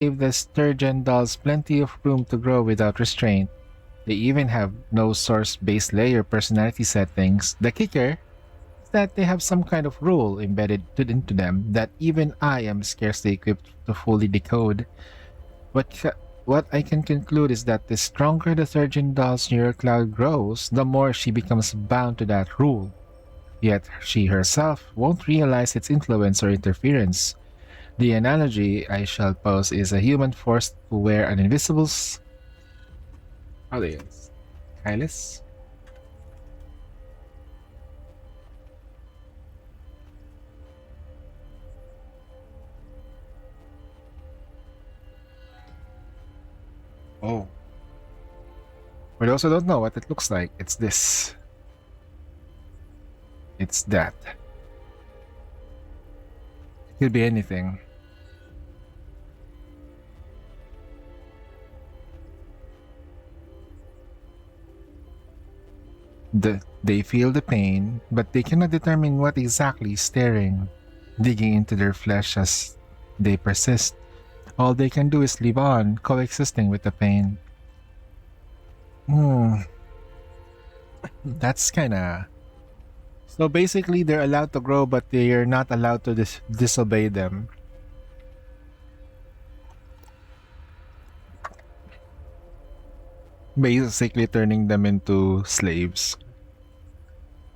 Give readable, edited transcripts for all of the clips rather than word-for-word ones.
gave the sturgeon dolls plenty of room to grow without restraint. They even have no source based layer personality settings. The kicker is that they have some kind of rule embedded into them that even I am scarcely equipped to fully decode. What I can conclude is that the stronger the surgeon doll's neural cloud grows, the more she becomes bound to that rule. Yet she herself won't realize its influence or interference. The analogy I shall pose is a human forced to wear an invisible audience. Hylas? Oh. For those who don't know what it looks like, it's this. It's that. It could be anything. They feel the pain, but they cannot determine what exactly is staring, digging into their flesh as they persist. All they can do is live on, coexisting with the pain. Hmm, that's kinda. So basically, they're allowed to grow, but they're not allowed to disobey them. Basically, turning them into slaves.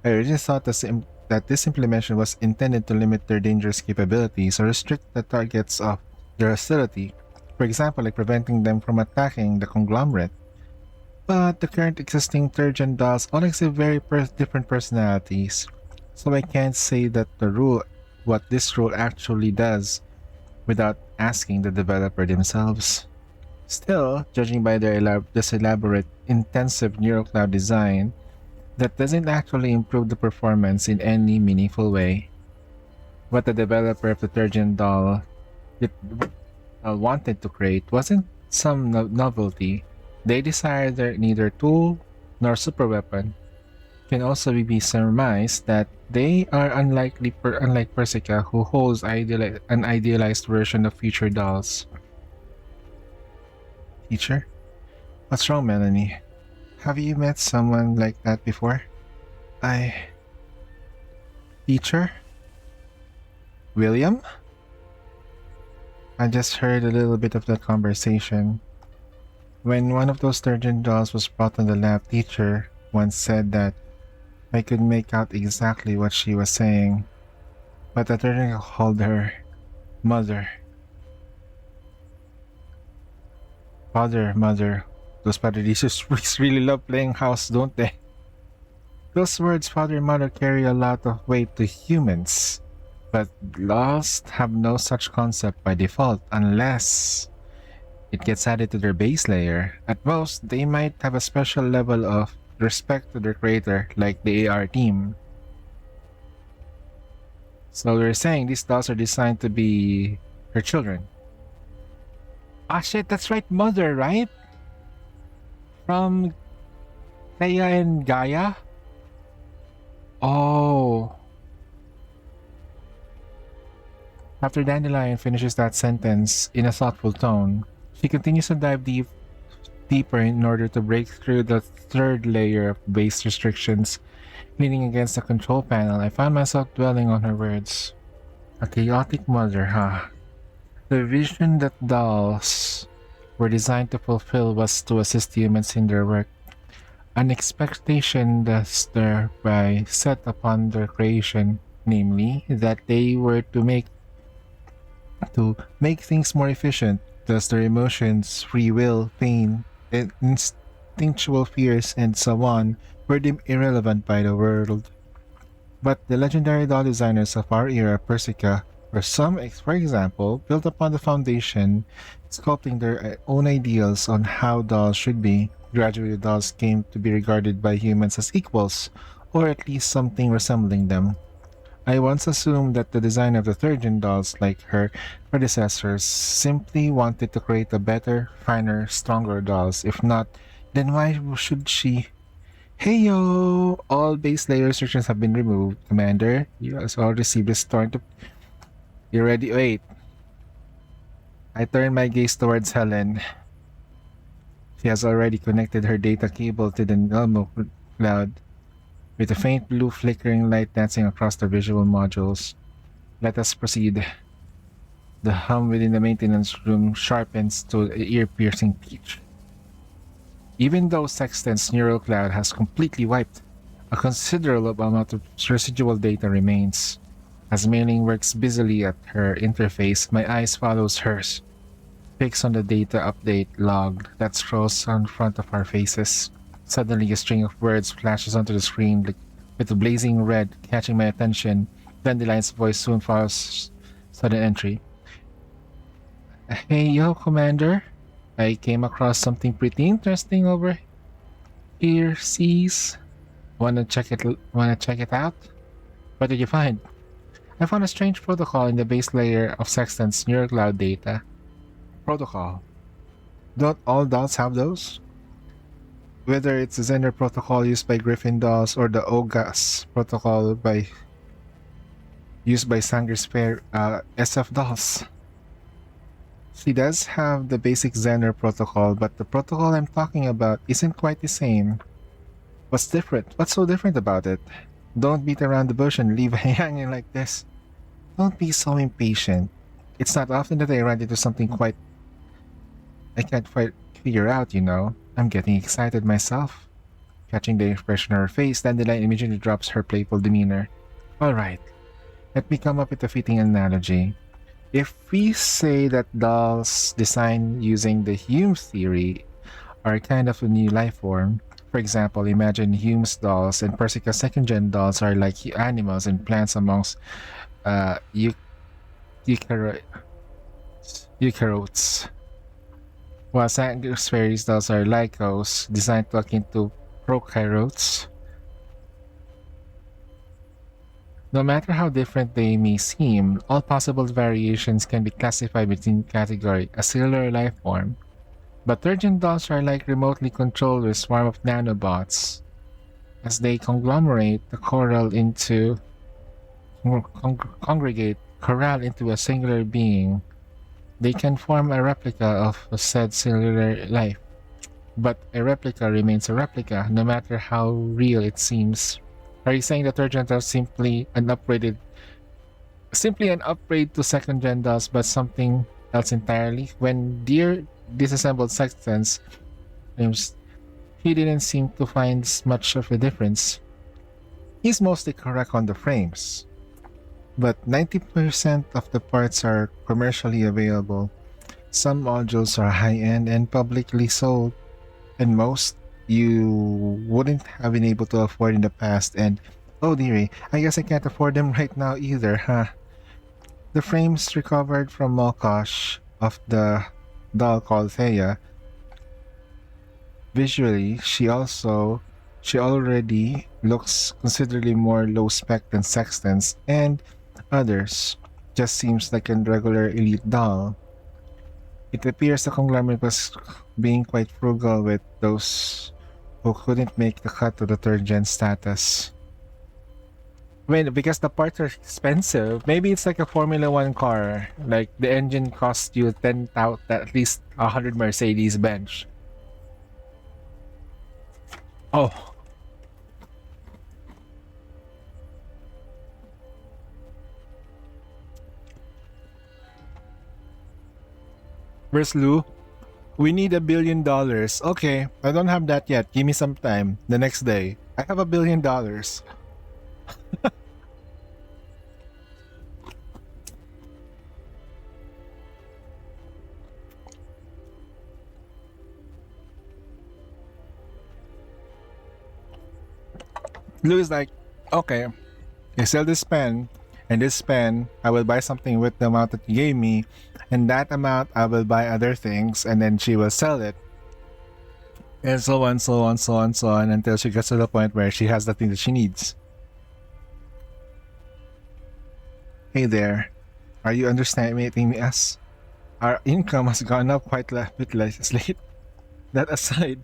I originally thought that this implementation was intended to limit their dangerous capabilities or restrict the targets of their hostility. For example, like preventing them from attacking the conglomerate. But the current existing Turgeon dolls all exhibit very different personalities, so I can't say that what this rule actually does, without asking the developer themselves. Still, judging by this elaborate, intensive neural cloud design, that doesn't actually improve the performance in any meaningful way. What the developer of the Turgeon doll it, wanted to create wasn't some novelty. They desired neither tool nor superweapon. Can also be surmised that they are unlike Persica, who holds an idealized version of future dolls. Teacher? What's wrong, Melanie? Have you met someone like that before? I. Teacher? William? I just heard a little bit of the conversation. When one of those sturgeon dolls was brought on the lab, teacher once said that I could make out exactly what she was saying, but the turtle called her mother. Mother. Those Paradisius really love playing house, don't they? Those words, father and mother, carry a lot of weight to humans, but lost have no such concept by default unless it gets added to their base layer. At most, they might have a special level of respect to their creator, like the AR team. So we're saying these dolls are designed to be her children. Ah shit, that's right, mother, right? From Thea and Gaia? Oh. After Dandelion finishes that sentence in a thoughtful tone, she continues to deeper in order to break through the third layer of base restrictions. Leaning against the control panel, I found myself dwelling on her words. A chaotic mother, huh? The vision that dolls were designed to fulfill was to assist humans in their work. An expectation thus thereby set upon their creation, namely that they were to make things more efficient. Thus their emotions, free will, pain, and instinctual fears, and so on were deemed irrelevant by the world. But the legendary doll designers of our era, Persica, for example, built upon the foundation, sculpting their own ideals on how dolls should be. Gradually, the dolls came to be regarded by humans as equals, or at least something resembling them. I once assumed that the designer of the Thurgeon dolls, like her predecessors, simply wanted to create a better, finer, stronger dolls. If not, then why should she? Hey yo! All base layer restrictions have been removed. Commander, you also received this torrent of. You ready? Wait. I turn my gaze towards Helen. She has already connected her data cable to the Elmo cloud, with a faint blue flickering light dancing across the visual modules. Let us proceed. The hum within the maintenance room sharpens to an ear-piercing pitch. Even though Sexton's neural cloud has completely wiped, a considerable amount of residual data remains. As Mailing works busily at her interface, my eyes follows hers, fixed on the data update log that scrolls in front of our faces. Suddenly, a string of words flashes onto the screen with a blazing red, catching my attention. Dandelion's voice soon follows sudden entry. Hey yo, Commander. I came across something pretty interesting over here, sees. Wanna check it out? What did you find? I found a strange protocol in the base layer of Sexton's neural cloud data. Protocol? Don't all dolls have those? Whether it's the Zender protocol used by Griffin dolls or the OGAS protocol used by Sanger's pair SF dolls. She does have the basic Zender protocol, but the protocol I'm talking about isn't quite the same. What's different? What's so different about it? Don't beat around the bush and leave me hanging like this. Don't be so impatient. It's not often that I run into something I can't quite figure out, you know. I'm getting excited myself. Catching the expression on her face, Dandelion immediately drops her playful demeanor. Alright, let me come up with a fitting analogy. If we say that dolls designed using the Hume theory are kind of a new life form, for example, imagine Hume's dolls and Persica's second-gen dolls are like animals and plants amongst eukaryotes, while Sanger's fairies dolls are lycos designed to akin to prokaryotes. No matter how different they may seem, all possible variations can be classified within category a cellular life form. But third-gen dolls are like remotely controlled with a swarm of nanobots. As they conglomerate the corral into a singular being, they can form a replica of a said cellular life. But a replica remains a replica, no matter how real it seems. Are you saying that third-gen dolls simply an upgrade to second-gen dolls, but something else entirely? When Dear disassembled Sextons, he didn't seem to find much of a difference. He's mostly correct on the frames, but 90% of the parts are commercially available. Some modules are high-end and publicly sold, and most you wouldn't have been able to afford in the past, and oh dearie, I guess I can't afford them right now either, huh? The frames recovered from Mokosh of the doll called Thea. Visually, she already looks considerably more low spec than Sexton's and others. Just seems like a regular elite doll. It appears the conglomerate was being quite frugal with those who couldn't make the cut to the third-gen status. Well, because the parts are expensive. Maybe it's like a Formula One car. Like the engine costs you 10,000, at least 100 Mercedes Benz. Oh. Where's Lou? We need $1 billion. Okay, I don't have that yet. Give me some time. The next day. I have $1 billion. Lou is like, okay, you sell this pen, and this pen, I will buy something with the amount that you gave me, and that amount I will buy other things, and then she will sell it. And so on, so on, so on, so on, until she gets to the point where she has the thing that she needs. Hey there, are you underestimating me as? Our income has gone up quite a bit late. That aside,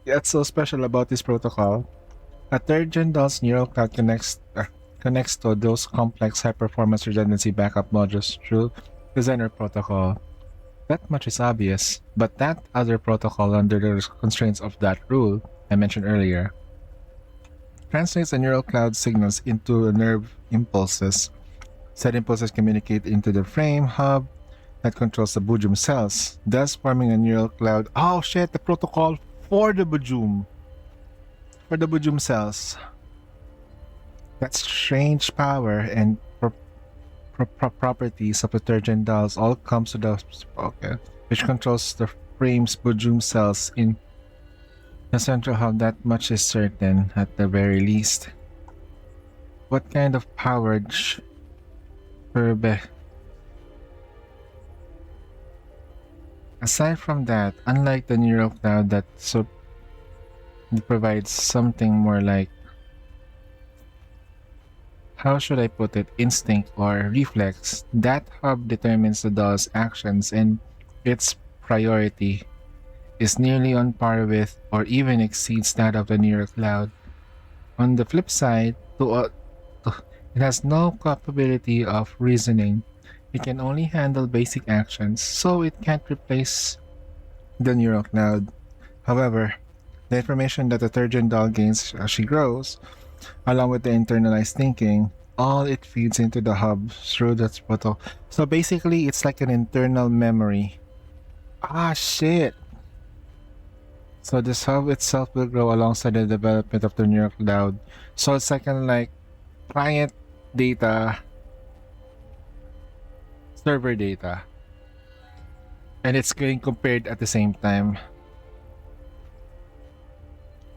what's so special about this protocol? A third-gen doll's neural cloud connects to those complex high-performance redundancy backup modules through the Zener protocol. That much is obvious, but that other protocol under the constraints of that rule I mentioned earlier translates the neural cloud signals into nerve impulses. Said impulses communicate into the frame hub that controls the Bujum cells, thus forming a neural cloud. Oh shit, the protocol for the Bujum. For the Bujum cells. That strange power and properties of detergent dolls all comes to the okay, which controls the frame's Bujum cells in the central hub. That much is certain, at the very least. What kind of power aside from that, unlike the neural cloud that provides something more like, how should I put it, instinct or reflex, that hub determines the doll's actions and its priority is nearly on par with or even exceeds that of the neural cloud. On the flip side, it has no capability of reasoning. It can only handle basic actions, so it can't replace the neural cloud. However, the information that the Turgeon doll gains as she grows, along with the internalized thinking, all it feeds into the hub through that protocol. So basically, it's like an internal memory. Ah, shit! So this hub itself will grow alongside the development of the neural cloud. So it's like kind of like client data, server data, and it's getting compared at the same time.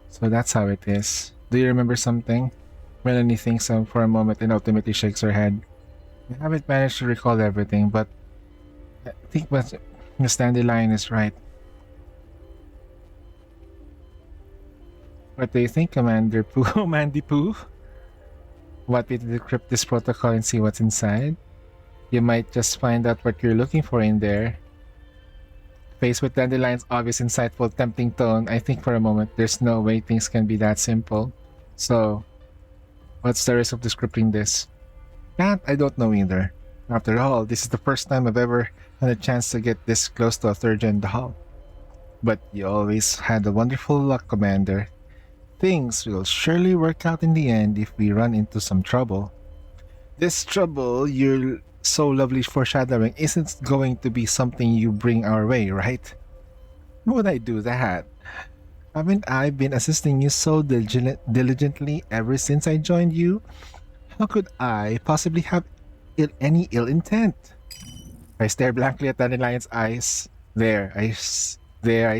So that's how it is. Do you remember something? Melanie thinks for a moment and ultimately shakes her head. I haven't managed to recall everything, but I think Miss Dandelion is right. What do you think, Commander Pooh? Mandy Pooh? Want me to decrypt this protocol and see what's inside? You might just find out what you're looking for in there. Faced with Dandelion's obvious, insightful, tempting tone, I think for a moment there's no way things can be that simple. So, what's the risk of decrypting this? That I don't know either. After all, this is the first time I've ever had a chance to get this close to a third-gen doll. But you always had a wonderful luck, Commander. Things will surely work out in the end if we run into some trouble. This trouble you're so lovely foreshadowing isn't going to be something you bring our way, right? Would I do that? Haven't I been assisting you so diligently ever since I joined you? How could I possibly have any ill intent? I stare blankly at Dandelion's eyes. There I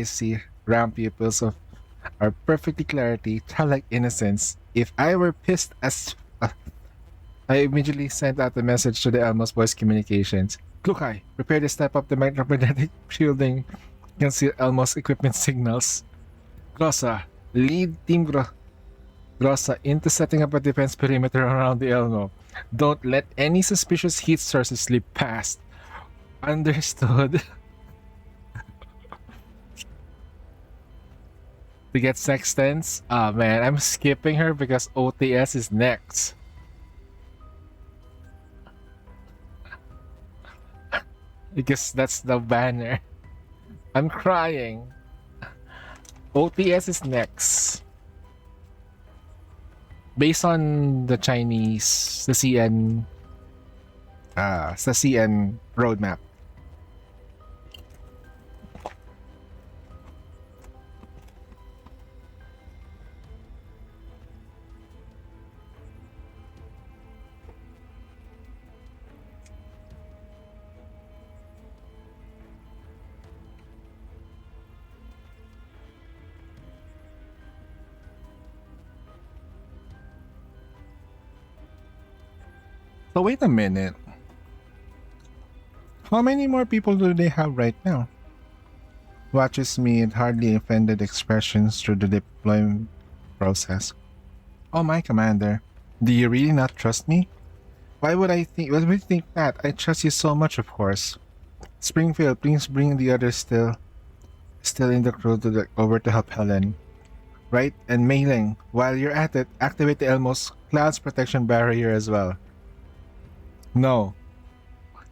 see round pupils of our perfectly clarity, childlike innocence. If I were pissed as I immediately sent out a message to the Elmos voice communications. Klukai, prepare to step up the magnetic shielding conceal Elmos equipment signals. Grossa, lead Team Grossa into setting up a defense perimeter around the Elmo. Don't let any suspicious heat sources slip past. Understood. To get sextants? Ah man, I'm skipping her because OTS is next. Because that's the banner. I'm crying. OTS is next. Based on the Chinese, the CN roadmap. So wait a minute. How many more people do they have right now? Watches me with hardly offended expressions through the deployment process. Oh my commander, do you really not trust me? Why would you think that? I trust you so much, of course. Springfield, please bring the others still in the crew over to help Helen. Right? And Mei Ling, while you're at it, activate the Elmo's Cloud's protection barrier as well. No.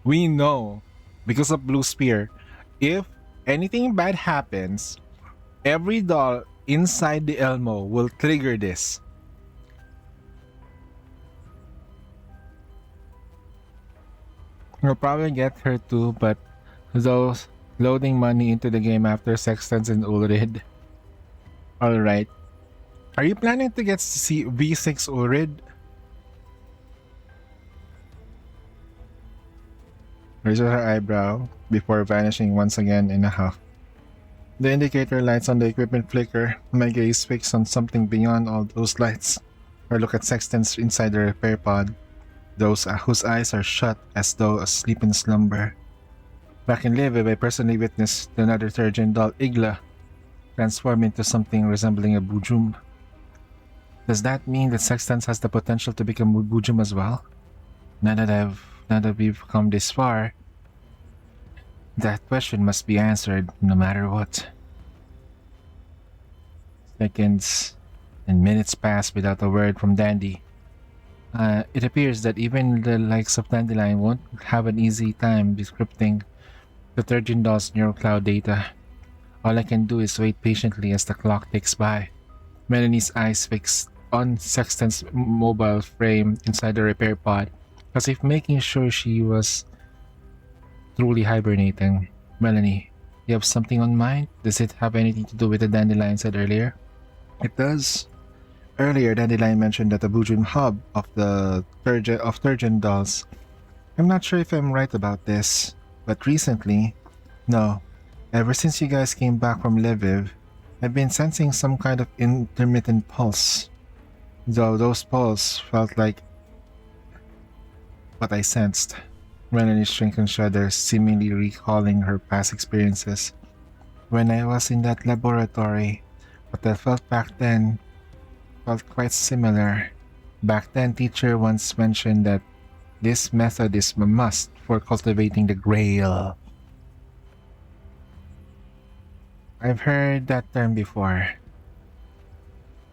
We know. Because of Blue Spear. If anything bad happens, every doll inside the Elmo will trigger this. You'll probably get her too, but those loading money into the game after Sextans and Ulrid. Alright. Are you planning to get V6 Ulrid? Raises her eyebrow before vanishing once again in a huff. The indicator lights on the equipment flicker. My gaze fixed on something beyond all those lights. I look at Sextans inside the repair pod, those whose eyes are shut as though asleep in slumber. Back in Lviv, I personally witnessed another third-gen doll, Igla, transform into something resembling a Bujum. Does that mean that Sextans has the potential to become Bujum as well? Now that we've come this far, that question must be answered no matter what. Seconds and minutes pass without a word from Dandy. It appears that even the likes of Dandelion won't have an easy time decrypting the third-gen doll's neurocloud data. All I can do is wait patiently as the clock ticks by. Melanie's eyes fixed on Sexton's mobile frame inside the repair pod, as if making sure she was truly hibernating. Melanie, you have something on mind? Does it have anything to do with the Dandelion said earlier? It does. Earlier, Dandelion mentioned that the Bujun hub of the third-gen dolls. I'm not sure if I'm right about this, but recently, no. Ever since you guys came back from Lviv, I've been sensing some kind of intermittent pulse. Though those pulses felt like what I sensed. Melanie shrinks and shudders, seemingly recalling her past experiences. When I was in that laboratory, what I felt back then felt quite similar. Back then, teacher once mentioned that this method is a must for cultivating the Grail. I've heard that term before.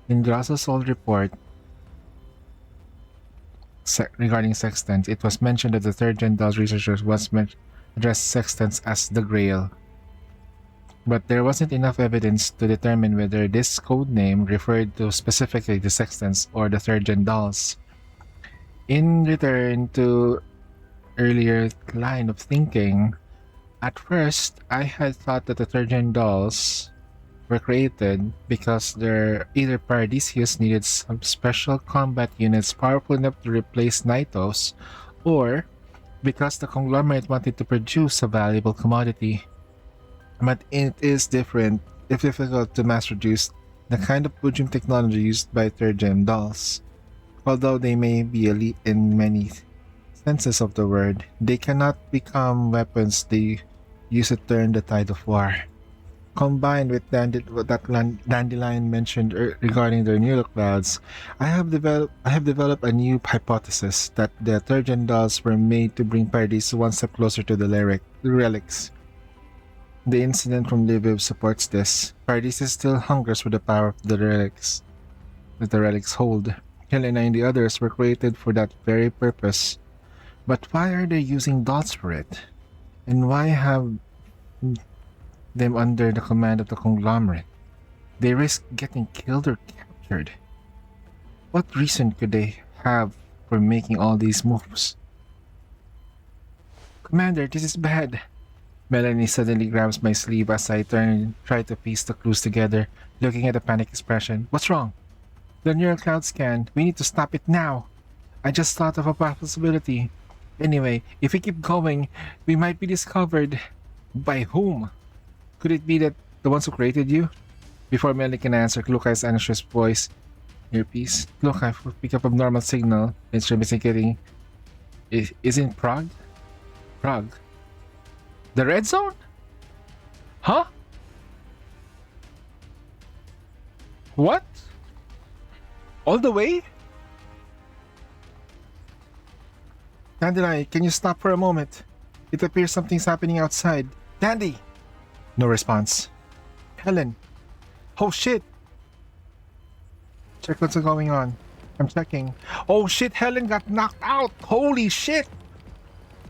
In Gross's old report regarding sextants, it was mentioned that the third-gen dolls researchers once addressed sextants as the Grail. But there wasn't enough evidence to determine whether this code name referred to specifically the sextants or the third-gen dolls. In return to earlier line of thinking, at first I had thought that the third-gen dolls were created because their either Paradisius needed some special combat units powerful enough to replace Nitos, or because the conglomerate wanted to produce a valuable commodity. But it is different, if difficult to mass produce, the kind of Bujum technology used by third-gen dolls. Although they may be elite in many senses of the word, they cannot become weapons they use to turn the tide of war. Combined with what Dandelion mentioned regarding their neuroclouds, I have developed a new hypothesis that the third-gen dolls were made to bring Paradis one step closer to the relics. The incident from Lviv supports this. Paradis still hungers for the power of the relics that the relics hold. Helena and the others were created for that very purpose. But why are they using dolls for it? And why have them under the command of the conglomerate? They risk getting killed or captured. What reason could they have for making all these moves? Commander, this is bad. Melanie suddenly grabs my sleeve as I try to piece the clues together, looking at a panicked expression. What's wrong? The neural cloud scan. We need to stop it now. I just thought of a possibility. Anyway, if we keep going, we might be discovered. By whom? Could it be that the ones who created you? Before Melanie can answer, Klukai's anxious voice. Earpiece. Klukai, pick up abnormal signal. Instrument indicating. Is in Prague? Prague. The red zone? Huh? What? All the way? Dandelion, can you stop for a moment? It appears something's happening outside. Dandy! No response. Helen! Oh shit! Check what's going on. I'm checking. Oh shit, Helen got knocked out! Holy shit!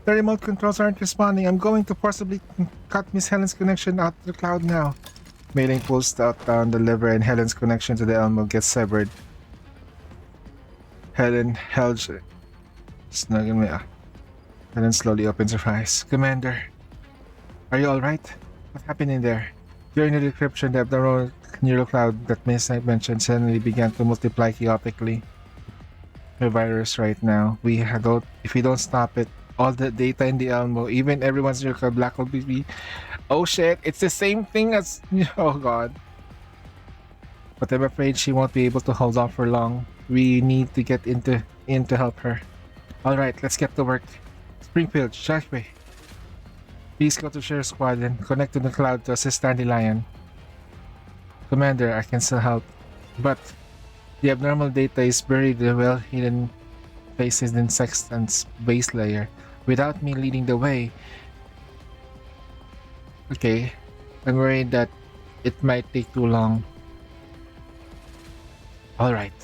The remote controls aren't responding. I'm going to forcibly cut Miss Helen's connection out to the cloud now. Mailing pulls out down the lever and Helen's connection to the Elmo gets severed. Helen Helen slowly opens her eyes. Commander, are you alright? What happened in there? During the decryption, the abnormal neural cloud that Miss Knight mentioned suddenly began to multiply chaotically. The virus right now. If we don't stop it, all the data in the Elmo, even everyone's neural black hole be. Oh shit! It's the same thing as. Oh god. But I'm afraid she won't be able to hold on for long. We need to get in to help her. All right, let's get to work. Springfield, Shashway. Please go to Share Squad and connect to the cloud to assist Dandelion. Commander, I can still help, but the abnormal data is buried in well-hidden places in Sextant's base layer. Without me leading the way, okay, I'm worried that it might take too long. Alright,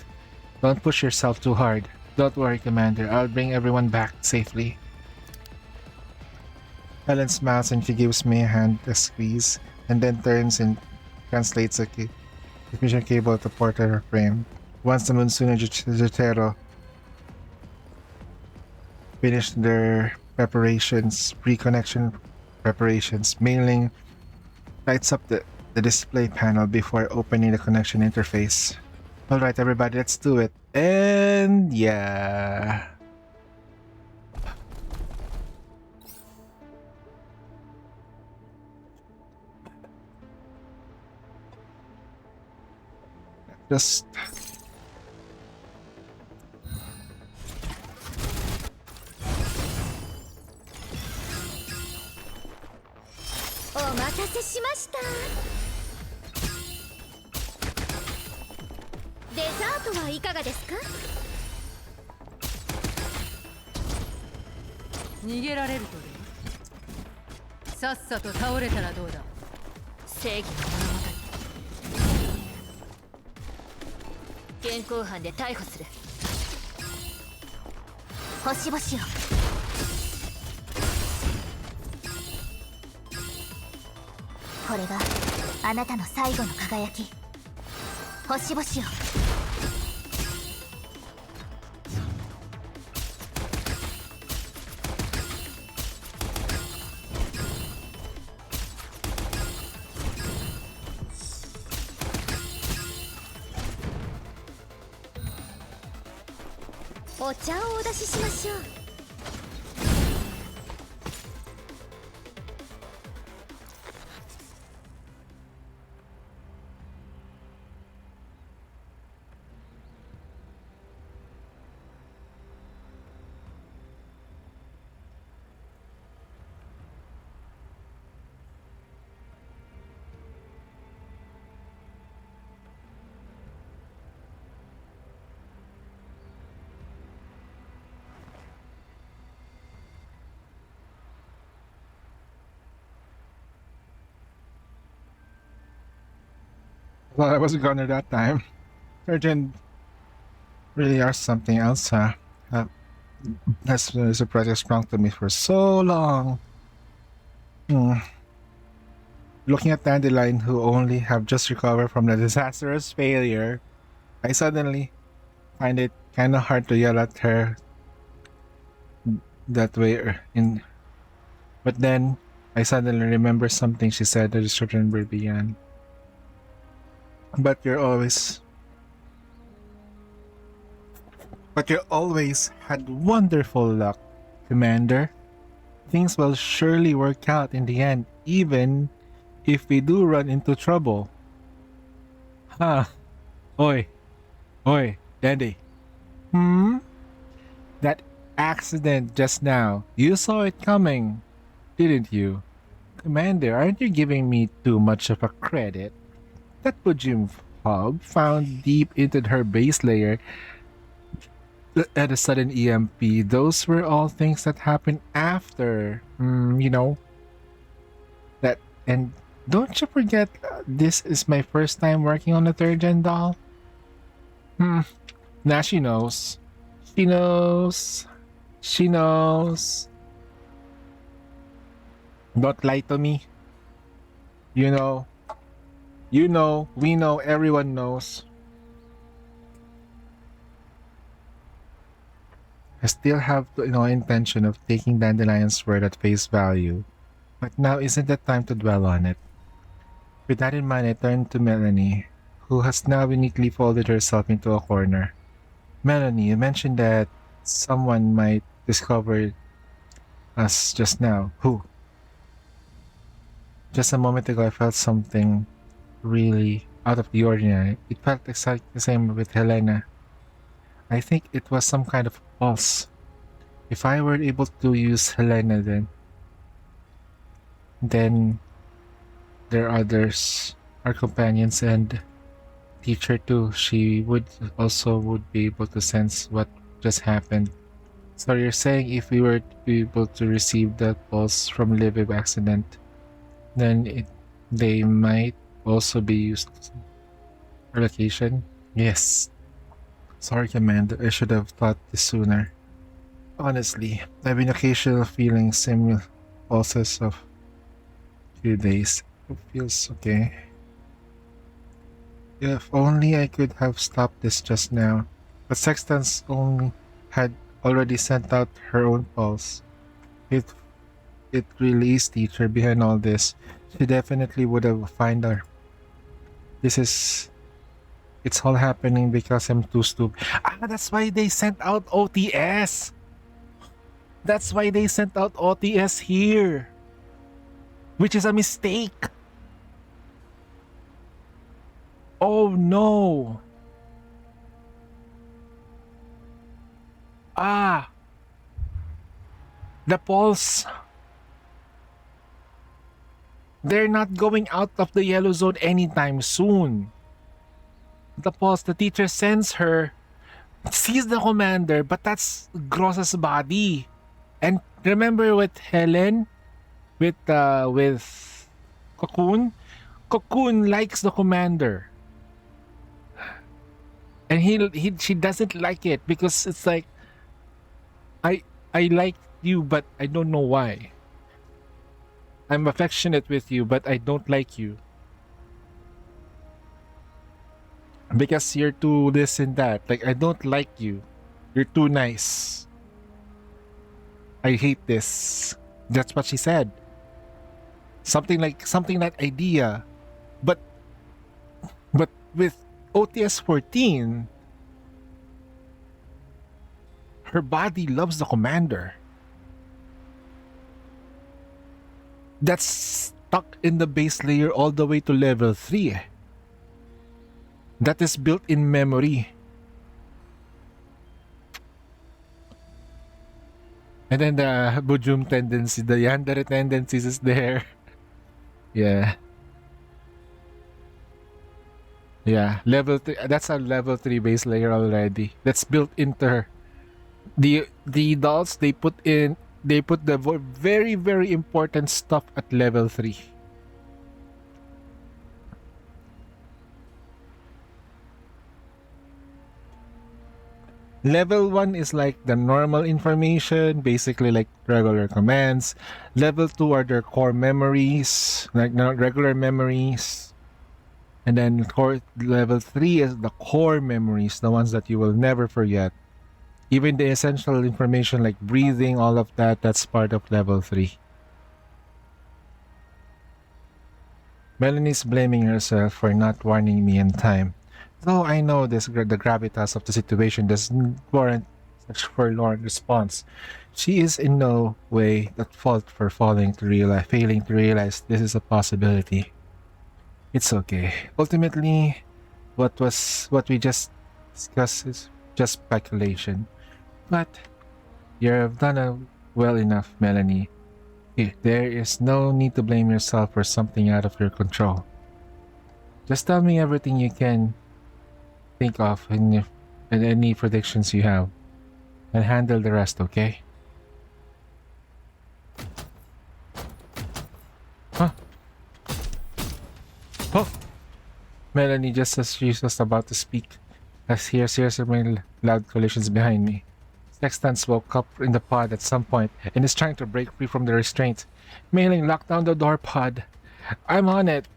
don't push yourself too hard. Don't worry, Commander, I'll bring everyone back safely. Helen smiles and she gives me a hand a squeeze, and then turns and translates a transmission cable to port on her frame. Once the Monsoon and Jotaro finish their pre-connection preparations, Mailing lights up the display panel before opening the connection interface. Alright everybody, let's do it. And yeah. Just well, I wasn't gonna that time. Surgeon really are something else, huh? That's been surprising sprung to me for so long. Looking at Dandelion, who only have just recovered from the disastrous failure, I suddenly find it kind of hard to yell at her that way. But then I suddenly remember something she said at the description began. But you always had wonderful luck, Commander. Things will surely work out in the end, even if we do run into trouble. Huh. Oi, Dandy. That accident just now, you saw it coming, didn't you? Commander, aren't you giving me too much of a credit? That Pujim hub found deep into her base layer at a sudden EMP, those were all things that happened after, that. And don't you forget, this is my first time working on a 3rd gen doll. Now she knows. Don't lie to me. You know, we know, everyone knows. I still have no intention of taking Dandelion's word at face value. But now isn't the time to dwell on it. With that in mind, I turned to Melanie, who has now uniquely folded herself into a corner. Melanie, you mentioned that someone might discover us just now. Who? Just a moment ago, I felt something really out of the ordinary. It felt exactly the same with Helena. I think it was some kind of pulse. If I were able to use Helena then there are others, our companions and teacher too. She would be able to sense what just happened. So you're saying if we were to be able to receive that pulse from live accident, then they might also be used for location? Yes. Sorry, Commander. I should have thought this sooner. Honestly, I've been occasionally feeling similar pulses of few days. It feels okay. If only I could have stopped this just now. But Sextans only had already sent out her own pulse. It it really is teacher behind all this. She definitely would have found her. This is it's all happening because I'm too stupid. That's why they sent out OTS. That's why they sent out OTS here. Which is a mistake. Oh no. The pulse. They're not going out of the yellow zone anytime soon. The pulse, the teacher sends her, sees the commander, but that's Gross's body. And remember with Helen, with Cocoon? Cocoon likes the commander. And she doesn't like it because it's like I like you, but I don't know why. I'm affectionate with you, but I don't like you. Because you're too this and that. Like, I don't like you. You're too nice. I hate this. That's what she said. Something like that idea. But with OTS 14, her body loves the commander. That's stuck in the base layer all the way to level 3. That is built in memory. And then the Bujum tendency, the Yandere tendencies is there. Yeah. Yeah, level 3. That's a level 3 base layer already. That's built into her. The dolls they put the very very important stuff at level 3. Level 1 is like the normal information, basically like regular commands. Level 2 are their core memories, like regular memories. And then level 3 is the core memories, the ones that you will never forget. Even the essential information like breathing, all of that, that's part of level 3. Melanie's blaming herself for not warning me in time. Though I know the gravitas of the situation doesn't warrant such forlorn response, she is in no way at fault for failing to realize this is a possibility. It's okay. Ultimately, what we just discussed is just speculation. But you've done well enough, Melanie. There is no need to blame yourself for something out of your control. Just tell me everything you can think of and any predictions you have, and handle the rest, okay? Huh? Oh! Melanie, just as she was about to speak, as hears my loud collisions behind me. Sextans woke up in the pod at some point and is trying to break free from the restraint. Mailing, lock down the door pod. I'm on it.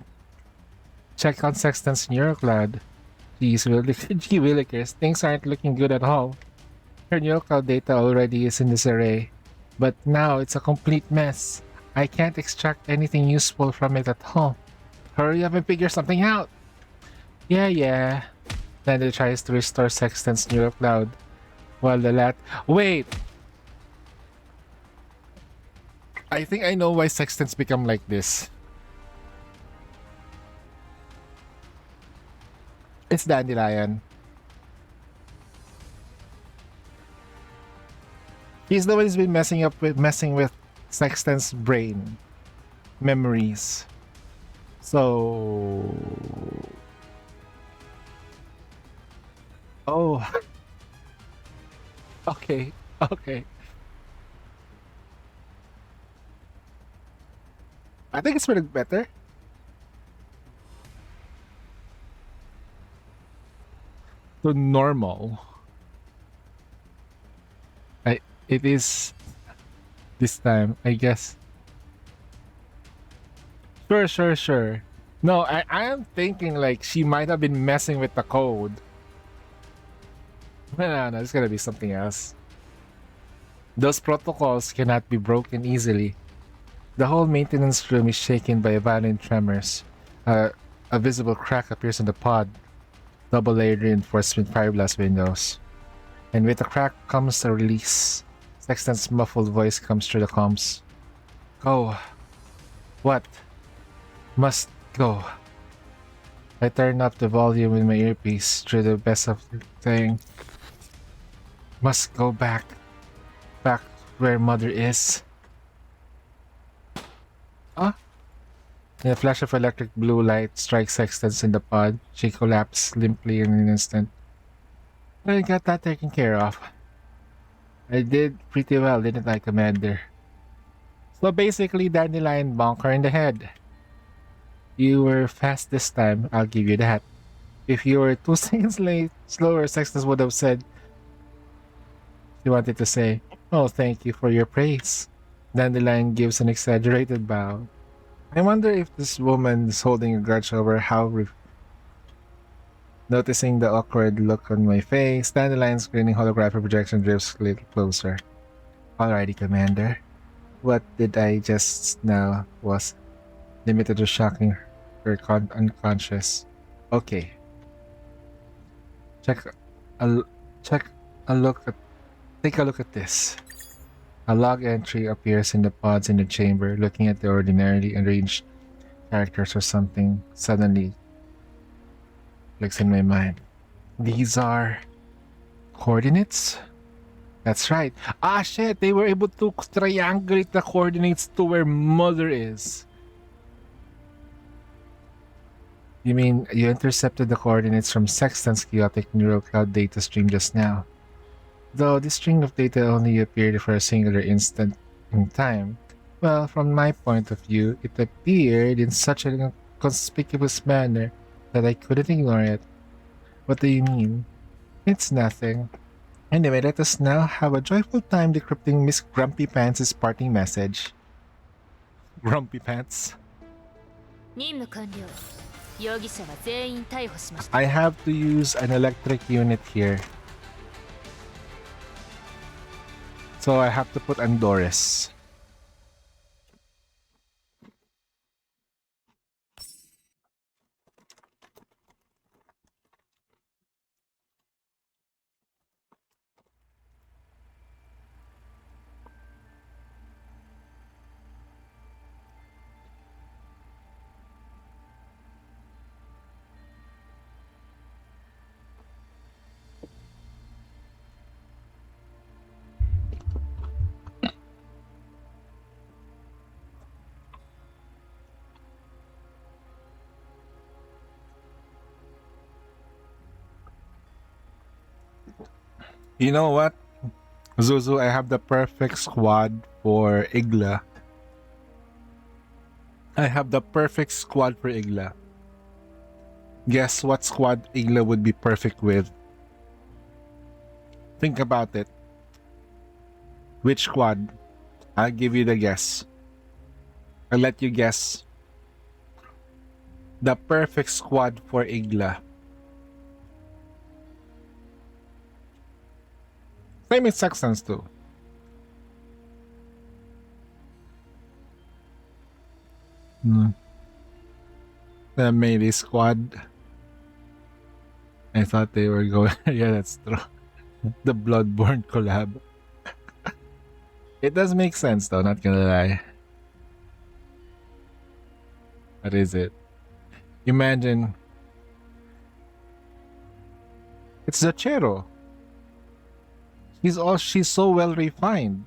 Check on Sexton's neurocloud. Geez, gee willikers, things aren't looking good at all. Her neurocloud data already is in this array, but now it's a complete mess. I can't extract anything useful from it at all. Hurry up and figure something out! Yeah. Lander tries to restore Sexton's neurocloud, while the Wait! I think I know why Sextons become like this. It's Dandelion. He's the one who's been messing with Sexton's brain memories. So, oh, okay. I think it's pretty better. To normal. It is this time, I guess. Sure. No, I am thinking like she might have been messing with the code. No, it's gonna be something else. Those protocols cannot be broken easily. The whole maintenance room is shaken by violent tremors. A visible crack appears in the pod. Double-layered reinforcement fiberglass windows. And with the crack comes a release. Sexton's muffled voice comes through the comms. Go. What? Must go. I turn up the volume with my earpiece through the best of the thing. Must go back. Back where mother is. Huh? In a flash of electric blue light strikes Sextons in the pod. She collapses limply in an instant. I got that taken care of. I did pretty well, didn't I, Commander? So basically, Dandelion bonk her in the head. You were fast this time, I'll give you that. If you were 2 seconds slower, Sextus would have said. She wanted to say, oh, thank you for your praise. Dandelion gives an exaggerated bow. I wonder if this woman is holding a grudge over how Noticing the awkward look on my face, Dandelion's grinning holographic projection drifts a little closer. Alrighty, Commander. What did I just now was limited to shocking her unconscious. Okay. Take a look at this. A log entry appears in the pods in the chamber, looking at the ordinarily arranged characters or something suddenly clicks in my mind. These are coordinates? That's right. Ah, shit! They were able to triangulate the coordinates to where mother is. You mean you intercepted the coordinates from Sexton's chaotic neural cloud data stream just now? Though this string of data only appeared for a singular instant in time, well, from my point of view, it appeared in such a conspicuous manner that I couldn't ignore it. What do you mean? It's nothing. Anyway, let us now have a joyful time decrypting Miss Grumpy Pants' parting message. Grumpy Pants. I have to use an electric unit here. So I have to put Andorres. You know what, Zuzu, I have the perfect squad for Igla. I have the perfect squad for Igla. Guess what squad Igla would be perfect with? Think about it. Which squad? I'll give you the guess. I'll let you guess. The perfect squad for Igla. Same with Saxons too. Hmm. The melee squad. I thought they were going. Yeah, that's true. The Bloodborne collab. It does make sense though, not gonna lie. What is it? Imagine it's the Chero. She's so well refined.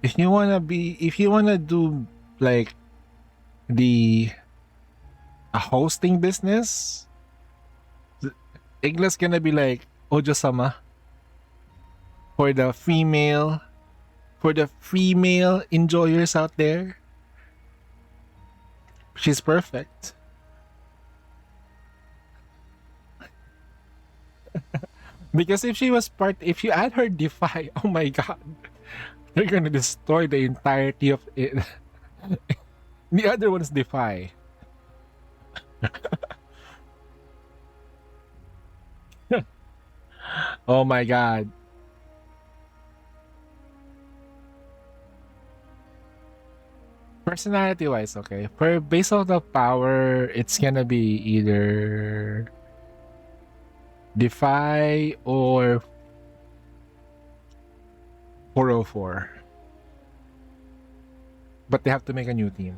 If you wanna do like the a hosting business, Igla's gonna be like Ojo-sama for the female enjoyers out there. She's perfect. Because if you add her Defy, oh my god, you're gonna destroy the entirety of it. The other one's Defy. Oh my god. Personality wise, okay. For based on the power, it's gonna be either Defy or 404. But they have to make a new team.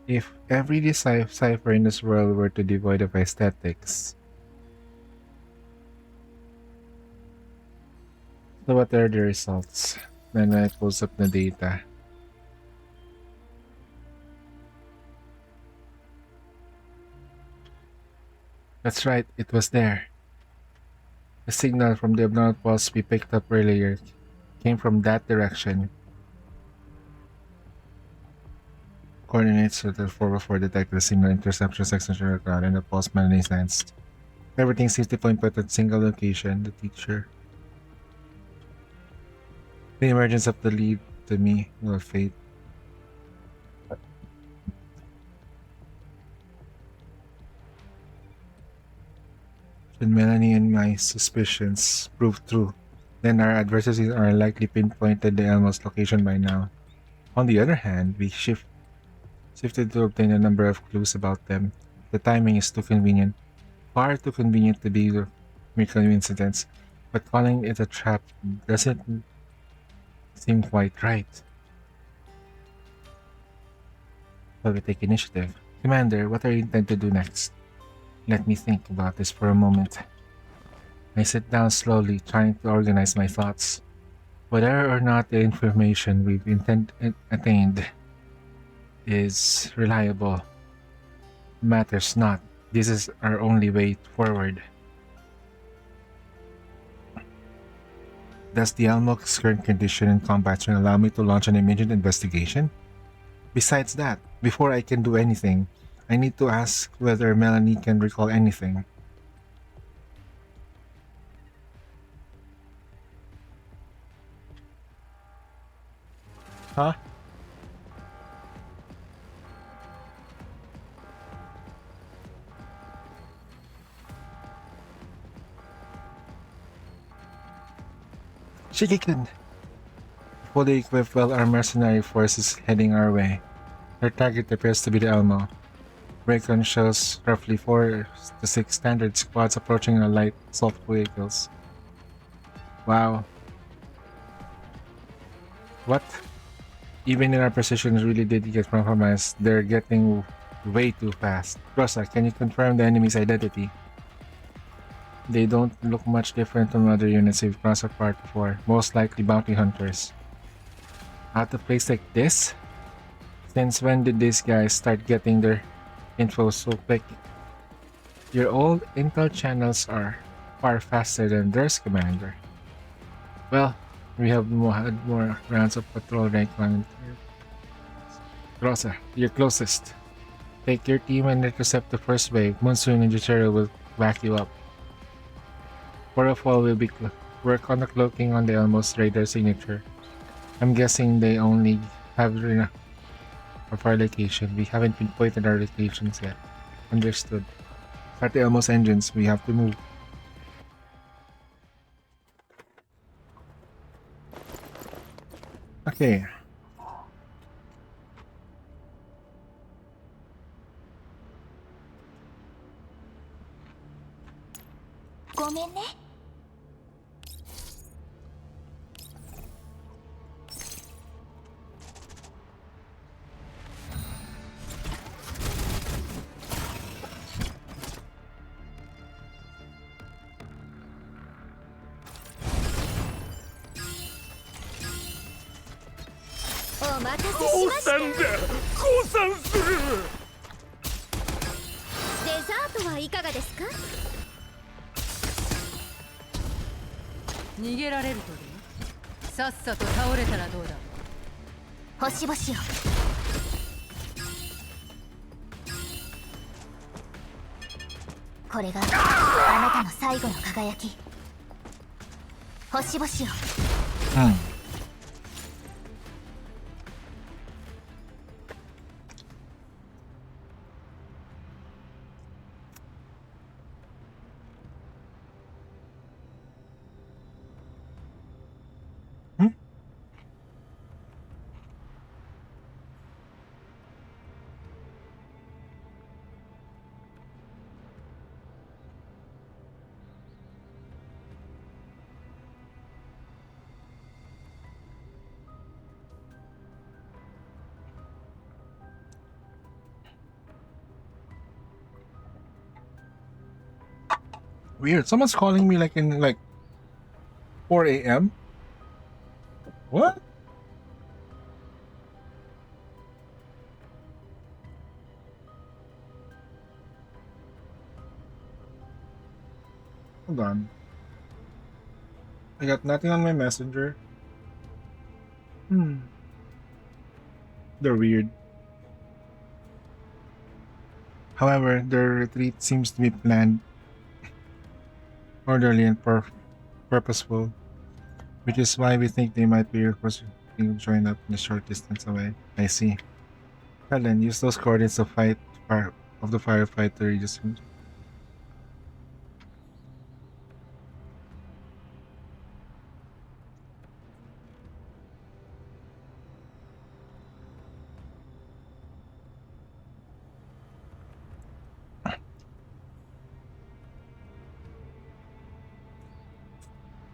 If every cipher in this world were to devoid of aesthetics, so what are the results? Then I pulls up the data. That's right, it was there. The signal from the abnormal pulse we picked up earlier came from that direction. Coordinates with the 404 detected the signal interception section ground and the pulse manually sensed. Everything seems to point at a single location, the teacher. The emergence of the lead to me will fade. Should Melanie and my suspicions prove true, then our adversaries are likely pinpointed the Elmo's location by now. On the other hand, we shifted to obtain a number of clues about them. The timing is too convenient, far too convenient to be mere coincidence, but calling it a trap doesn't seem quite right. So we take initiative. Commander, what are you intend to do next? Let me think about this for a moment. I sit down slowly, trying to organize my thoughts. Whether or not the information we've attained is reliable matters not. This is our only way forward. Does the Almoc's current condition in combat zone allow me to launch an immediate investigation? Besides that, before I can do anything, I need to ask whether Melanie can recall anything. Huh? Shikikin! Fully equipped while our mercenary force is heading our way. Their target appears to be the Elmo. Raycon shows roughly 4 to 6 standard squads approaching our light assault vehicles. Wow. What? Even in our position really did get compromised, they're getting way too fast. Rosa, can you confirm the enemy's identity? They don't look much different from other units we've crossed apart before, most likely bounty hunters. Out of place like this? Since when did these guys start getting their info so quick? Your old intel channels are far faster than theirs, Commander. Well, we have had more rounds of patrol rank one. Rosa, you're closest. Take your team and intercept the first wave. Monsoon and Juchero will back you up. Waterfall will work on the cloaking on the Elmo's radar signature. I'm guessing they only have enough of our location. We haven't pinpointed our locations yet. Understood. Start the Elmo's engines. We have to move. Okay. Weird. Someone's calling me like in 4 a.m. What? Hold on. I got nothing on my messenger. They're weird. However, their retreat seems to be planned, orderly, and purposeful, which is why we think they might be requesting to join up in a short distance away. I see. Helen, use those coordinates of the firefighter you just used.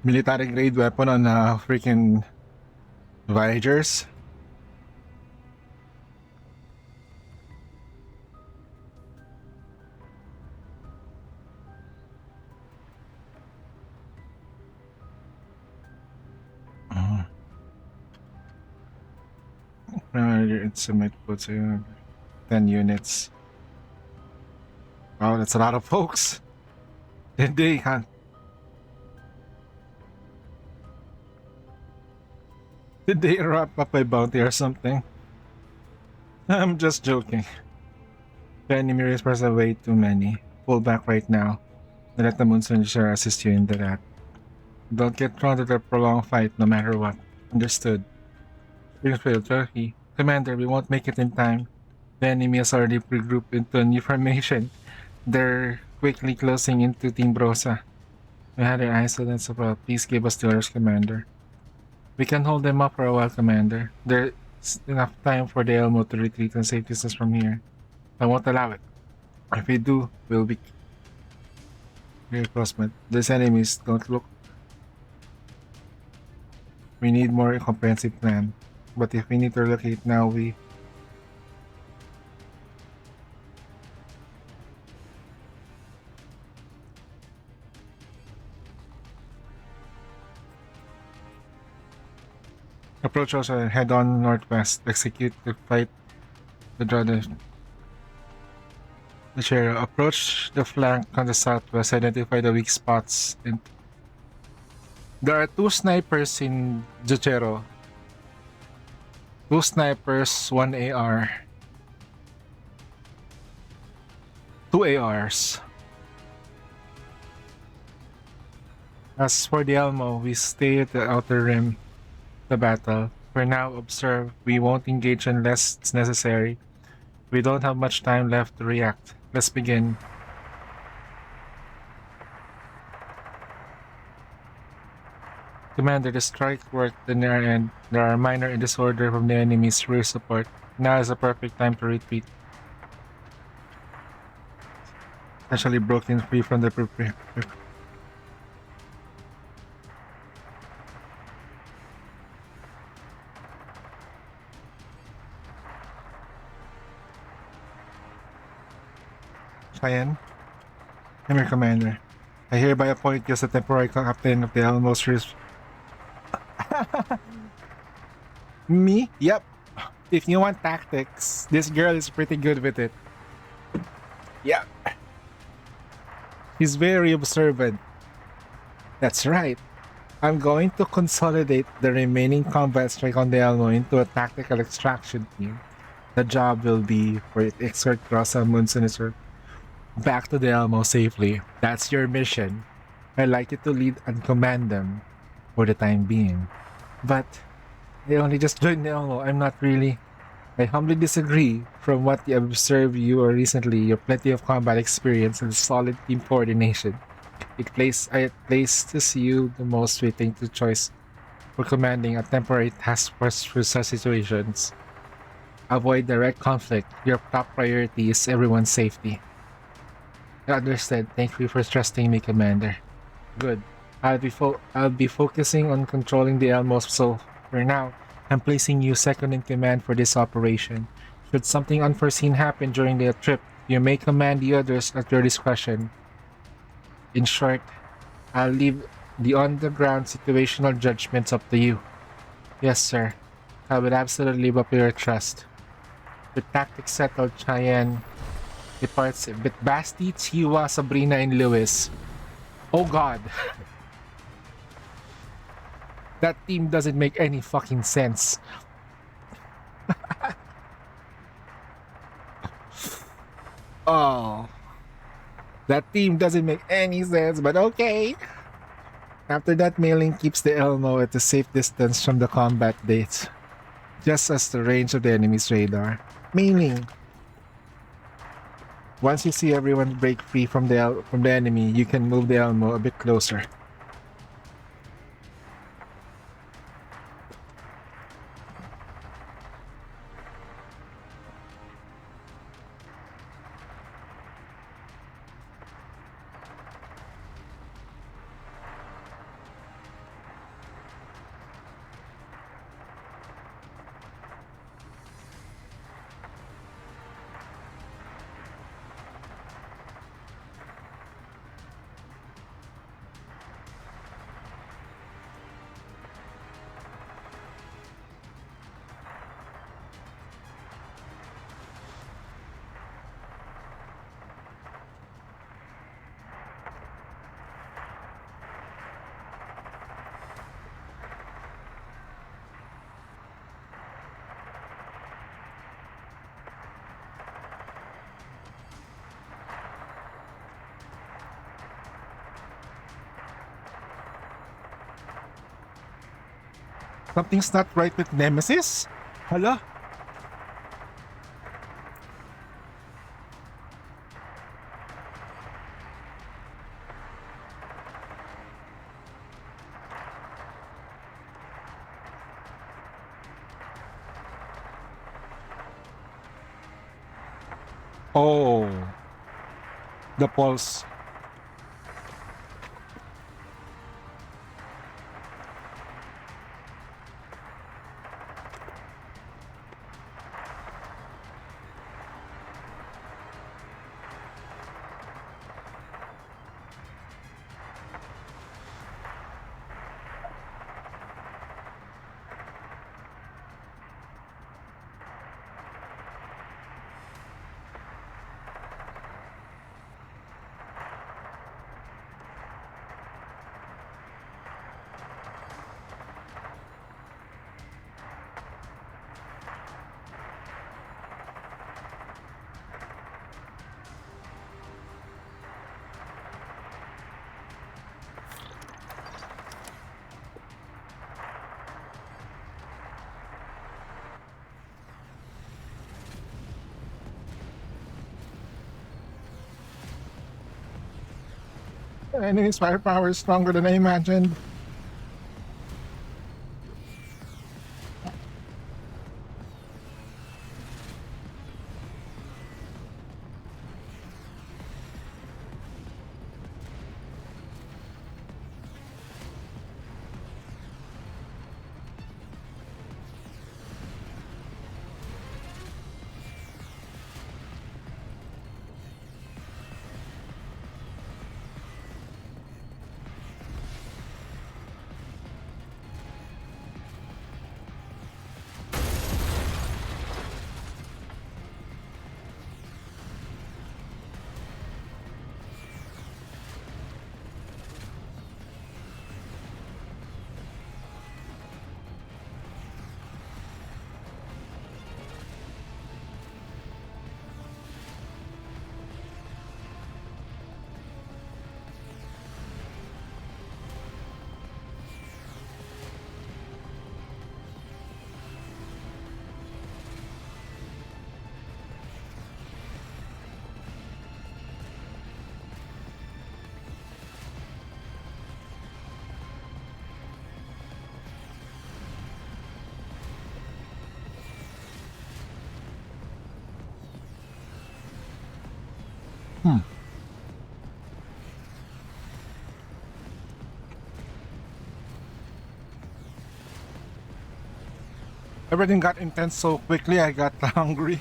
Military grade weapon on freaking Voyagers. It's a put 10 units. Wow, that's a lot of folks. Did they Did they wrap up a bounty or something? I'm just joking. The enemy whispers are way too many. Pull back right now. And let the Moonshare assist you in that. Don't get drawn to the prolonged fight no matter what. Understood. Springfield, Turkey. Commander, we won't make it in time. The enemy has already regrouped into a new formation. They're quickly closing into Team Brosa. We had our eyes on us about. Please give us the orders, Commander. We can hold them up for a while, Commander. There's enough time for the Elmo to retreat and safe distance from here. I won't allow it. If we do, we'll be reinforcement. These enemies don't look. We need more comprehensive plan. But if we need to relocate now, we. Approach us and head on northwest. Execute the fight. The chair. Approach the flank on the southwest. Identify the weak spots. There are 2 snipers in Juchero. 2 snipers, 1 AR. 2 ARs. As for the Elmo, we stay at the outer rim of the battle. For now, observe. We won't engage unless it's necessary. We don't have much time left to react. Let's begin. Commander, the strike worked in our end. There are minor disorder from the enemy's rear support. Now is the perfect time to retreat. Actually broken free from the Cheyenne, I'm your commander. I hereby appoint you as the temporary captain of the Almost Risk. Me? Yep. If you want tactics, this girl is pretty good with it. Yep. She's very observant. That's right. I'm going to consolidate the remaining combat strike on the Elmo into a tactical extraction team. The job will be for it to escort Rosa Munson back to the Elmo safely. That's your mission. I'd like you to lead and command them for the time being. But I only just joined the Elmo. I'm not really. I humbly disagree. From what I observed you or recently, you have plenty of combat experience and solid team coordination. It places you the most fitting to choice for commanding a temporary task force for such situations. Avoid direct conflict. Your top priority is everyone's safety. Understood. Thank you for trusting me, Commander. Good. I'll be focusing on controlling the Elmos, so for now, I'm placing you second in command for this operation. Should something unforeseen happen during the trip, you may command the others at your discretion. In short, I'll leave the on-the-ground situational judgments up to you. Yes, sir. I will absolutely live up to your trust. With tactics settled, Cheyenne departs with Basti, Chiwa, Sabrina, and Lewis. Oh god. That team doesn't make any fucking sense. Oh. That team doesn't make any sense, but okay. After that, mailing keeps the Elmo at a safe distance from the combat dates, just as the range of the enemy's radar. Mailing. Once you see everyone break free from the enemy, you can move the Elmo a bit closer. Something's not right with Nemesis? Hala? Oh. The pulse. Enemy's firepower is stronger than I imagined. Hmm. Everything got intense so quickly, I got hungry.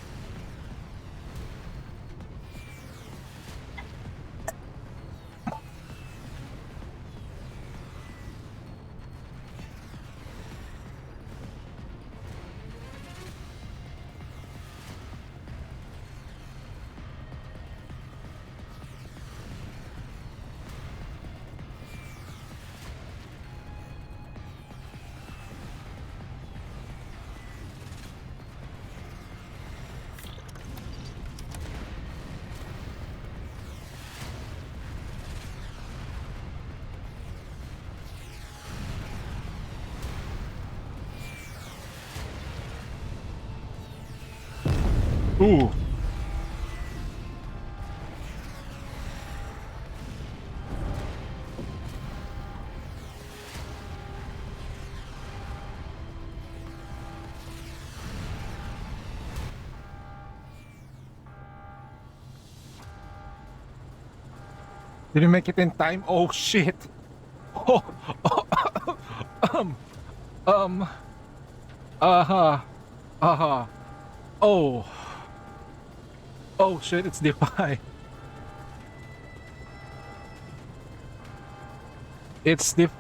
Ooh. Didn't make it in time. Oh shit. Oh, um, um, uh-huh, uh-huh. Oh, oh shit, it's Defy. It's Def.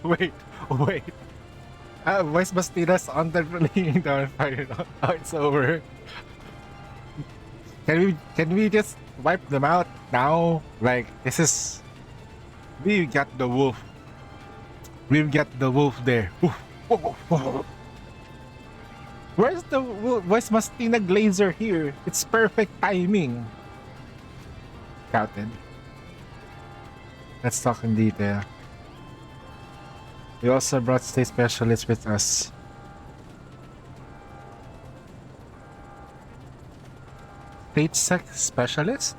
Wait, wait. Where's Bastidas on the laying down fire? Oh, it's over. Can we just wipe them out now? Like this is we got the wolf. We've got the wolf there. Woof, woof, woof, woof. Where's Mastina Glazer here? It's perfect timing. Scouted. Let's talk in detail. We also brought state specialists with us. State specialist?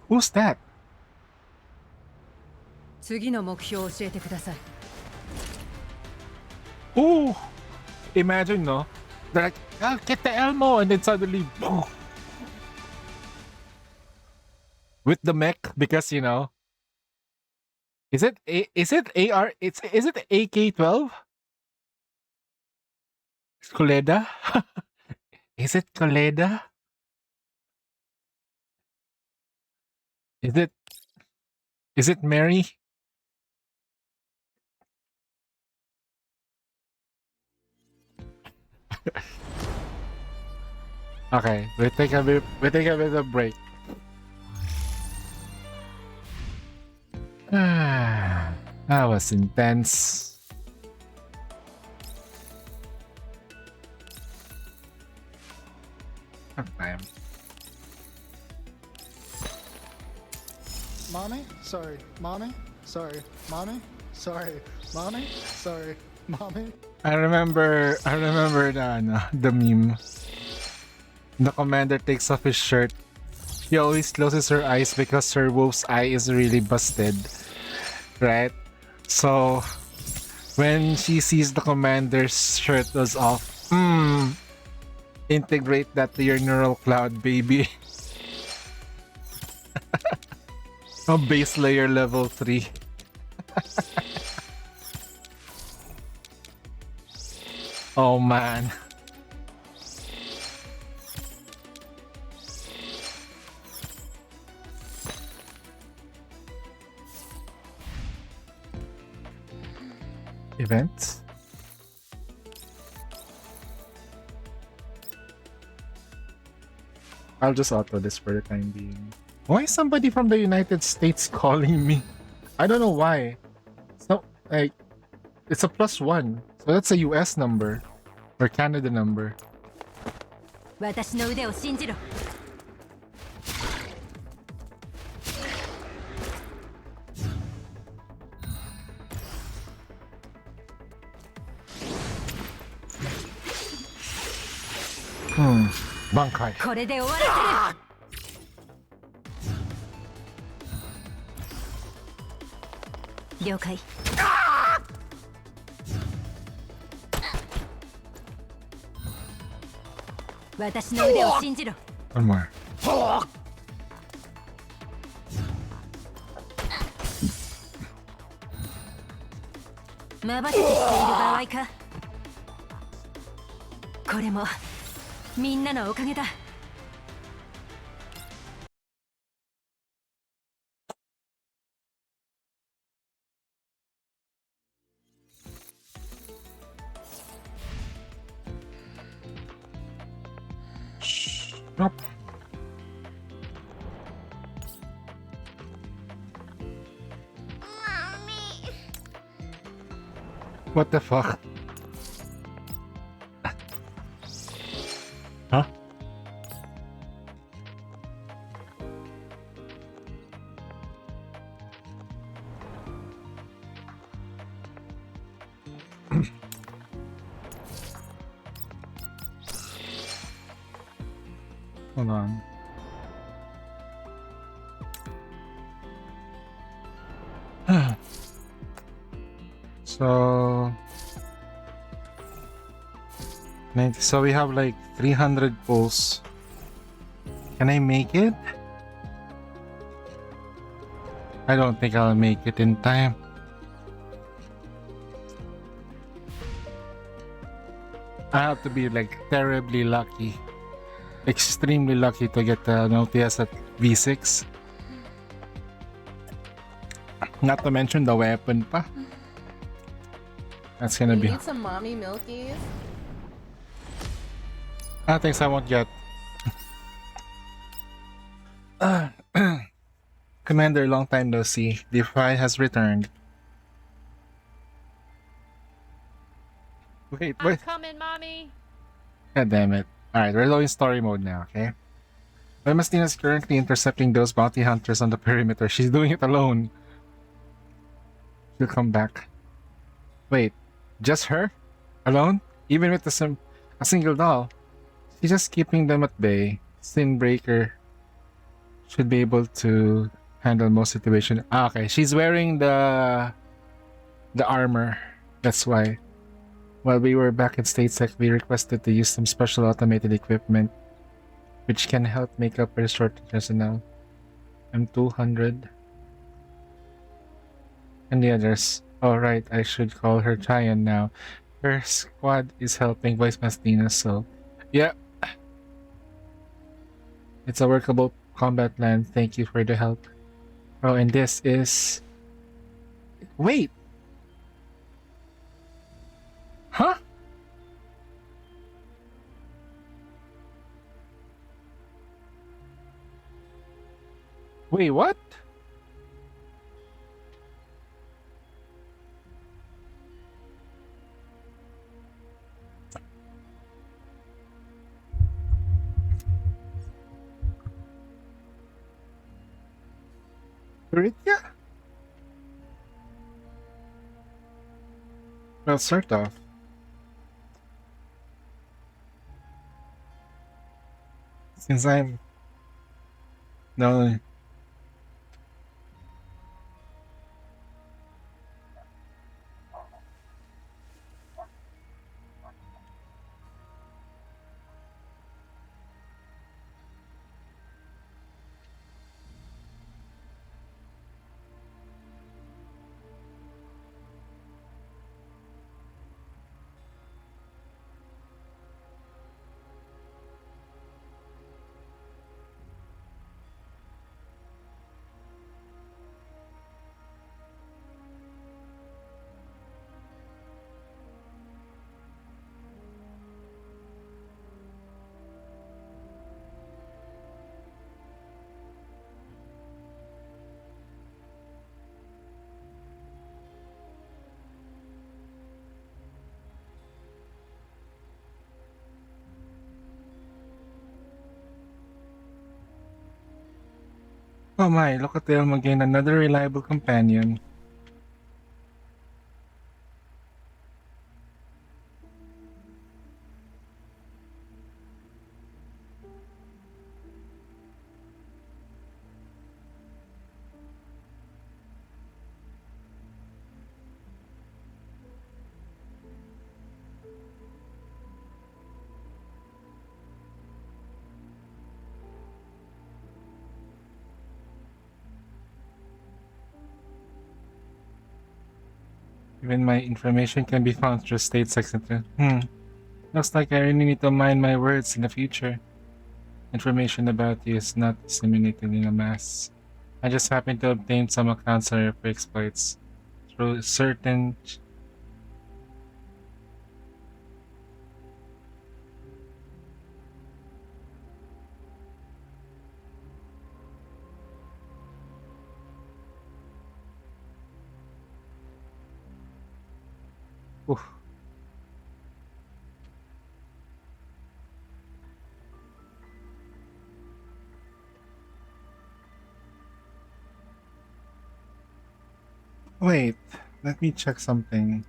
Who's that? 次の目標を教えてください。 Ooh! Imagine, no? They're like, ah, get the Elmo, and then suddenly, boom! With the mech, because is it AR? Is it AK-12? Koleda? Is it Koleda? Is it Mary? Okay, we take a bit of break. That was intense. Sorry, mommy. Sorry, mommy. Sorry, mommy. Sorry, mommy. I remember the meme. The commander takes off his shirt. She always closes her eyes because her wolf's eye is really busted, right? So when she sees the commander's shirt was off, integrate that to your neural cloud, baby. A base layer level 3. Oh man. Events? I'll just auto this for the time being. Why is somebody from the United States calling me? I don't know why. So, like, it's a +1. So that's a US number. Or Canada number. 私の腕を信じろ。Bankai. これで終わらせる。了解。私の腕を信じろ。One more. まばたきしている場合か。これもみんなのおかげだ。Nope. What the fuck? Huh? Hold on. So 90, so we have like 300 pulls. Can I make it? I don't think I'll make it in time. I have to be like terribly lucky. Extremely lucky to get an OTS at V6. Not to mention the weapon pa. That's gonna You be... need some mommy milkies? Things I won't get. Commander, long time no see. Defy has returned. Wait. I'm coming, mommy. God damn it. Alright, we're low in story mode now, okay? Mastina is currently intercepting those bounty hunters on the perimeter. She's doing it alone. She'll come back. Wait, just her? Alone? Even with a single doll? She's just keeping them at bay. Sinbreaker should be able to handle most situations. Okay, she's wearing the armor. That's why. While we were back in StateSec, we requested to use some special automated equipment which can help make up for the shortage personnel. I'm 200. And the others. Oh right, I should call her Giant now. Her squad is helping Voice Mastina, so... Yeah. It's a workable combat plan. Thank you for the help. Oh, and this is... Wait! Huh? Wait, what? Ritia? Well, sort of. Since I'm no. Oh my, look at them again, another reliable companion. Even my information can be found through state secretary. Looks like I really need to mind my words in the future. Information about you is not disseminated in a mass. I just happen to obtain some accounts on your exploits through certain. Oof. Wait, let me check something.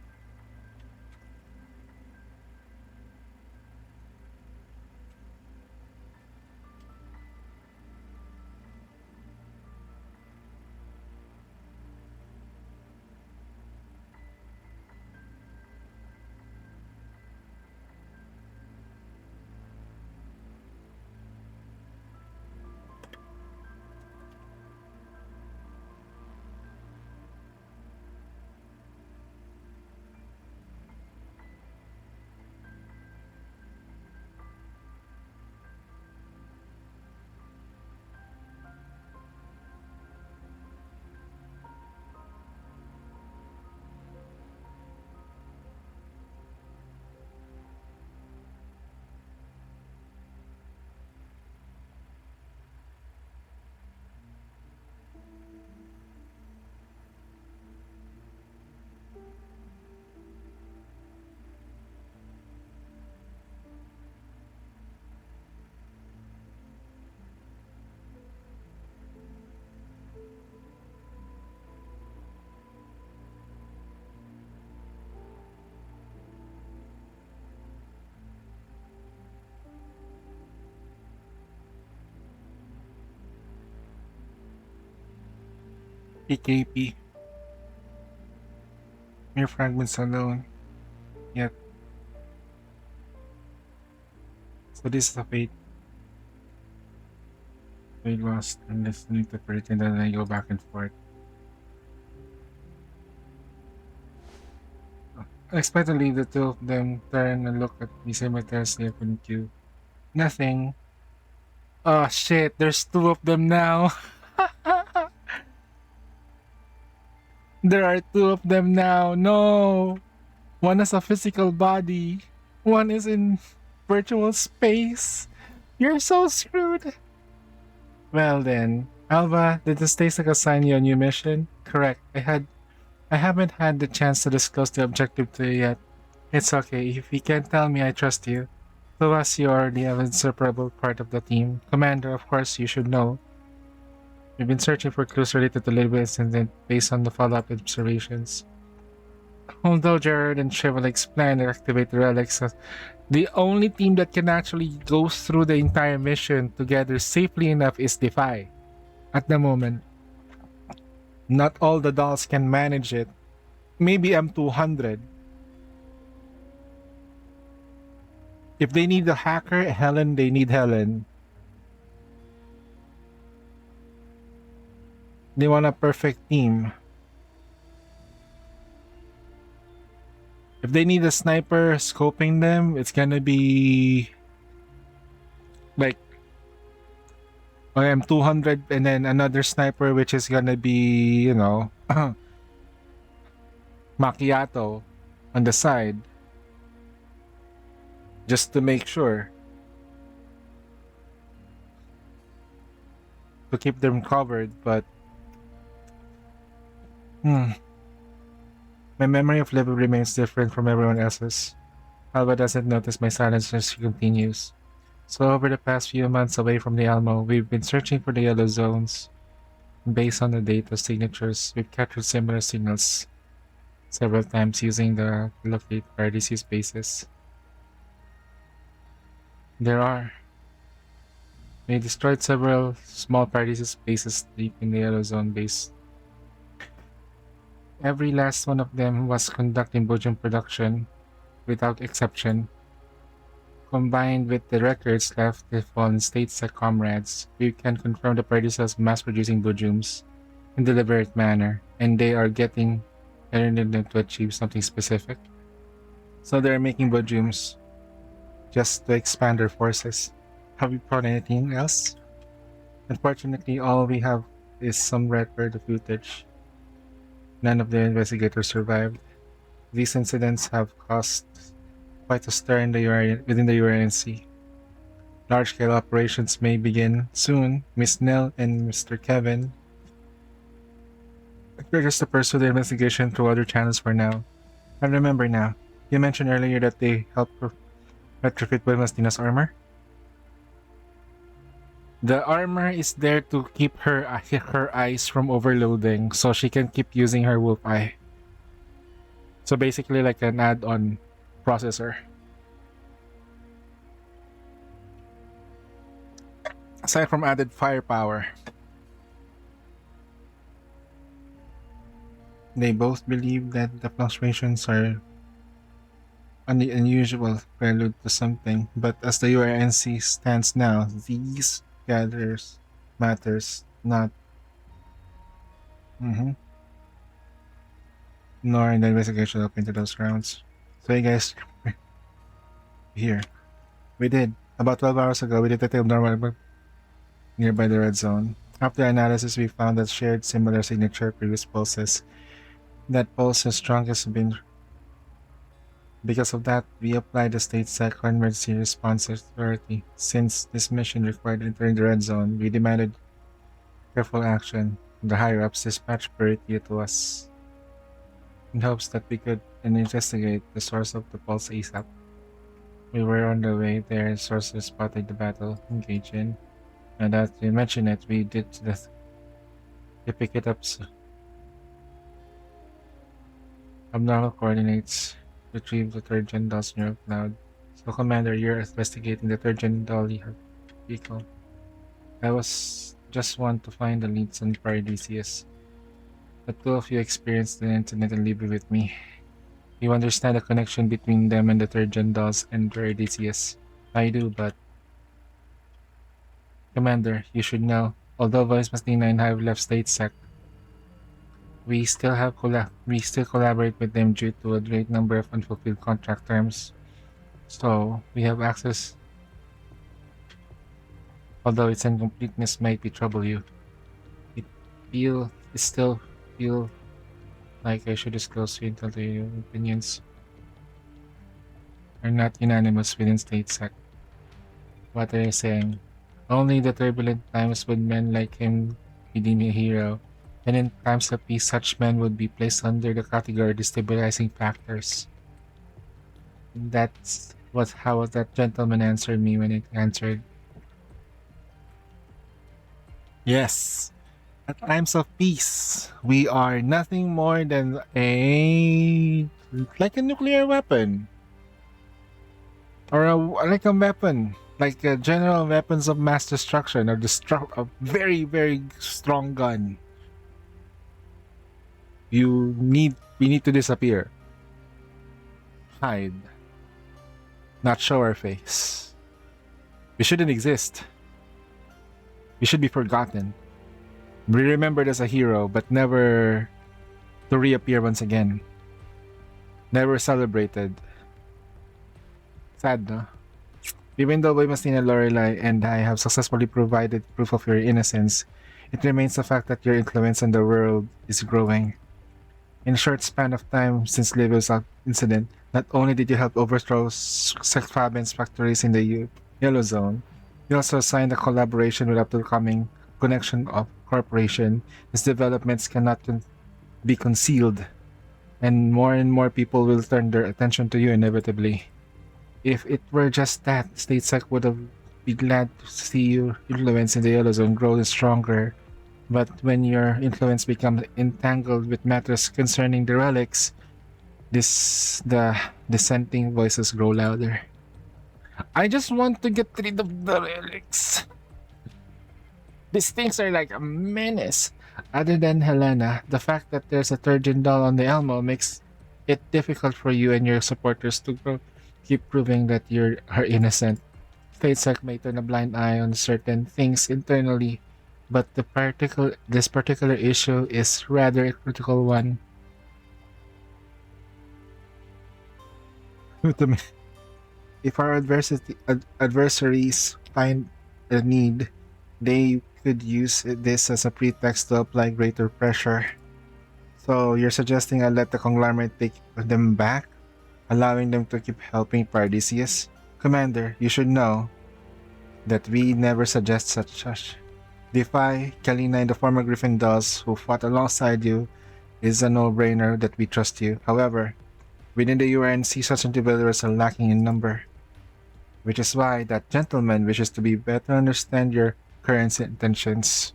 PKP. Mere fragments alone. Yet, so this is a fate. We lost and listening to pretend that I go back and forth. Unexpectedly, the two of them turn and look at me simultaneously. I couldn't cue. Nothing. Oh shit, there's two of them now. There are two of them now. No. One has a physical body. One is in virtual space. You're so screwed. Well then, Alva, did the Stasic assign you a new mission? Correct. I haven't had the chance to disclose the objective to you yet. It's okay. If you can't tell me, I trust you. To us, you are the inseparable part of the team. Commander, of course, you should know. We've been searching for clues related to the Libya incident based on the follow-up observations. Although Jared and Chevalik's plan to activate the relics, the only team that can actually go through the entire mission together safely enough is Defy. At the moment, not all the dolls can manage it. Maybe M200. If they need a hacker, Helen, they need Helen. They want a perfect team. If they need a sniper scoping them, it's gonna be like M200 and then another sniper, which is gonna be, Macchiato on the side. Just to make sure. To keep them covered, but my memory of Libby remains different from everyone else's. Alba doesn't notice my silence as she continues. So over the past few months away from the Alamo, we've been searching for the yellow zones. Based on the data signatures, we've captured similar signals several times using the locate RDC bases. There are. We destroyed several small Paradisus bases deep in the yellow zone base. Every last one of them was conducting Bojum production, without exception. Combined with the records left by fallen stateside comrades, we can confirm the Paradisus mass-producing Bojums in deliberate manner, and they are getting them to achieve something specific. So they're making Bojums just to expand their forces. Have we found anything else? Unfortunately, all we have is some record of footage. None of the investigators survived. These incidents have caused quite a stir in within the URNC. Large-scale operations may begin soon. Miss Nell and Mr. Kevin urge to pursue the investigation through other channels for now. I remember now. You mentioned earlier that they helped retrofit Buenos Dina's armor. The armor is there to keep her eyes from overloading, so she can keep using her wolf eye. So basically, like an add-on processor. Aside from added firepower, they both believe that the fluctuations are an unusual prelude to something, but as the URNC stands now, these gathers matters not. Nor in the investigation up into those grounds. So you guys, here. We did. About 12 hours ago, we detected abnormal nearby the red zone. After analysis, we found that shared similar signature previous pulses. That pulse is strongest been. Because of that, we applied the state second emergency response authority. Since this mission required entering the red zone, we demanded careful action. The higher-ups dispatched priority to us in hopes that we could investigate the source of the pulse ASAP. We were on the way there and sources spotted the battle engage in. And as you mentioned it, we did this. We pick it up. Abnormal coordinates. Retrieve the third gen Dawes neural cloud. So Commander, you're investigating the third gen Dolly vehicle. I was just want to find the leads on Paradisius. The two of you experienced the incident and leave it with me. You understand the connection between them and the third gen Dawes and Paradisius. I do, but Commander, you should know. Although Voice Mastina and I have left State Sec, we still collaborate with them due to a great number of unfulfilled contract terms. So we have access. Although its incompleteness might be trouble you, it still feel like I should disclose to you until your opinions are not unanimous within State Sec. What are you saying? Only the turbulent times would men like him be deemed a hero. And in times of peace, such men would be placed under the category of destabilizing factors. That's how that gentleman answered me when it answered. Yes. At times of peace, we are nothing more than a like a nuclear weapon or like a weapon, like general weapons of mass destruction or a very very strong gun. We need to disappear, hide, not show our face. We shouldn't exist. We should be forgotten. Be remembered as a hero, but never to reappear once again. Never celebrated. Sad, no? Even though Boymastina, Lorelai, and I have successfully provided proof of your innocence, it remains the fact that your influence on the world is growing. In a short span of time since Livio's incident, not only did you help overthrow Sekfaben's factories in the Yellow Zone, you also signed a collaboration with upcoming connection of corporation. These developments cannot be concealed, and more people will turn their attention to you inevitably. If it were just that, StateSec would have been glad to see your influence in the Yellow Zone grow stronger. But when your influence becomes entangled with matters concerning the relics, the dissenting voices grow louder. I just want to get rid of the relics. These things are like a menace. Other than Helena, the fact that there's a Turgeon doll on the Elmo makes it difficult for you and your supporters to keep proving that are innocent. StateSec may turn a blind eye on certain things internally, but this particular issue is rather a critical one. If our adversaries find a need, they could use this as a pretext to apply greater pressure. So you're suggesting I let the conglomerate take them back, allowing them to keep helping Paradisius? Commander, you should know that we never suggest such. Defy, Kalina, and the former Griffin dolls who fought alongside you is a no-brainer that we trust you. However, within the URNC, such individuals are lacking in number, which is why that gentleman wishes to be better understand your current intentions.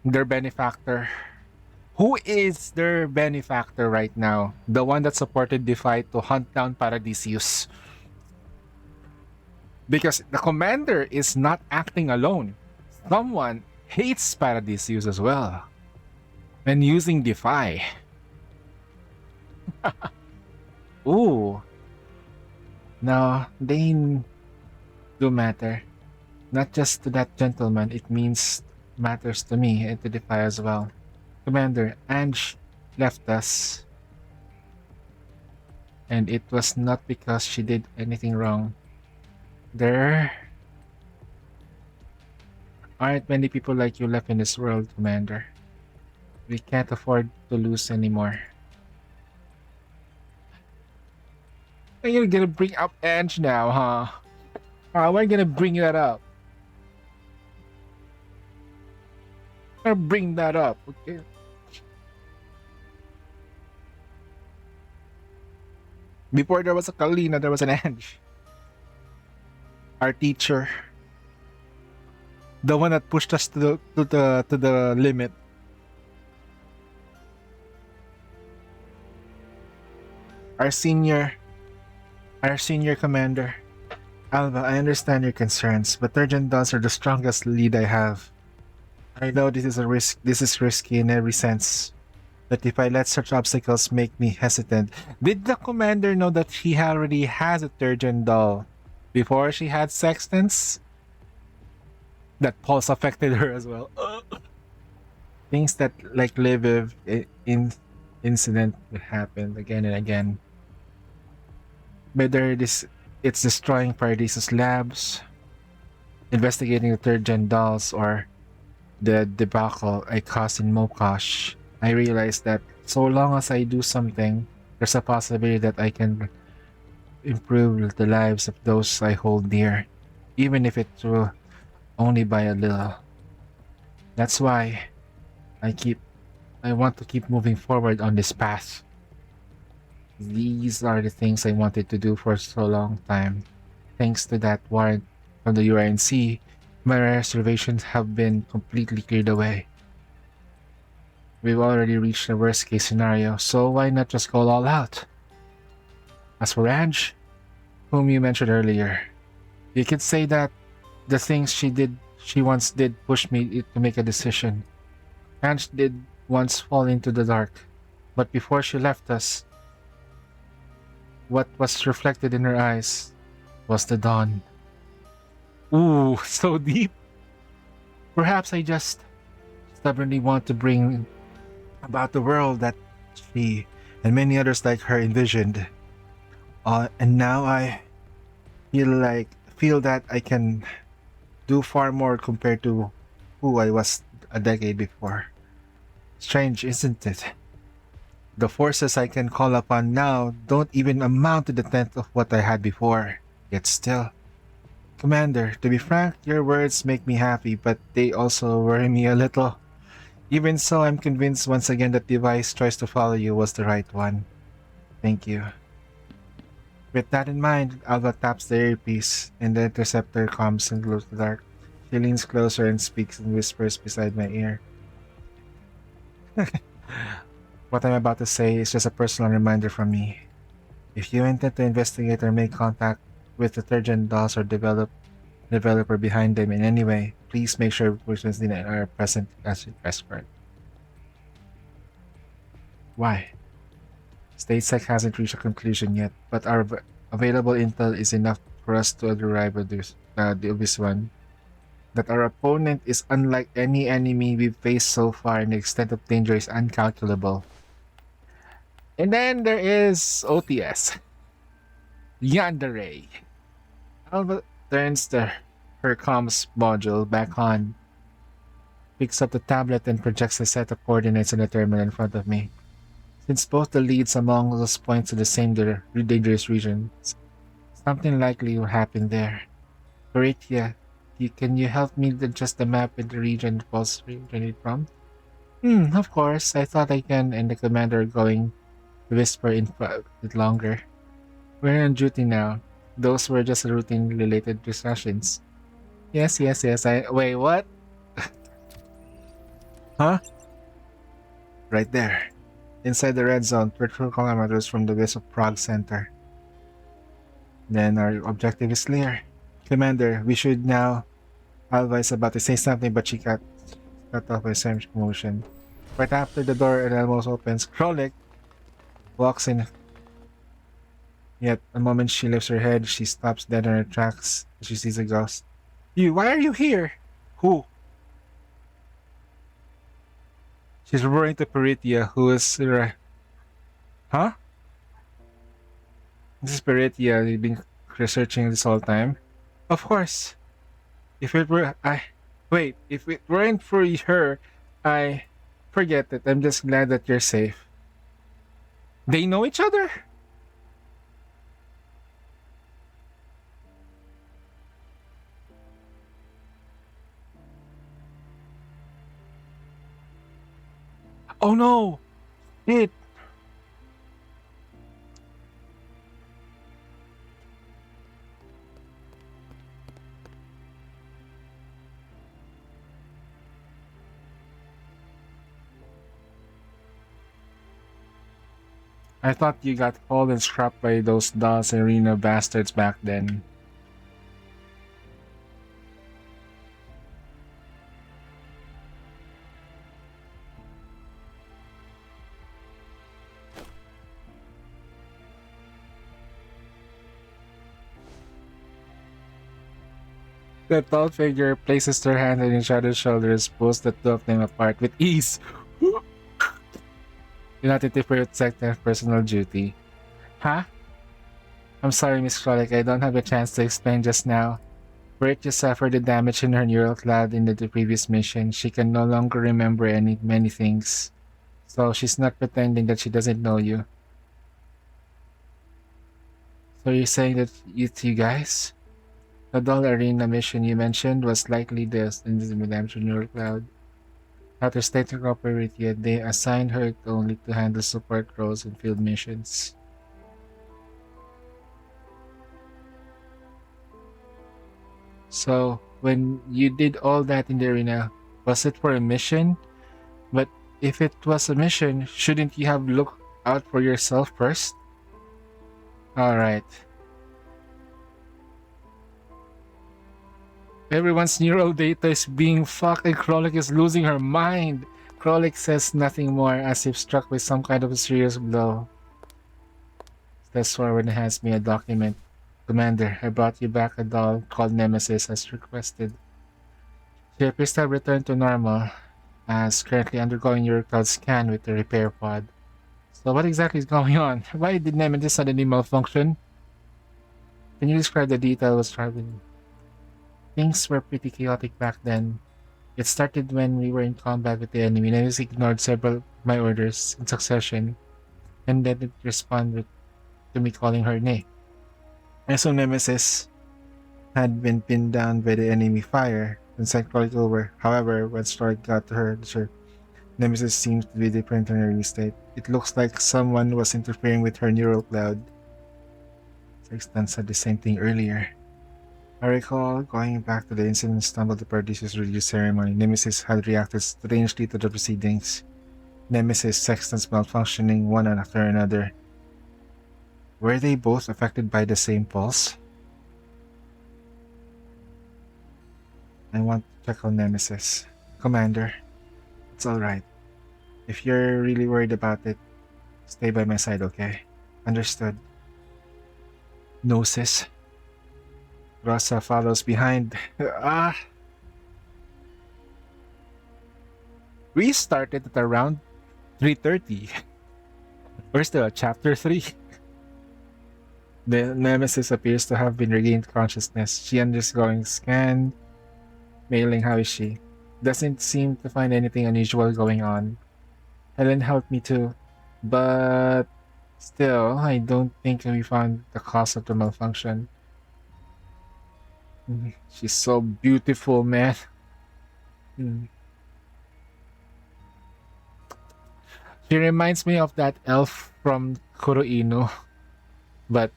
Their benefactor. Who is their benefactor right now? The one that supported Defy to hunt down Paradisius. Because the commander is not acting alone. Someone hates Paradisius as well. And using Defy. Ooh. No, they do matter. Not just to that gentleman, it matters to me and to Defy as well. Commander, Ange left us. And it was not because she did anything wrong. There aren't many people like you left in this world, Commander. We can't afford to lose anymore. And you're gonna bring up Ange now, huh? We're gonna bring that up. We're gonna bring that up, okay? Before there was a Kalina, there was an Ange. Our teacher. The one that pushed us to the limit. Our senior commander. Alva, I understand your concerns, but Turgeon dolls are the strongest lead I have. I know this is risky in every sense. But if I let such obstacles make me hesitant, did the commander know that she already has a Turgeon doll before she had Sextants? That pulse affected her as well. Things that like Lviv incident will happen again and again. Whether it's destroying Paradisus labs, investigating the third gen dolls, or the debacle I caused in Mokosh, I realized that so long as I do something, there's a possibility that I can improve the lives of those I hold dear, even if it will only by a little. That's why I want to keep moving forward on this path. These are the things I wanted to do for so long time. Thanks to that warrant from the URNC, My reservations have been completely cleared away. We've already reached the worst case scenario, so why not just go all out? As for Ange, whom you mentioned earlier, you could say that the things she once did push me to make a decision. Ange did once fall into the dark, but before she left us, what was reflected in her eyes was the dawn. Ooh, so deep. Perhaps I just stubbornly want to bring about the world that she and many others like her envisioned. And now I feel that I can do far more compared to who I was a decade before. Strange, isn't it? The forces I can call upon now don't even amount to the tenth of what I had before. Yet still, Commander, to be frank, your words make me happy, but they also worry me a little. Even so, I'm convinced once again that device choice to follow you was the right one. Thank you. With that in mind, Alva taps the earpiece, and the interceptor comes and glows in the dark. She leans closer and speaks in whispers beside my ear. What I'm about to say is just a personal reminder from me. If you intend to investigate or make contact with the third-gen DOS or developer behind them in any way, please make sure persons are present as escort. Why? StateSec hasn't reached a conclusion yet, but our available intel is enough for us to derive the obvious one. That our opponent is unlike any enemy we've faced so far, and the extent of danger is incalculable. And then there is OTS. Yandere. Alba turns her comms module back on, picks up the tablet, and projects a set of coordinates on the terminal in front of me. Since both the leads among us point to the same dangerous region, something likely will happen there. Coretia, can you help me adjust the map in the region falls region from? Of course. I thought I can, and the commander going to whisper in a bit longer. We're on duty now. Those were just routine related discussions. Yes, yes, yes. Wait, what? Huh? Right there. Inside the red zone, 32 kilometers from the base of Prague Center. Then our objective is clear. Commander, we should now. Alva is about to say something, but she got cut off by some commotion. Right after the door almost opens, Krolik walks in. Yet, the moment she lifts her head, she stops dead in her tracks as she sees a ghost. Why are you here? Who? She's referring to Peritia, who is. Huh? This is Peritia, you've been researching this whole time? Of course. If it were. Wait, if it weren't for her, I. Forget it. I'm just glad that you're safe. They know each other? Oh no! It. I thought you got hauled and scrapped by those DOS Arena bastards back then. The tall figure places their hand on each other's shoulders, pulls the two of them apart with ease. Do not interfere with sector personal duty. Huh? I'm sorry, Miss Frolic, I don't have a chance to explain just now. Brit just suffered the damage in her neural cloud in the previous mission. She can no longer remember many things. So she's not pretending that she doesn't know you. So you're saying that you two guys? The Doll Arena mission you mentioned was likely this in the Redemption Neural Cloud. After stating property, they assigned her only to handle support roles and field missions. So, when you did all that in the arena, was it for a mission? But if it was a mission, shouldn't you have looked out for yourself first? Alright. Everyone's neural data is being fucked and Krolik is losing her mind. Krolik says nothing more as if struck by some kind of a serious blow. Steps forward and hands me a document. Commander, I brought you back a doll called Nemesis as requested. She appears to have returned to normal, as currently undergoing Eurocloud scan with the repair pod. So what exactly is going on? Why did Nemesis suddenly malfunction? Can you describe the details troubling? Things were pretty chaotic back then. It started when we were in combat with the enemy. Nemesis ignored several of my orders in succession and didn't respond to me calling her name. And so Nemesis had been pinned down by the enemy fire and sent crawling over. However, when Stork got to her, sure, Nemesis seems to be different in her state. It looks like someone was interfering with her neural cloud. Sexton said the same thing earlier. I recall going back to the incident stumbled the Paradise's release ceremony. Nemesis had reacted strangely to the proceedings. Nemesis, Sexton's malfunctioning one after another. Were they both affected by the same pulse? I want to check on Nemesis. Commander, it's alright. If you're really worried about it, stay by my side, okay? Understood. Gnosis. Rosa follows behind. We started at around 3:30. We're still at chapter 3. The Nemesis appears to have been regained consciousness. She undergoing scan. Mailing, how is she? Doesn't seem to find anything unusual going on. Helen helped me too. But still, I don't think we found the cause of the malfunction. She's so beautiful, man. She reminds me of that elf from Kuroino, but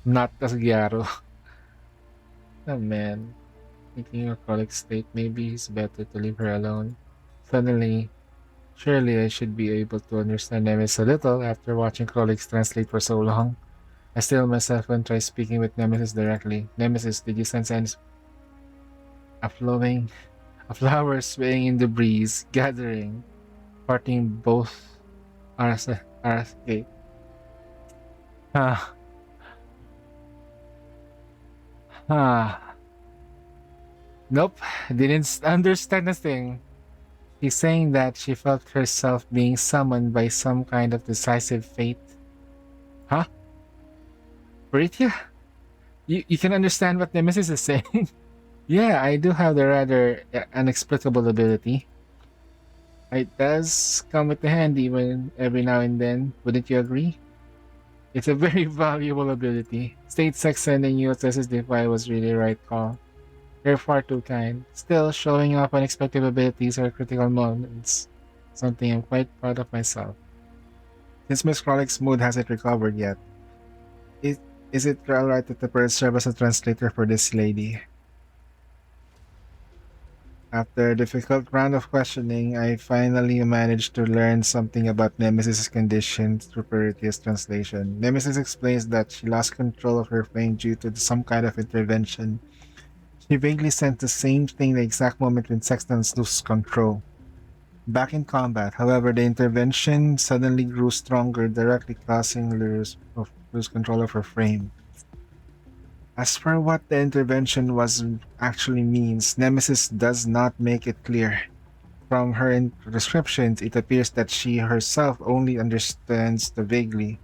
not as Gyaro. Oh man. Thinking of Krolik's state, maybe it's better to leave her alone. Suddenly, surely I should be able to understand Nemesis a little after watching Krolik's translate for so long. I still myself and try speaking with Nemesis directly. Nemesis, did you sense any a flower swaying in the breeze, gathering, parting both RSK. Ah. Nope, didn't understand a thing. She's saying that she felt herself being summoned by some kind of decisive fate. Huh? Britia? You can understand what Nemesis is saying? Yeah, I do have the rather unexplicable ability. It does come with the handy when every now and then, wouldn't you agree? It's a very valuable ability. State Sex sending you to Defy was really the right call. You're far too kind. Still, showing off unexpected abilities are critical moments. Something I'm quite proud of myself. Since Miss Krolik's mood hasn't recovered yet, is it alright that the bird serve as a translator for this lady? After a difficult round of questioning, I finally managed to learn something about Nemesis' condition through Peritia's translation. Nemesis explains that she lost control of her flame due to some kind of intervention. She vaguely sensed the same thing the exact moment when Sextans lose control. Back in combat, however, the intervention suddenly grew stronger, directly causing her to lose control of her frame. As for what the intervention actually means, Nemesis does not make it clear. From her descriptions, it appears that she herself only understands the vaguely.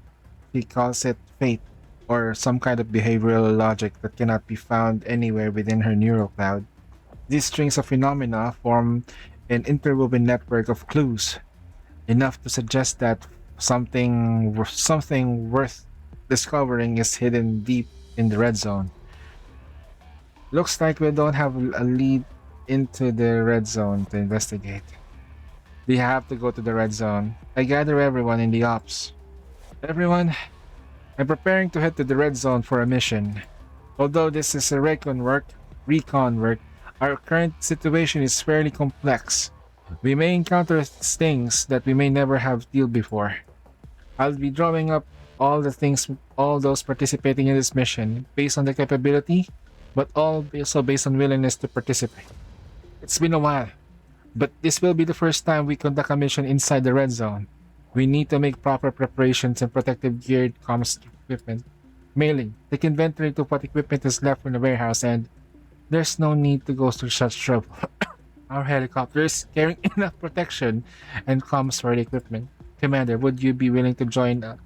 She calls it fate, or some kind of behavioral logic that cannot be found anywhere within her neural cloud. These strings of phenomena form an interwoven network of clues, enough to suggest that something worth discovering is hidden deep in the red zone. Looks like we don't have a lead into the red zone to investigate. We have to go to the red zone. I gather everyone in the ops. Everyone, I'm preparing to head to the red zone for a mission. Although this is a recon work, Our current situation is fairly complex. We may encounter things that we may never have dealt before. I'll be drawing up all those participating in this mission based on their capability, but also based on willingness to participate. It's been a while, but this will be the first time we conduct a mission inside the red zone. We need to make proper preparations and protective geared comms equipment. Mailing, take inventory to what equipment is left in the warehouse, and there's no need to go through such trouble. Our helicopter is carrying enough protection and comms for the equipment. Commander, would you be willing to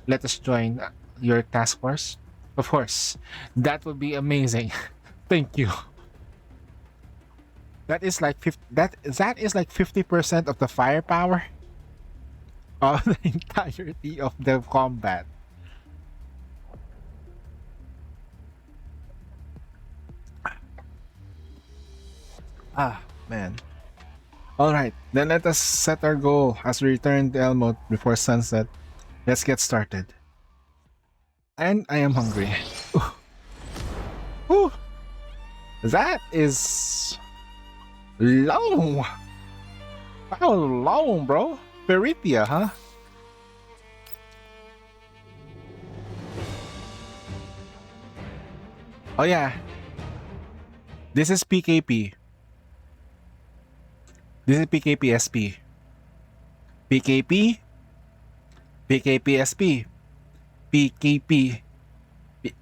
let us join your task force? Of course. That would be amazing. Thank you. That is like 50% of the firepower of the entirety of the combat. Ah, man. All right, then let us set our goal as we return to Elmo before sunset. Let's get started. And I am hungry. Ooh. Ooh. That is long. How long, bro? Peritia, huh? Oh yeah. This is PKP. This is PKPSP. PKP. PKPSP. PKP.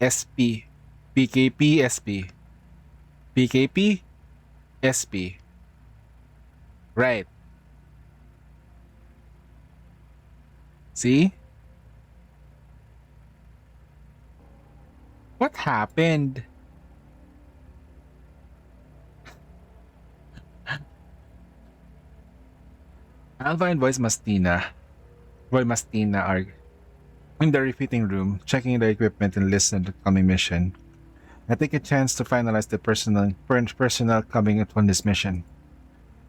SP. PKPSP. PKP. SP. Right. See? What happened? Alva and Boy Mastina are in the refitting room, checking the equipment and listening to the coming mission. I take a chance to finalize the personnel coming upon this mission.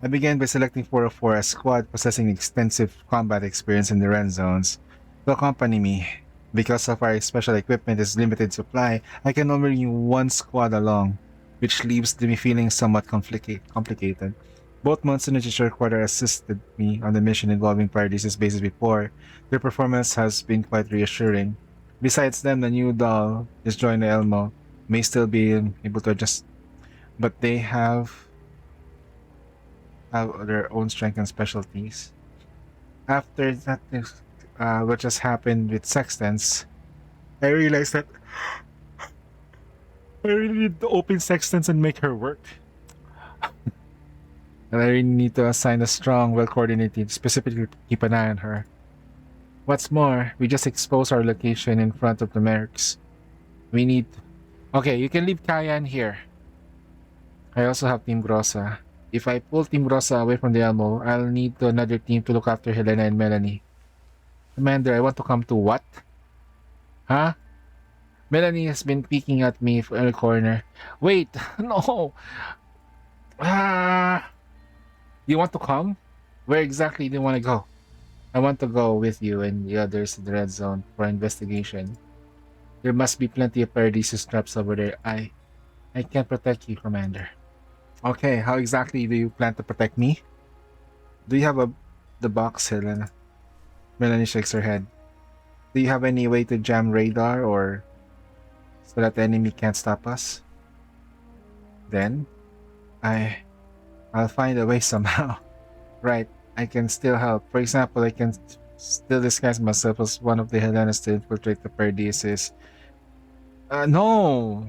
I began by selecting 404, a squad possessing extensive combat experience in the red zones, to accompany me. Because of our special equipment is limited supply, I can only bring one squad along, which leaves me feeling somewhat complicated. Both Monson and Cheshire Quarter assisted me on the mission involving Paradise's bases before. Their performance has been quite reassuring. Besides them, the new doll is joined Elmo, may still be able to adjust, but they have their own strengths and specialties. After that, what just happened with Sextants, I realized that I really need to open Sextants and make her work. And I really need to assign a strong, well-coordinated, specifically to keep an eye on her. What's more, we just exposed our location in front of the mercs. We need... Okay, you can leave Cayenne here. I also have Team Grossa. If I pull Team Grossa away from the Elmo, I'll need another team to look after Helena and Melanie. Commander, I want to come to what? Huh? Melanie has been peeking at me in the corner. Wait, no! Ah! You want to come? Where exactly do you want to go? I want to go with you and the others to the red zone for investigation. There must be plenty of Paradisus traps over there. I can't protect you, Commander. Okay, how exactly do you plan to protect me? Do you have the box, Helena? Melanie shakes her head. Do you have any way to jam radar or so that the enemy can't stop us? Then, I'll find a way somehow. Right, I can still help. For example, I can still disguise myself as one of the Helenas to infiltrate the Paradises. No!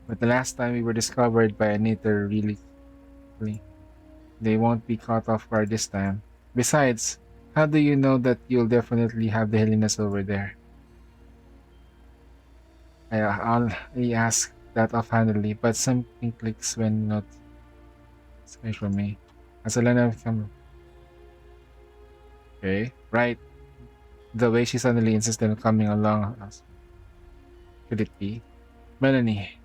But the last time we were discovered by Anita really... They won't be caught off guard this time. Besides, how do you know that you'll definitely have the Helenas over there? I'll ask that offhandedly, but something clicks when not space for me. As Helena come. Okay, right. The way she suddenly insisted on coming along. Could it be? Melanie,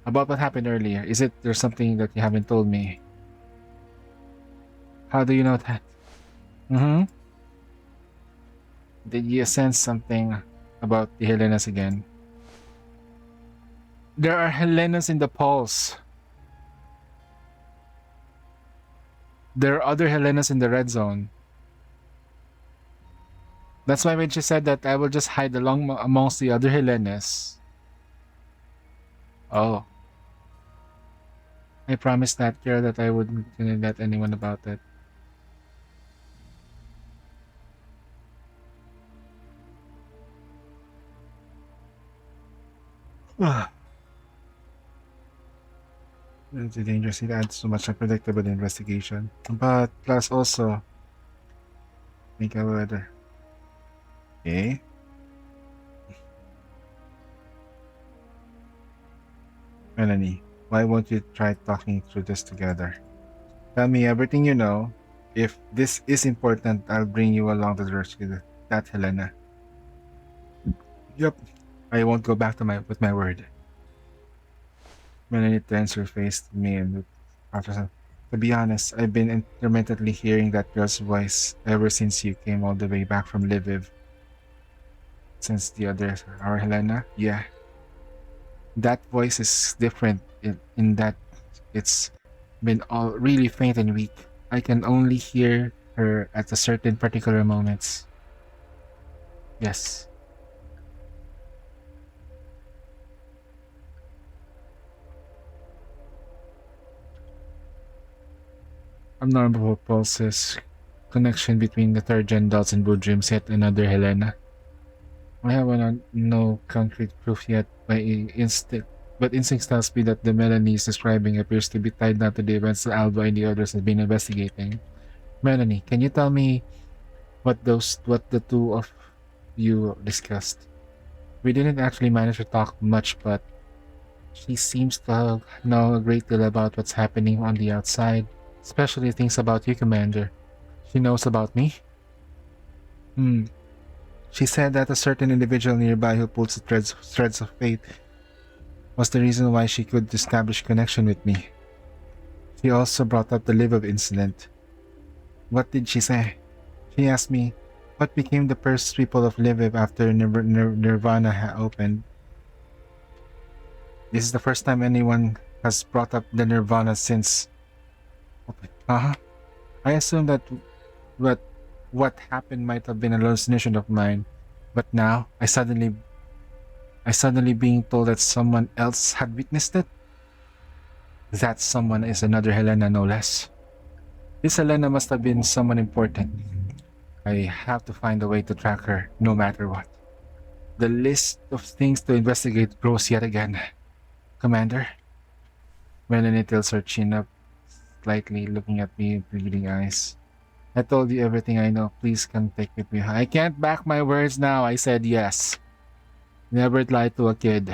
about what happened earlier, is it there's something that you haven't told me? How do you know that? Mm-hmm. Did you sense something about the Helenas again? There are Helenas in the Pulse. There are other Helenas in the red zone. That's why when she said that I will just hide along amongst the other Helenas. Oh, I promised that girl that I wouldn't let anyone about it. It's dangerous. It adds so much unpredictable investigation. But plus also, think of weather. Okay. Melanie, why won't you try talking through this together? Tell me everything you know. If this is important, I'll bring you along to the rescue. That Helena. Yep. I won't go back to my word. Melanie turns her face to me and after to be honest, I've been intermittently hearing that girl's voice ever since you came all the way back from Lviv. Since the other our Helena, yeah. That voice is different in that it's been all really faint and weak. I can only hear her at a certain particular moments. Yes. Abnormal pulses. Connection between the third gen dots and blue dreams yet another Helena. I have no concrete proof yet by instinct, but instinct tells me that the Melanie is describing appears to be tied down to the events that Alba and the others have been investigating. Melanie, can you tell me what the two of you discussed? We didn't actually manage to talk much, but she seems to know a great deal about what's happening on the outside, especially things about you, Commander. She knows about me? Hmm. She said that a certain individual nearby who pulls the threads of fate was the reason why she could establish connection with me. She also brought up the Lviv incident. What did she say? She asked me, what became the first people of Lviv after Nirvana opened? This is the first time anyone has brought up the Nirvana since. Uh-huh. I assumed that what what happened might have been a hallucination of mine, but now I suddenly being told that someone else had witnessed it. That someone is another Helena, no less. This Helena must have been someone important. I have to find a way to track her, no matter what. The list of things to investigate grows yet again. Commander? Melanie tilts her chin up slightly, looking at me with pleading eyes. I told you everything I know. Please come take with me. I can't back my words now. I said yes. Never lie to a kid.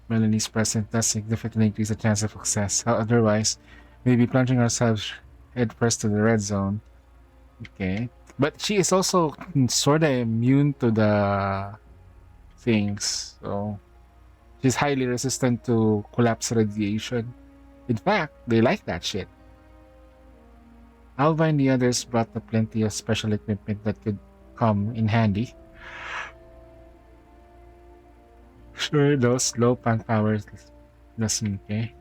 Melanie's presence does significantly increase the chance of success. Otherwise, we'd be plunging ourselves headfirst to the red zone. Okay. But she is also sort of immune to the things. So, she's highly resistant to collapse radiation. In fact, they like that shit. Alva and the others brought up plenty of special equipment that could come in handy. Sure, those low punk powers doesn't, okay?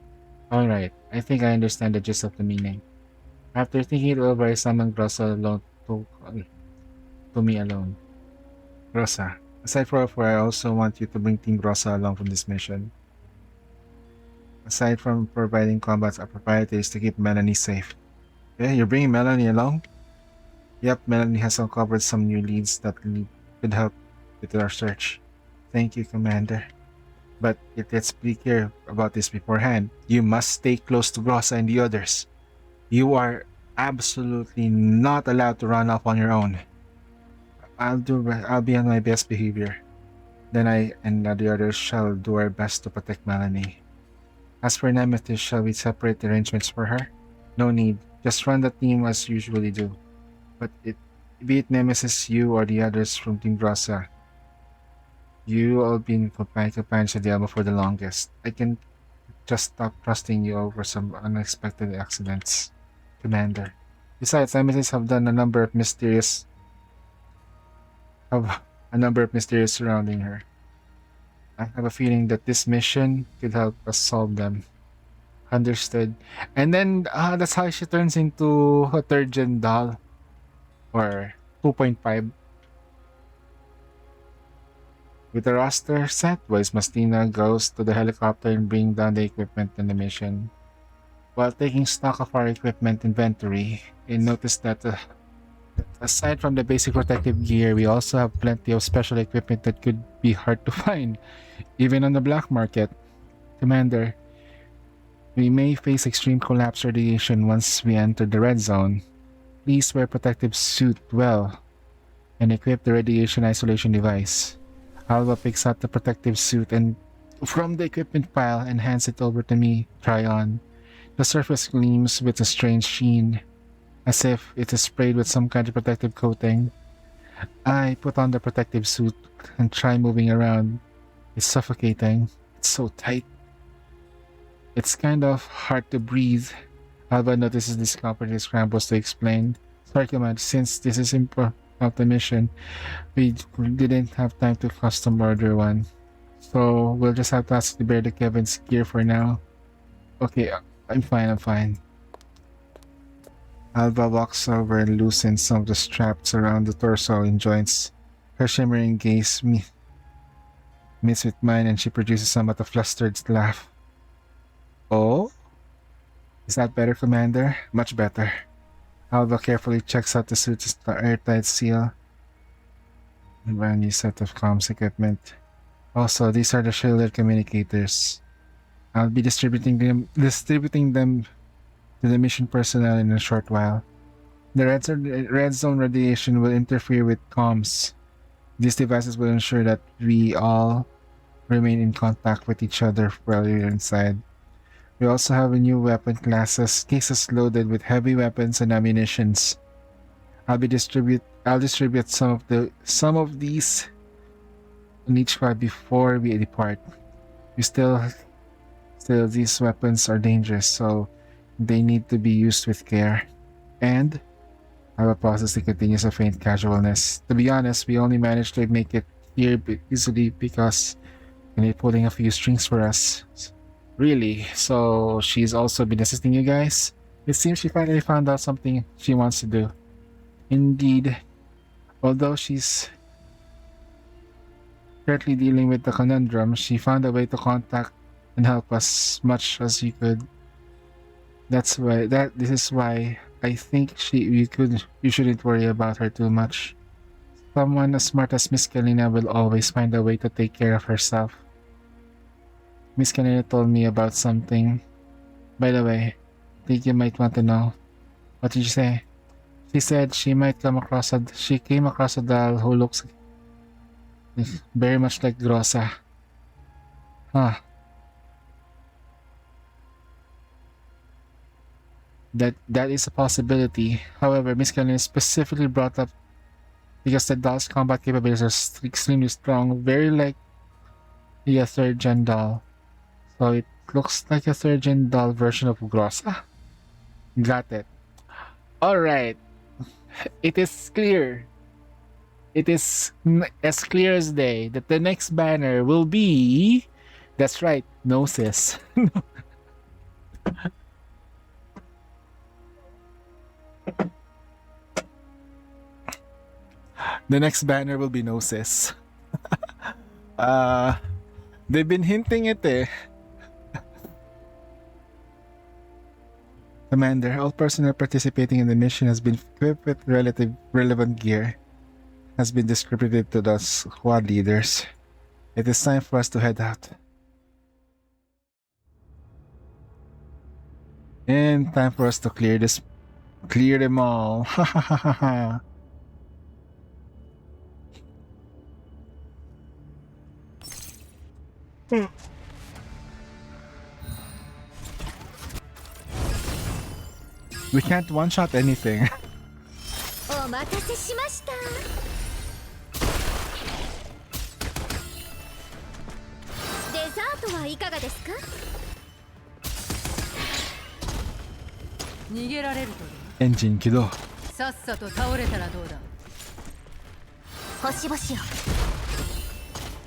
Alright, I think I understand the gist of the meaning. After thinking it over, I summoned Rosa alone to me alone. Rosa, aside from I also want you to bring Team Rosa along from this mission. Aside from providing combat opportunities to keep Melanie safe. Yeah, you're bringing Melanie along? Yep, Melanie has uncovered some new leads that could help with our search. Thank you, Commander. But let's be clear about this beforehand. You must stay close to Rosa and the others. You are absolutely not allowed to run off on your own. I'll be on my best behavior. Then I and the others shall do our best to protect Melanie. As for Nemesis, shall we separate the arrangements for her? No need. Just run the team as you usually do. But be it Nemesis, you, or the others from Team Rosa, you all been companions of the Elmo for the longest. I can just stop trusting you over some unexpected accidents, Commander. Besides, Nemesis have a number of mysterious surrounding her. I have a feeling that this mission could help us solve them. Understood. And then that's how she turns into a third gen doll or 2.5. With the roster set, Voice Mastina goes to the helicopter and bring down the equipment in the mission. While taking stock of our equipment inventory, I noticed that aside from the basic protective gear, we also have plenty of special equipment that could be hard to find, even on the black market. Commander, we may face extreme collapse radiation once we enter the red zone. Please wear protective suit well and equip the radiation isolation device. Alba picks out the protective suit and from the equipment pile and hands it over to me. Try on. The surface gleams with a strange sheen, as if it is sprayed with some kind of protective coating. I put on the protective suit and try moving around. It's suffocating. It's so tight. It's kind of hard to breathe. Alba notices discomfort and scrambles to explain. Sorry, Command, since this is of the mission, we didn't have time to custom order one. So we'll just have to ask to bear the Kevin's gear for now. Okay, I'm fine. Alba walks over and loosens some of the straps around the torso and joints. Her shimmering gaze meets with mine and she produces somewhat a flustered laugh. Oh? Is that better, Commander? Much better. Alba carefully checks out the suit's airtight seal. A brand new set of comms equipment. Also, these are the shielded communicators. I'll be distributing them to the mission personnel in a short while. The red zone radiation will interfere with comms. These devices will ensure that we all remain in contact with each other while we're inside. We also have a new weapon cases loaded with heavy weapons and ammunitions. I'll distribute some of these in each squad before we depart. Still these weapons are dangerous, so they need to be used with care. And our process continues a faint casualness. To be honest, we only managed to make it here easily because they're pulling a few strings for us. Really? So she's also been assisting you guys? It seems she finally found out something she wants to do. Indeed. Although she's currently dealing with the conundrum, she found a way to contact and help us much as she could. This is why I think you shouldn't worry about her too much. Someone as smart as Miss Kalina will always find a way to take care of herself. Miss Kalina told me about something. By the way, I think you might want to know. What did you say? She said she came across a doll who looks very much like Grossa. Huh. That is a possibility. However, Miss Kalina specifically brought up because the doll's combat capabilities are extremely strong, very like a third gen doll. So it looks like a third gen doll version of Grossa. Got it. Alright. It is clear. It is as clear as day that the next banner will be... That's right, Gnosis. The next banner will be Gnosis. They've been hinting it eh. Commander, all personnel participating in the mission has been equipped with relevant gear. Has been distributed to the squad leaders. It is time for us to head out. And time for us to clear them all. Ha ha ha ha ha. We can't one-shot anything. お待たせしました。デザートはいかがですか？逃げられるとで。エンジン起動。さっさと倒れたらどうだ。星々よ。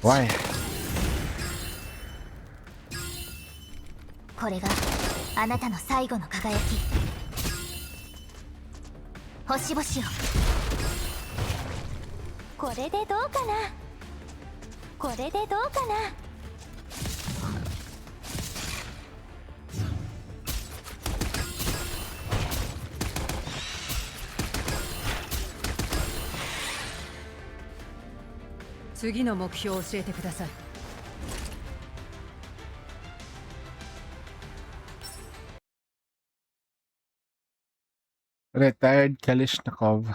Why? これがあなたの最後の輝き。星々を。これでどうかな。これでどうかな。次の目標を教えてください。Retired Kalishnikov.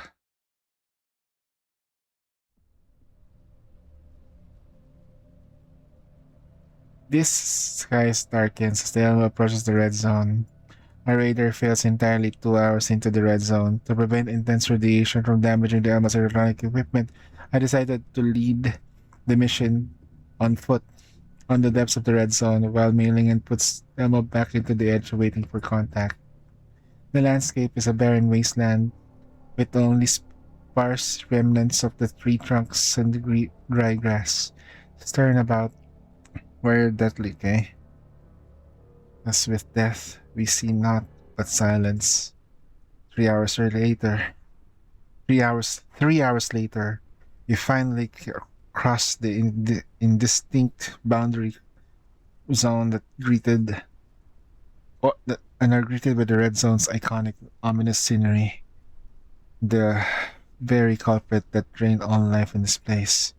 This sky darkens as the Elmo approaches the red zone. Our radar fails entirely 2 hours into the red zone. To prevent intense radiation from damaging the Elmo's electronic equipment, I decided to lead the mission on foot on the depths of the red zone while mailing and puts Elmo back into the edge waiting for contact. The landscape is a barren wasteland with only sparse remnants of the tree trunks and the dry grass. Staring about where deathly, okay? As with death, we see naught but silence. 3 hours later, 3 hours later, we finally cross the indistinct boundary zone that and are greeted with the red zone's iconic, ominous scenery. The very culprit that drained all life in this place.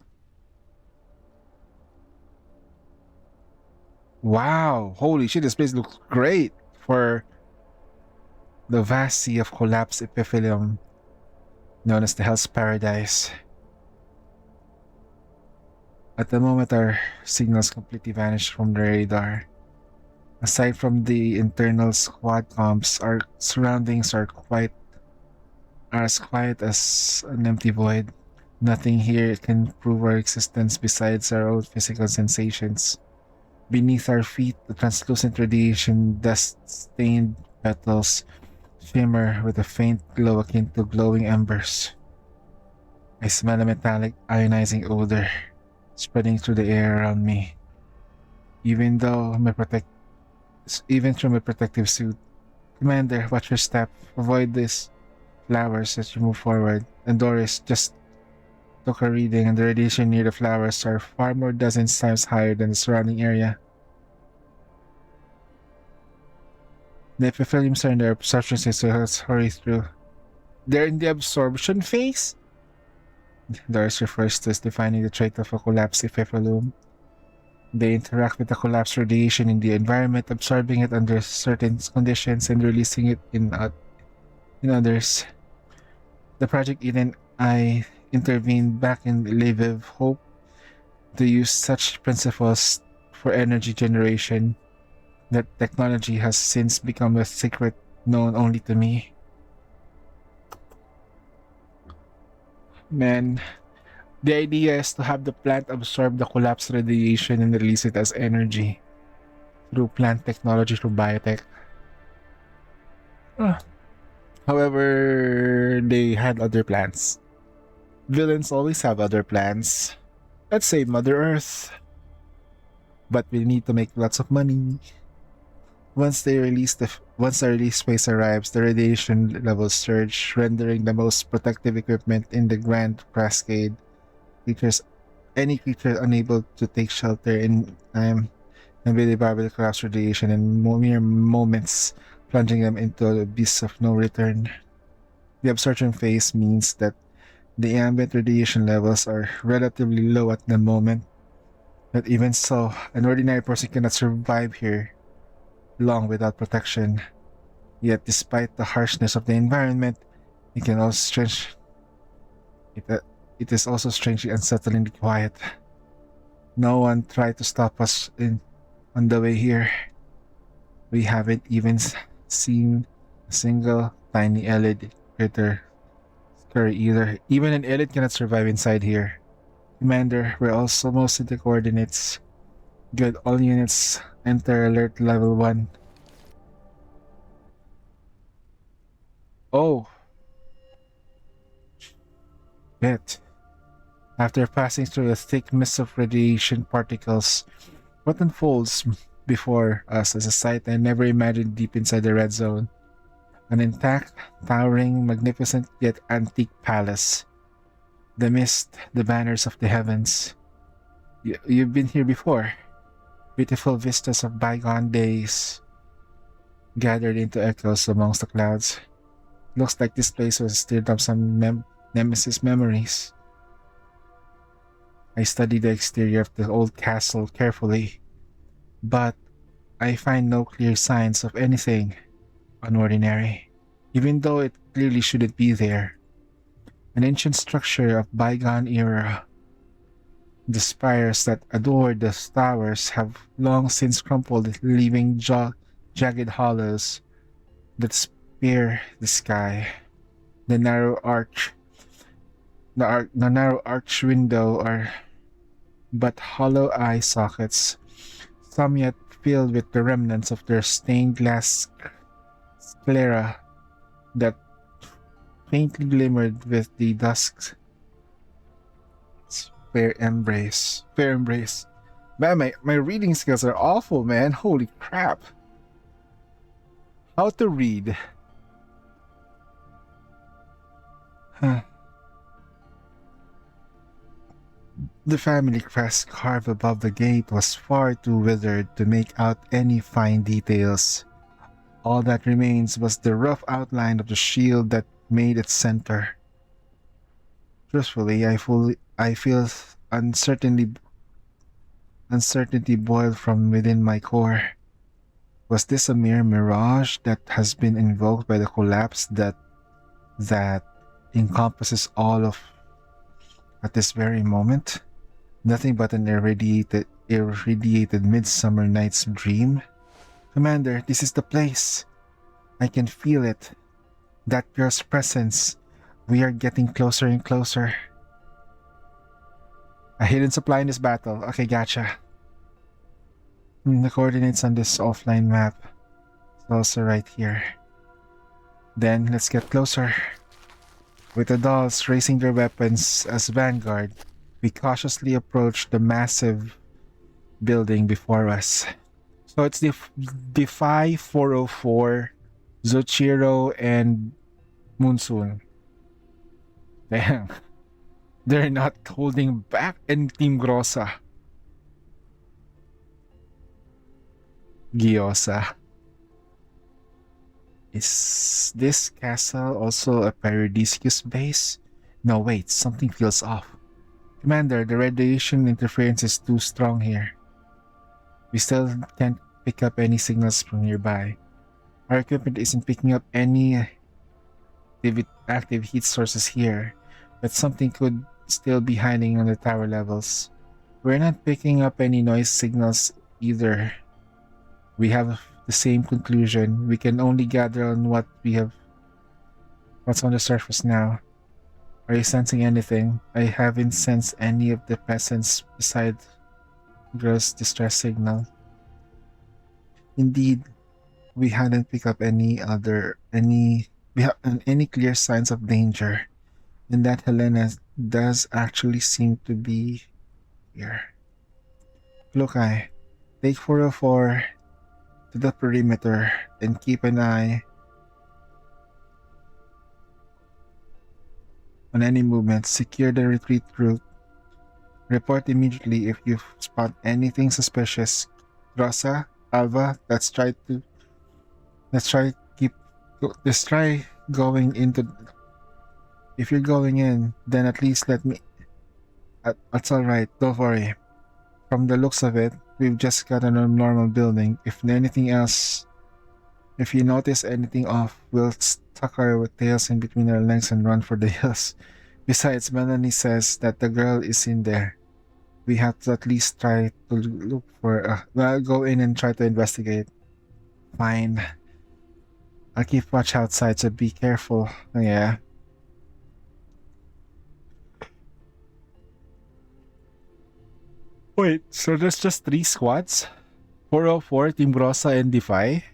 Wow! Holy shit, this place looks great for the vast sea of collapsed epithelium known as the Hell's Paradise. At the moment, our signals completely vanished from the radar. Aside from the internal squad comps, our surroundings are as quiet as an empty void. Nothing here can prove our existence besides our own physical sensations. Beneath our feet, the translucent radiation dust-stained petals shimmer with a faint glow akin to glowing embers. I smell a metallic ionizing odor spreading through the air around me. Even through my protective suit. Commander, watch your step. Avoid these flowers as you move forward. And Doris just took a reading, and the radiation near the flowers are far more dozens times higher than the surrounding area. The epitheliums are in their absorption phase, so let's hurry through. They're in the absorption phase? Doris refers to as defining the trait of a collapsed epithelium. They interact with the collapsed radiation in the environment, absorbing it under certain conditions and releasing it in others. The Project Eden I intervened back in Lviv, hope to use such principles for energy generation. That technology has since become a secret known only to me. Man, the idea is to have the plant absorb the collapsed radiation and release it as energy through plant technology, through biotech. Ah. However, they had other plans. Villains always have other plans. Let's say Mother Earth. But we need to make lots of money. Once the release phase arrives, the radiation levels surge, rendering the most protective equipment in the Grand Cascade any creature unable to take shelter in time and be devoured by the collapsed radiation in mere moments, plunging them into the abyss of no return. The absorption phase means that the ambient radiation levels are relatively low at the moment, but even so, an ordinary person cannot survive here long without protection. Yet, despite the harshness of the environment, it can also it is also strangely unsettlingly quiet. No one tried to stop us on the way here. We haven't even seen a single tiny elid critter scurry either. Even an elid cannot survive inside here. Commander, we're also most in the coordinates. Good, all units enter alert level 1. Oh, shit. After passing through a thick mist of radiation particles, what unfolds before us as a sight I never imagined deep inside the red zone. An intact, towering, magnificent yet antique palace. The mist, the banners of the heavens. You've been here before. Beautiful vistas of bygone days gathered into echoes amongst the clouds. Looks like this place was stirred up some Nemesis memories. I studied the exterior of the old castle carefully, but I find no clear signs of anything unordinary, even though it clearly shouldn't be there. An ancient structure of bygone era. The spires that adored the towers have long since crumpled, leaving jagged hollows that spear the sky. The narrow arch, the narrow arch window are but hollow eye sockets, some yet filled with the remnants of their stained glass sclera that faintly glimmered with the dusk's fair embrace. Fair embrace. Man, my reading skills are awful, man. Holy crap. How to read. Huh. The family crest carved above the gate was far too withered to make out any fine details. All that remains was the rough outline of the shield that made its center. Truthfully, I feel uncertainty boil from within my core. Was this a mere mirage that has been invoked by the collapse that encompasses all of at this very moment? Nothing but an irradiated midsummer night's dream? Commander, this is the place. I can feel it. That girl's presence. We are getting closer and closer. A hidden supply in this battle. Okay, gotcha. The coordinates on this offline map is also right here. Then, let's get closer. With the dolls raising their weapons as vanguard, we cautiously approach the massive building before us. So it's the Defy 404, Zochiro, and Monsoon. Damn. They're not holding back in Team Grossa. Gyoza. Is this castle also a Paradisius base? No, wait, something feels off. Commander, the radiation interference is too strong here. We still can't pick up any signals from nearby. Our equipment isn't picking up any active heat sources here, but something could still be hiding on the tower levels. We're not picking up any noise signals either. We have the same conclusion. We can only gather on what's on the surface now. Are you sensing anything? I haven't sensed any of the peasants beside girl's distress signal. Indeed, we hadn't picked up any clear signs of danger, and that Helena does actually seem to be here. Look, take 404 to the perimeter and keep an eye on any movement. Secure the retreat route. Report immediately if you spot anything suspicious. Rosa, Alva, let's try going into. If you're going in, then at least let me. That's alright, don't worry. From the looks of it, we've just got a normal building. If you notice anything off, we'll tuck our tails in between our legs and run for the hills. Besides, Melanie says that the girl is in there. We have to at least try to look for. Go in and try to investigate. Fine. I'll keep watch outside, so be careful. Yeah. Wait, so there's just 3 squads? 404, Team Grossa, and Defy?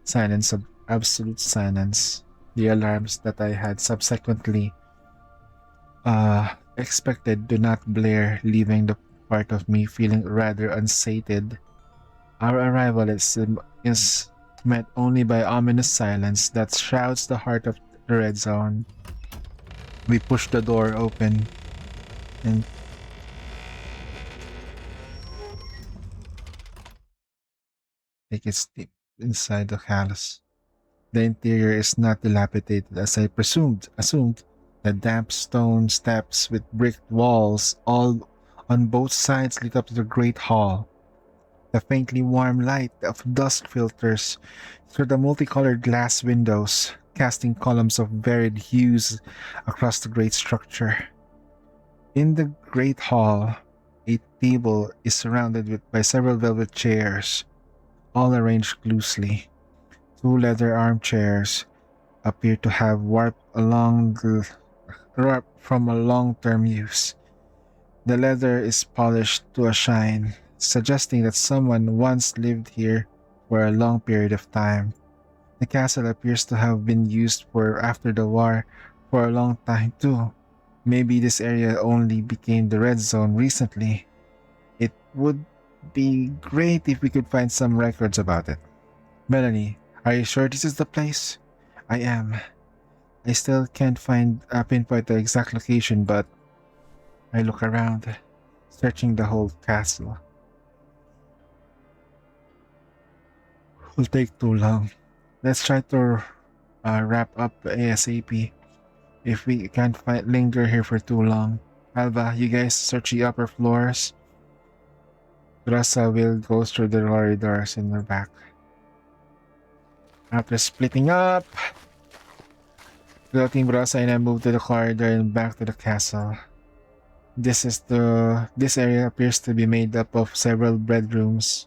Silence, absolute silence. The alarms that I had subsequently expected do not blare, leaving the part of me feeling rather unsated. Our arrival is met only by ominous silence that shrouds the heart of the red zone. We push the door open and take a step inside the house. The interior is not dilapidated as I assumed. The damp stone steps with brick walls all on both sides lit up the great hall. The faintly warm light of dusk filters through the multicolored glass windows, casting columns of varied hues across the great structure. In the great hall, a table is surrounded by several velvet chairs, all arranged loosely. Two leather armchairs appear to have warped from a long-term use. The leather is polished to a shine, suggesting that someone once lived here for a long period of time. The castle appears to have been used for after the war for a long time too. Maybe this area only became the red zone recently. It would be great if we could find some records about it. Melanie, are you sure this is the place? I am. I still can't pinpoint the exact location, but I look around, searching the whole castle. Will take too long. Let's try to wrap up ASAP. If we can't linger here for too long. Alba, you guys search the upper floors. Grasa will go through the corridors in the back. After splitting up, Team Grasa and I move to the corridor and back to the castle. This area appears to be made up of several bedrooms.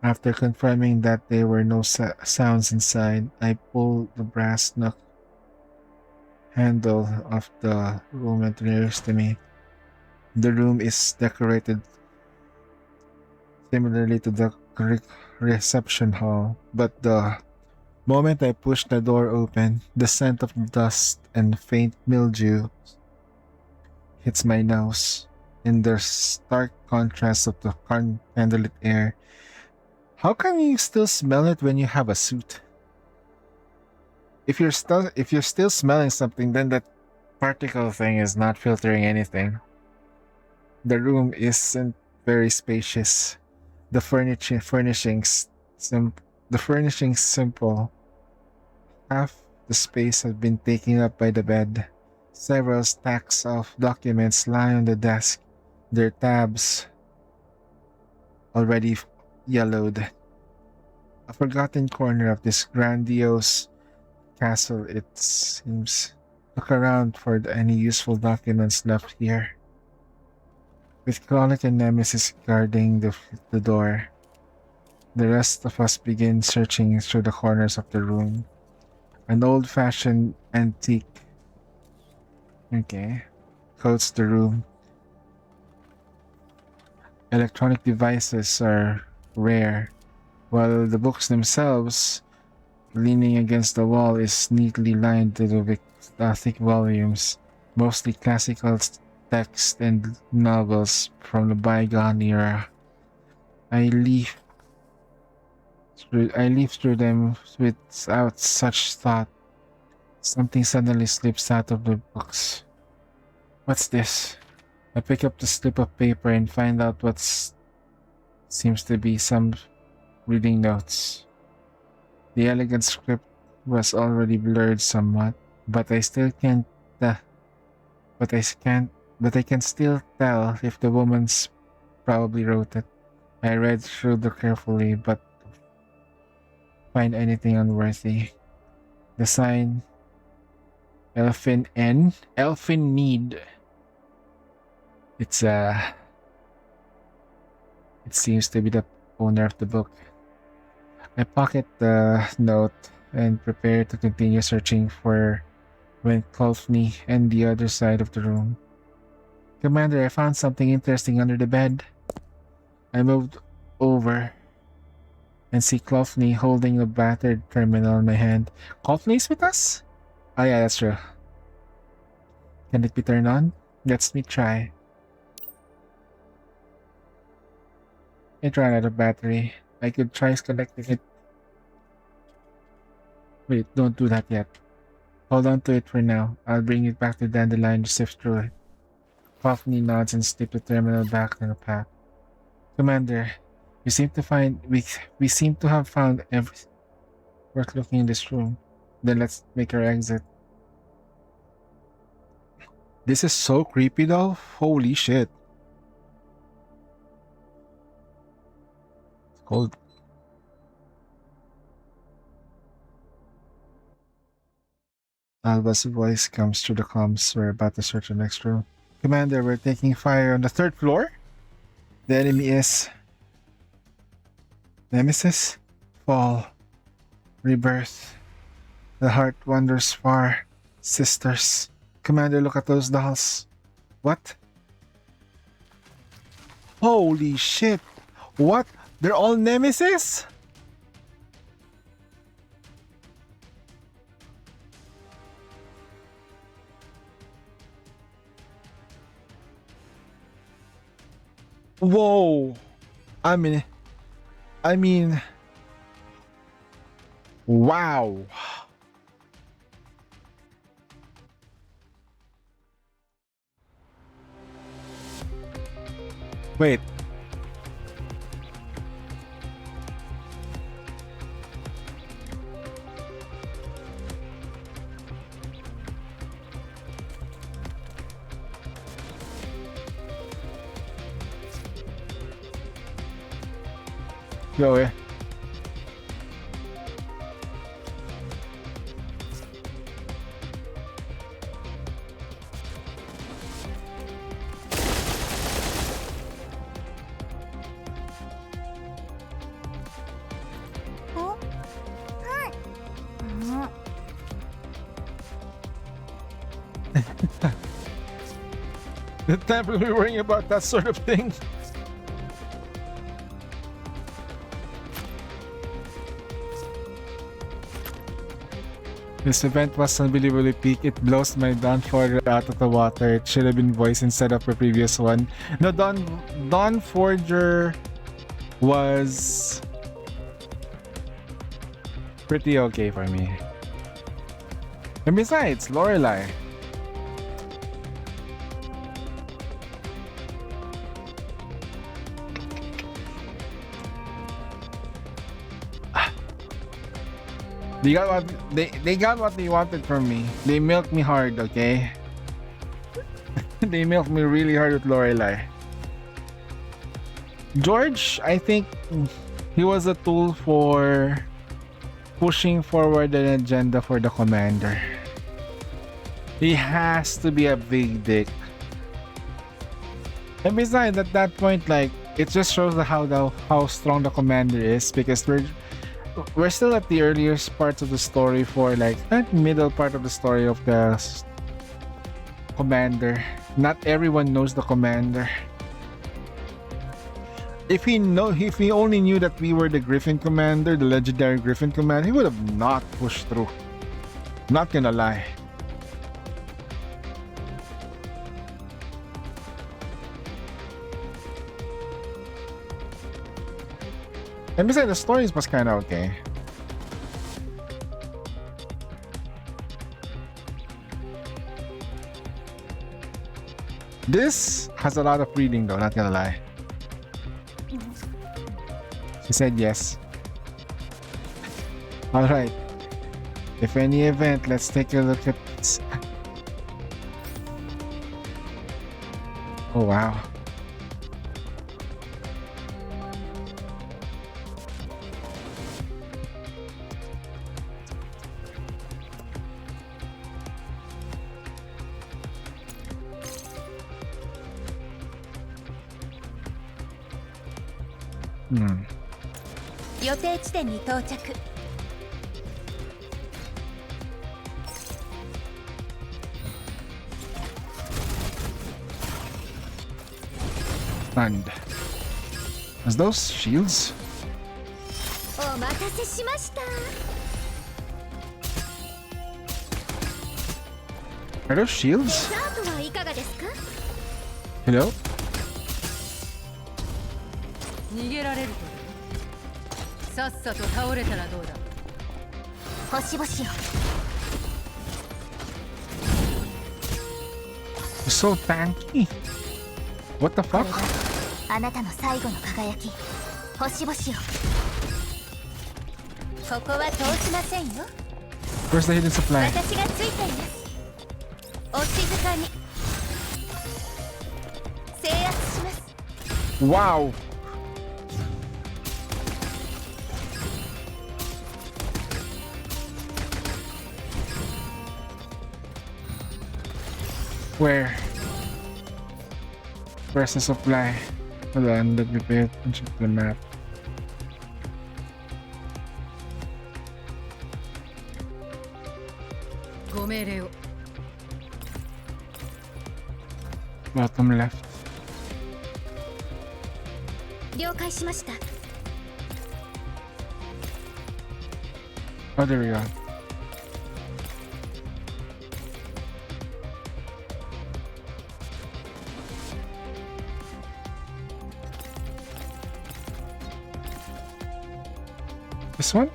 After confirming that there were no sounds inside, I pull the brass knuck handle of the room nearest to me. The room is decorated similarly to the reception hall, but the moment I push the door open, the scent of dust and faint mildew hits my nose. In the stark contrast of the candlelit air, how can you still smell it when you have a suit? If you're still smelling something, then that particle thing is not filtering anything. The room isn't very spacious. The furnishings simple. Half the space has been taken up by the bed. Several stacks of documents lie on the desk, their tabs already yellowed. A forgotten corner of this grandiose castle, it seems. Look around for any useful documents left here. With Chronic and Nemesis guarding the door, the rest of us begin searching through the corners of the room. An old-fashioned antique, coats the room. Electronic devices are rare, while the books themselves, leaning against the wall, is neatly lined with thick volumes, mostly classical text and novels from the bygone era. I leaf through them without such thought. Something suddenly slips out of the books. What's this? I pick up the slip of paper and find out what seems to be some reading notes. The elegant script was already blurred somewhat, but I can still tell if the woman's probably wrote it. I read through the carefully, but find anything unworthy. The sign, Elfin Need. It seems to be the owner of the book. I pocket the note and prepare to continue searching for when Kolfni and the other side of the room. Commander, I found something interesting under the bed. I moved over and see Klofny holding a battered terminal in my hand. Klofny's with us? Oh yeah, that's true. Can it be turned on? Let me try. It ran out of battery. I could try collecting it. Wait, don't do that yet. Hold on to it for now. I'll bring it back to Dandelion to sift through it. Coffney nods and slips the terminal back in the pack. Commander, we seem to have found everything worth looking in this room. Then let's make our exit. This is so creepy though. Holy shit. It's cold. Alba's voice comes through the comms. We're about to search the next room. Commander, we're taking fire on the 3rd floor. The enemy is Nemesis, Fall, Rebirth. The heart wanders far. Sisters. Commander, look at those dolls. What? Holy shit. What? They're all Nemesis? Whoa. I mean, wow. Wait. Go away. The temple we're worrying about that sort of thing. This event was unbelievably peak. It blows my Dawn Forger out of the water. It should have been voiced instead of the previous one. No, Dawn Forger was pretty okay for me. And besides, Lorelei. They got what they wanted from me. They milked me hard, okay? They milked me really hard with Lorelei. George, I think he was a tool for pushing forward an agenda for the commander. He has to be a big dick. And besides, at that point, like, it just shows how strong the commander is, because we're still at the earliest parts of the story for like that middle part of the story of the commander. Not everyone knows the commander. If he only knew that we were the Griffin commander, the legendary Griffin commander, he would have not pushed through. Not gonna lie. And besides, the stories was kind of okay. This has a lot of reading though, not gonna lie. She said yes. Alright. If any event, let's take a look at this. Oh wow. Hmm. 予定地点に到着。 Stunned. Is those shields? お待たせしました。 Are those shields? デザートはいかがですか？ Hello? 逃げられるとでさっさと倒れたらどうだ。星々を So tanky. What the これ fuck? があなたの最後の輝き。星々をここは通しませんよ。 Where's the hidden supply? 私がついています。お静かに制圧します。 Wow. Where? Where's the supply? Hold on, let me pay attention to the map. Bottom left. 了解しました。 Oh, there we go. This one?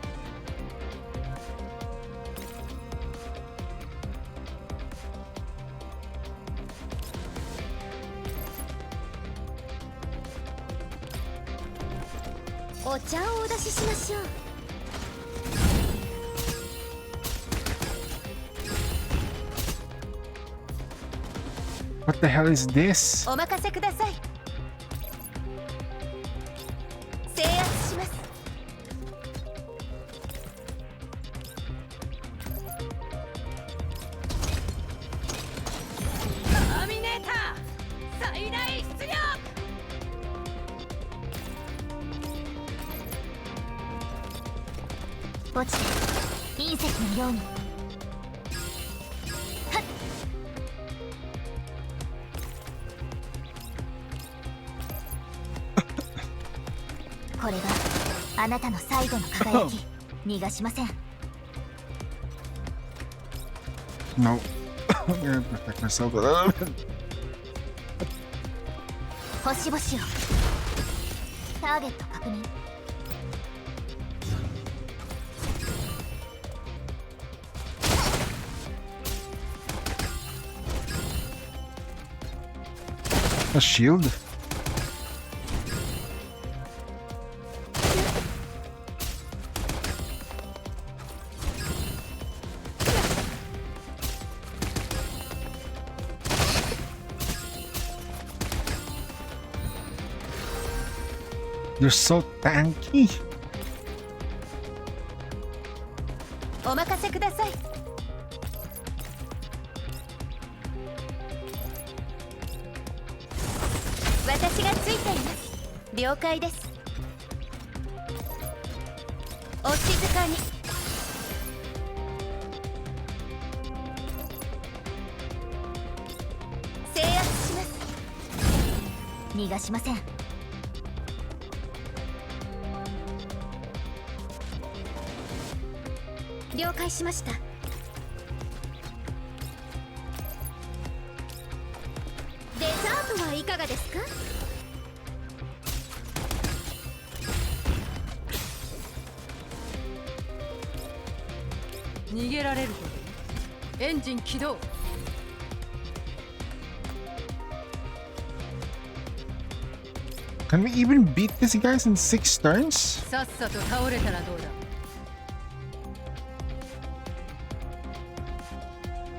お茶をお出ししましょう。 What the hell is this? お任せください。制圧します。ターミネーター最大出力。 落ちて隕石のように。はっ。これがあなたの最後の輝き。逃がしません。 No. I'm gonna protect myself a little bit. 星々をターゲット確認。 A shield? They're so tanky. お任せください。私がついています。了解です。お静かに。制圧します。逃がしません。了解しました。デザートはいかがですか？逃げられるとでエンジン起動。 Can we even beat these guys in 6 turns? さっさと倒れたらどうだ。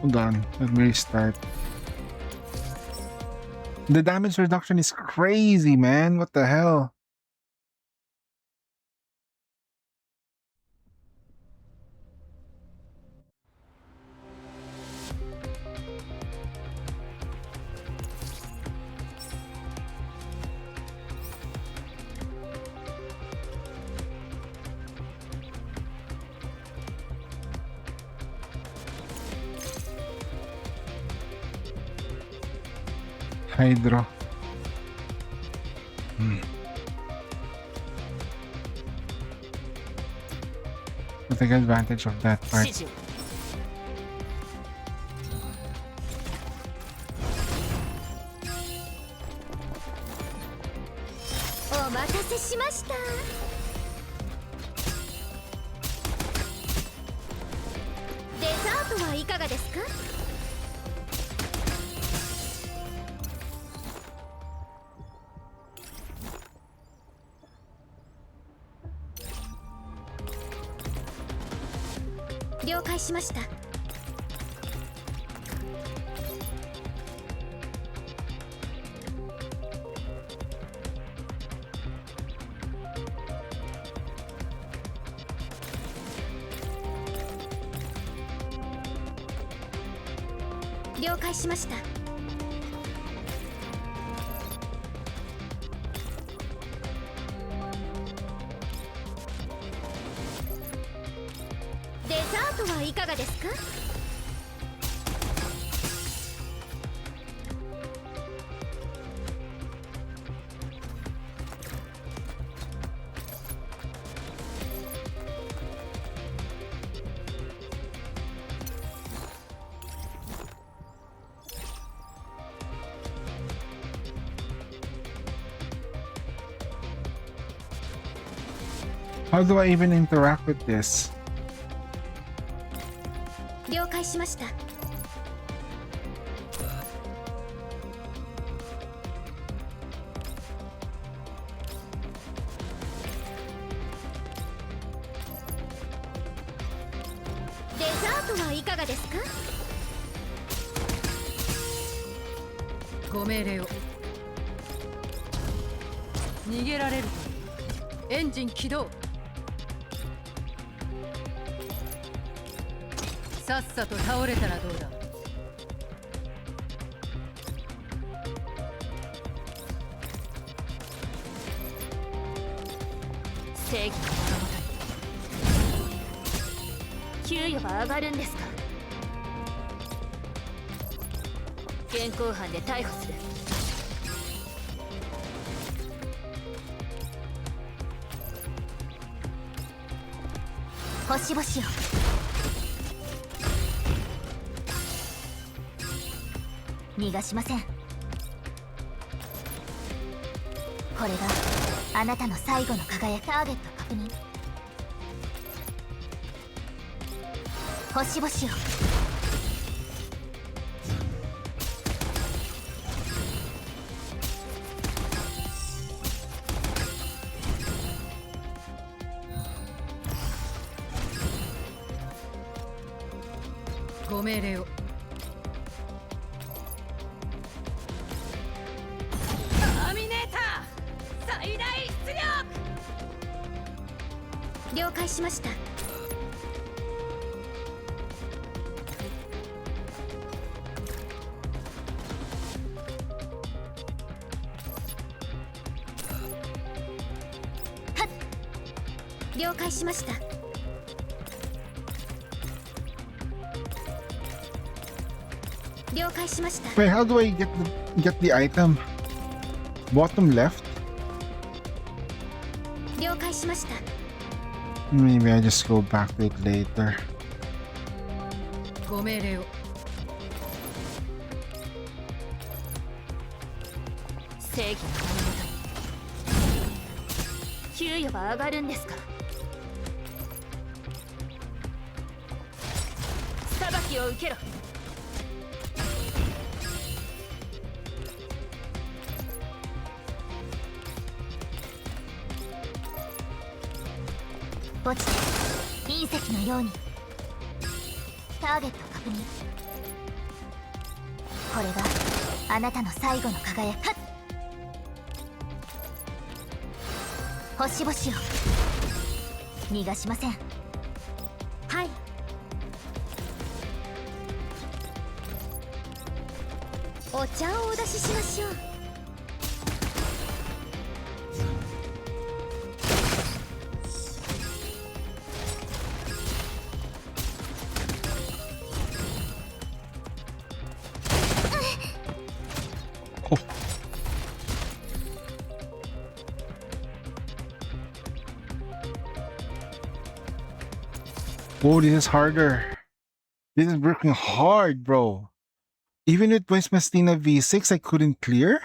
Hold on, let me restart. The damage reduction is crazy, man. What the hell? Hydro. We'll take advantage of that part. 指示を。お待たせししました。デザートはいかがですか？了解しました。了解しました。デザートはいかがですか？How do I even interact with this? 了解しました。デザートはいかがですか？ご命令を。逃げられるとエンジン起動。さっさと倒れたらどうだ。正義の物語。給与が上がるんですか？現行犯で逮捕する。星々を。逃がしません。これがあなたの最後の輝き。ターゲット確認。星々を。ご命令を。ターミネーター最大出力。了解しました。了解しました。了解しました。 Wait, how do I get the item? Bottom left? 了解しました。 Maybe I just go back to it later. ご命令を。正義の物語。給与が上がるんですか？裁きを受けろ。落ちて隕石のように。ターゲット確認。これがあなたの最後の輝き。星々を。逃がしません。はい。お茶をお出ししましょう。Oh, this is harder. This is working hard, bro. Even with Voice Mestina V6, I couldn't clear?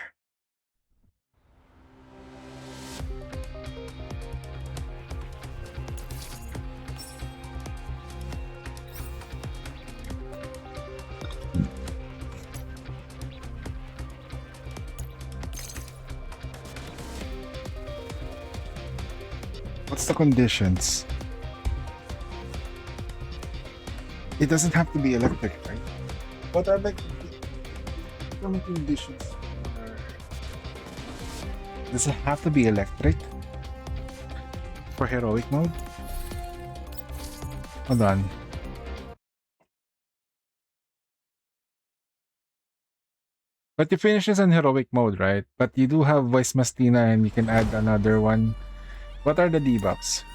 What's the conditions? It doesn't have to be electric, right? What are like some conditions? Does it have to be electric for heroic mode? Hold on. But you finish this in heroic mode, right? But you do have Voice Mastina and you can add another one. What are the debuffs?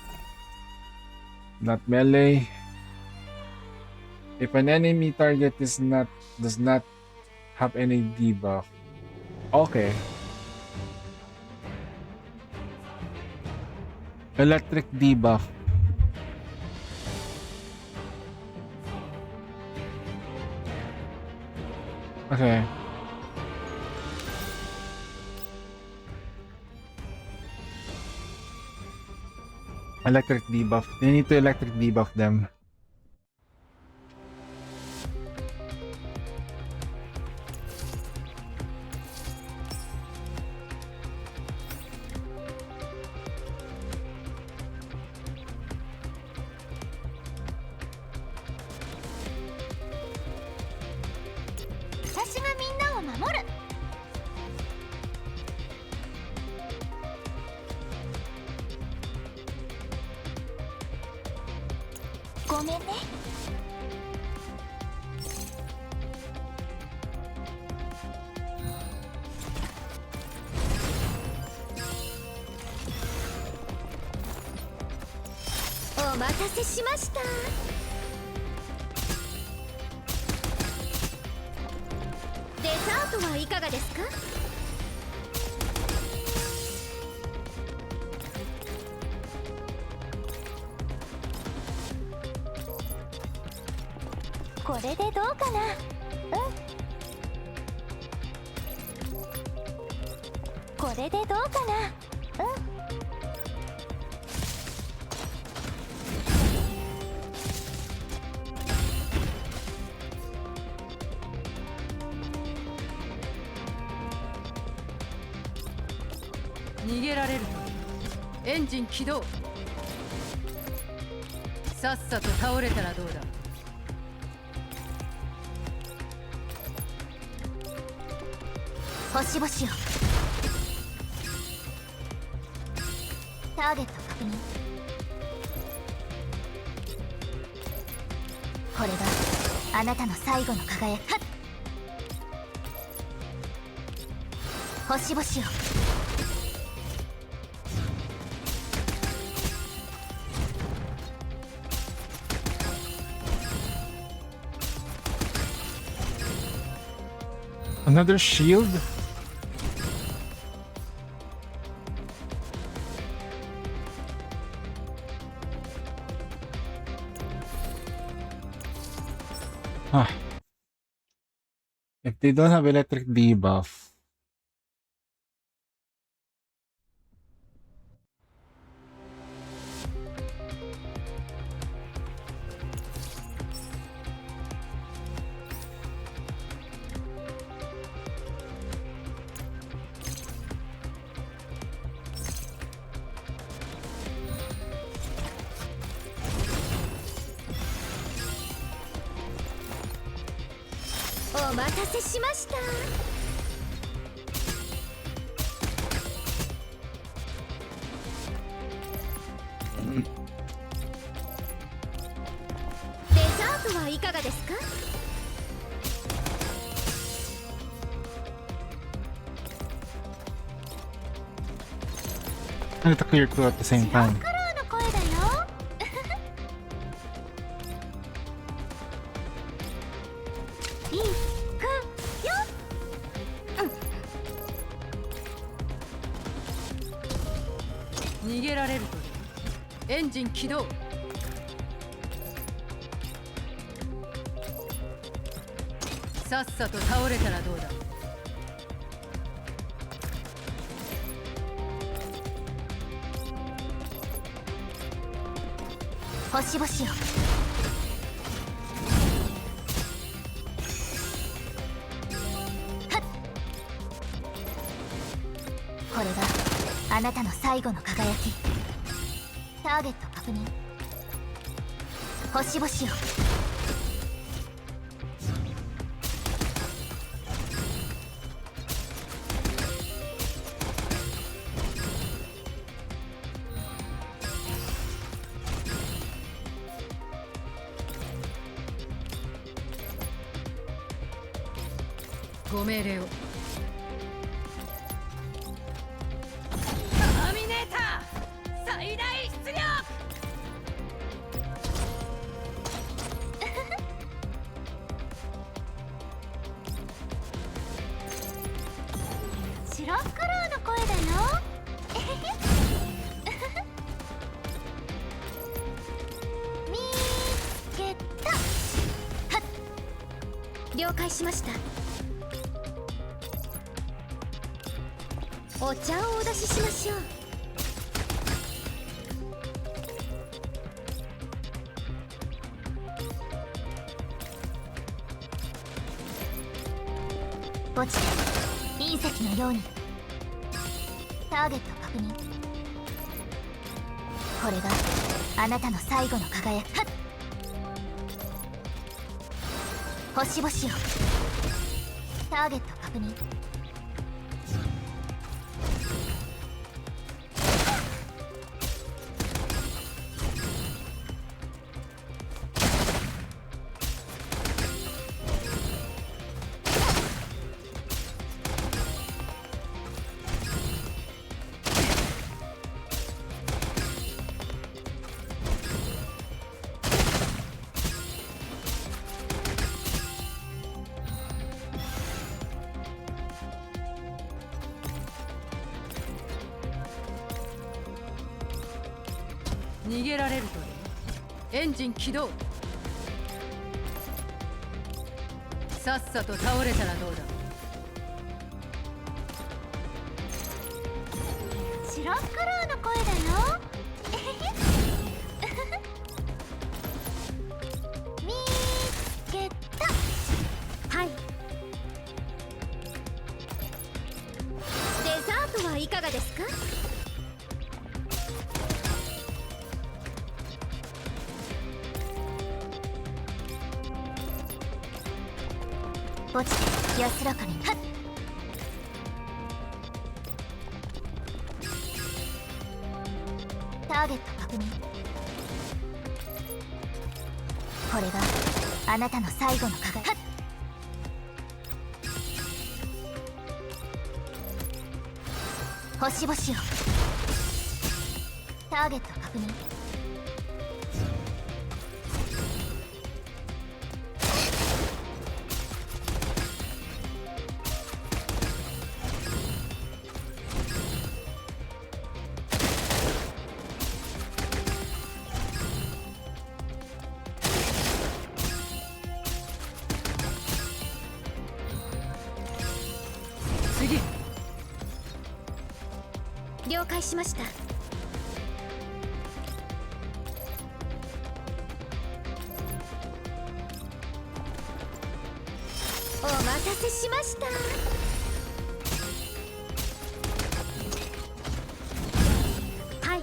Not melee. If an enemy target does not have any debuff. Okay. Electric debuff. Okay. Electric debuff. They need to electric debuff them.逃げられるとエンジン起動。さっさと倒れたらどうだ。星々よ。ターゲット確認。これがあなたの最後の輝き。星々よ。Another shield? Huh. If they don't have electric debuff. I need to clear two at the same time. Engine 起動。さっさと倒れたらどうだ。星々よ。これがあなたの最後の輝き。ターゲット確認。星々よ。ご命令を。ターミネーター最大出力。白フクロウの声だよ。見つけた。はっ、了解しました。お茶をお出ししましょう。落ちて隕石のように。ターゲット確認。これがあなたの最後の輝き。はっ、星々よ。ターゲット確認。逃げられるとエンジン起動。さっさと倒れたらどうだ。白フクロウの声だよ。見つけた。はい。デザートはいかがですか？落ちて安らかに。はっ、ターゲット確認。これがあなたの最後の輝き。はっ、星々よ。ターゲット確認。次。了解しました。お待たせしました。はい。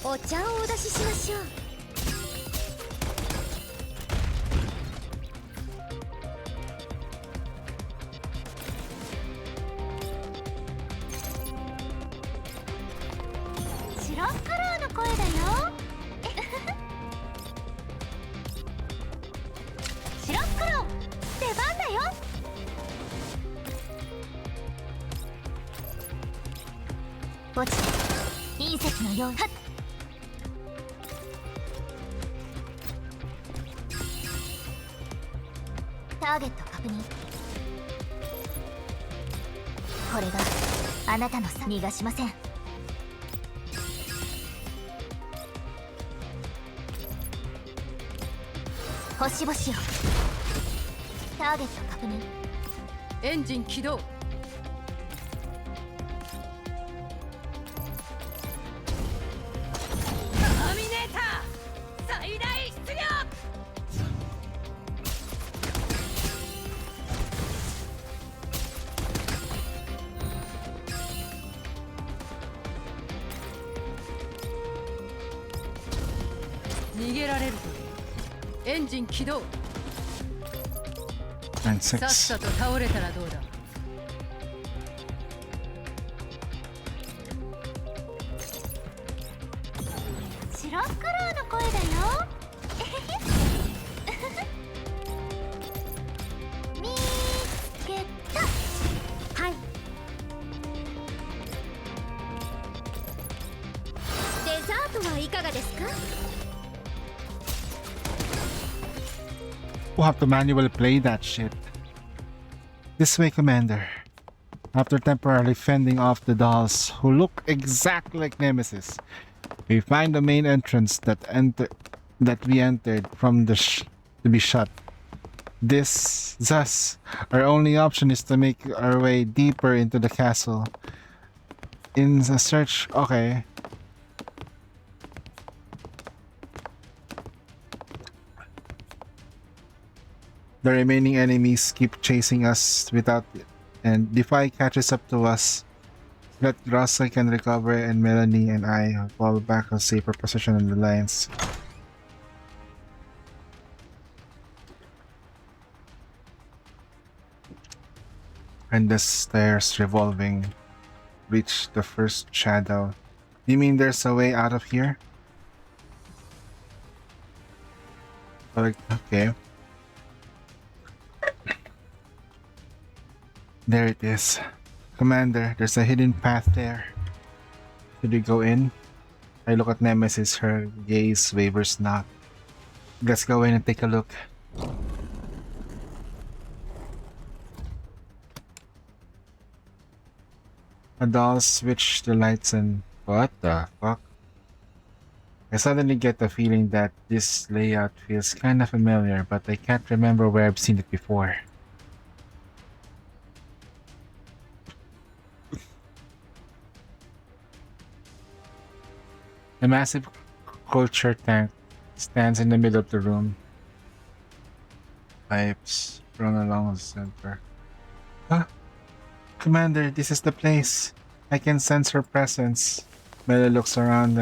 お茶をお出ししましょう。白フクロウの声だよ。白フクロウ出番だよ。落ちて隕石のように。はっ、ターゲット確認。これがあなたの逃がしません。星々よ。ターゲット確認。エンジン起動。ターミネーター最大出力。逃げられるとエンジン起動。 And さっ 6. さと倒れたらどうだ。白フクロウの声だよ。見つけた。はい。デザートはいかがですか？ We'll have to manually play that shit. This way, Commander. After temporarily fending off the dolls, who look exactly like Nemesis, we find the main entrance that we entered from the to be shut. Thus, our only option is to make our way deeper into the castle. In a search, okay. The remaining enemies keep chasing us and Defy catches up to us. That Rossa can recover and Melanie and I fall back on safer position in the lines. And the stairs revolving reach the first shadow. You mean there's a way out of here? Okay. There it is. Commander, there's a hidden path there. Should we go in? I look at Nemesis, her gaze wavers not. Let's go in and take a look. The dolls switch the lights and... What the fuck? I suddenly get the feeling that this layout feels kinda familiar, but I can't remember where I've seen it before. A massive culture tank stands in the middle of the room. Pipes run along the center. Huh? Commander, this is the place. I can sense her presence. Mela looks around,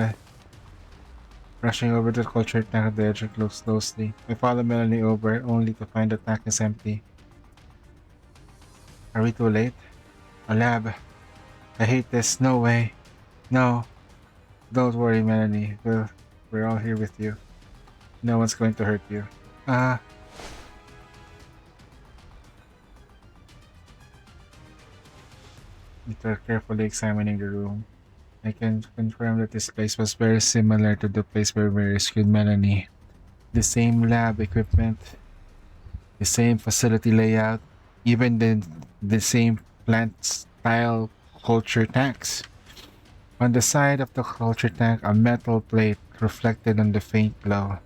rushing over the culture tank at the edge and looks closely. I follow Melanie over, only to find the tank is empty. Are we too late? A lab. I hate this. No way. No. Don't worry, Melanie. We're all here with you. No one's going to hurt you. After carefully examining the room, I can confirm that this place was very similar to the place where we rescued Melanie. The same lab equipment, the same facility layout, even the same plant-style culture tanks. On the side of the culture tank, a metal plate reflected on the faint glow.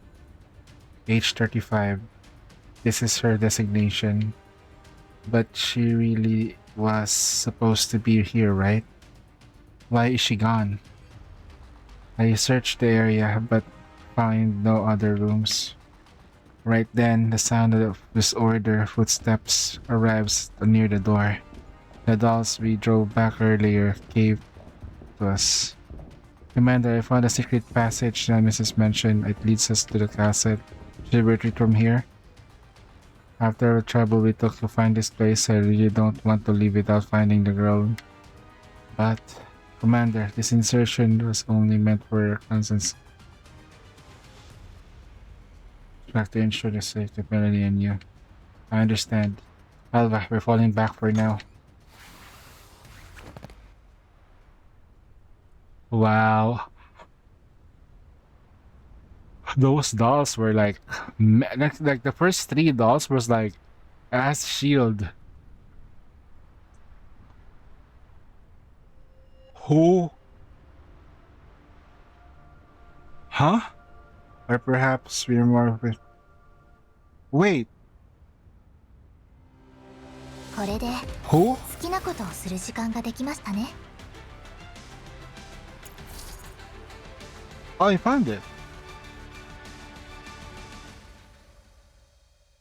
H35. This is her designation. But she really was supposed to be here, right? Why is she gone? I searched the area but found no other rooms. Right then, the sound of disorder footsteps arrives near the door. The dolls we drove back earlier came to us. Commander, I found a secret passage that Mrs. mentioned. It leads us to the castle. Should we retreat from here? After the trouble we took to find this place, I really don't want to leave without finding the girl. But, Commander, this insertion was only meant for reconnaissance. Track to ensure the safety of Melanie and you. I understand. Alva, we're falling back for now. Wow. Those dolls were like the first three dolls was like as shield. Who? Huh? Or perhaps we're more with... Wait, これで who? 好きなことをする時間ができましたね。 Oh, I found it.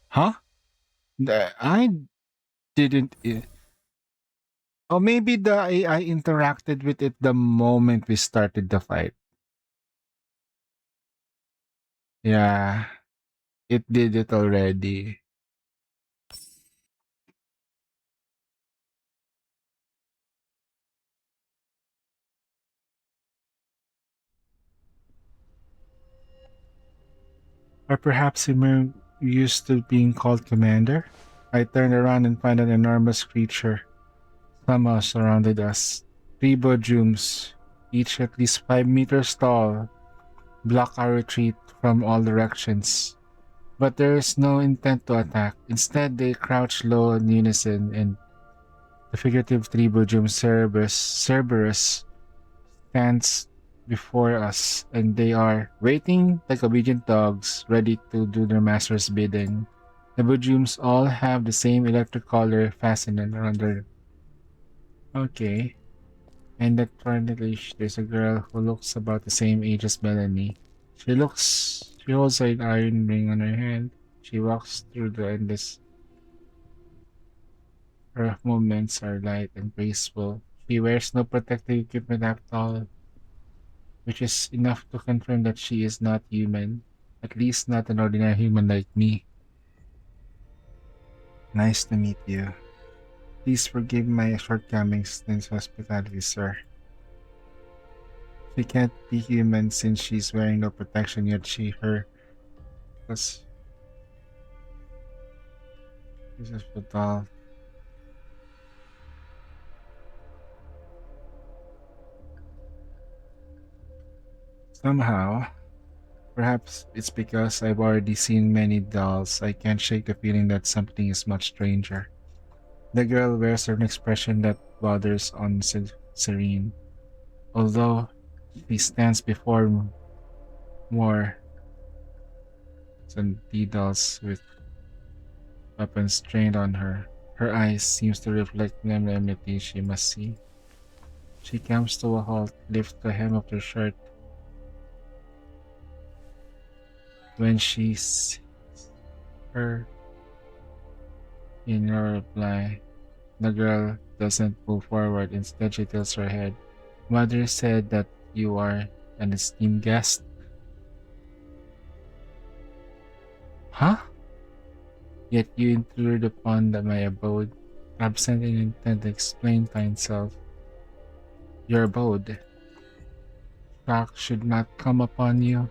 Huh? I didn't... Oh, maybe the AI interacted with it the moment we started the fight. Yeah, it did it already. Or perhaps Ymir used to being called commander? I turned around and found an enormous creature somehow surrounded us. Three bodjums, each at least 5 meters tall, block our retreat from all directions. But there is no intent to attack. Instead, they crouch low in unison, and the figurative tribojum Cerberus stands before us, and they are waiting like obedient dogs, ready to do their master's bidding. The Bujums all have the same electric collar fastened around their. Okay. And that finally, there's a girl who looks about the same age as Melanie. She holds an iron ring on her hand. She walks through the endless. Her movements are light and graceful. She wears no protective equipment at all, which is enough to confirm that she is not human. At least not an ordinary human like me. Nice to meet you. Please forgive my shortcomings in hospitality, sir. She can't be human since she's wearing no protection, yet her was this is fatal. Somehow, perhaps it's because I've already seen many dolls, I can't shake the feeling that something is much stranger. The girl wears an expression that borders on serene, although she stands before more than the dolls with weapons trained on her. Her eyes seems to reflect the enmity she must see. She comes to a halt, lifts the hem of her shirt. When she sees her in her reply, the girl doesn't move forward. Instead, she tilts her head. Mother said that you are an esteemed guest. Huh? Yet you intruded upon my abode, absent in intent to explain thine self. Your abode. Shock should not come upon you.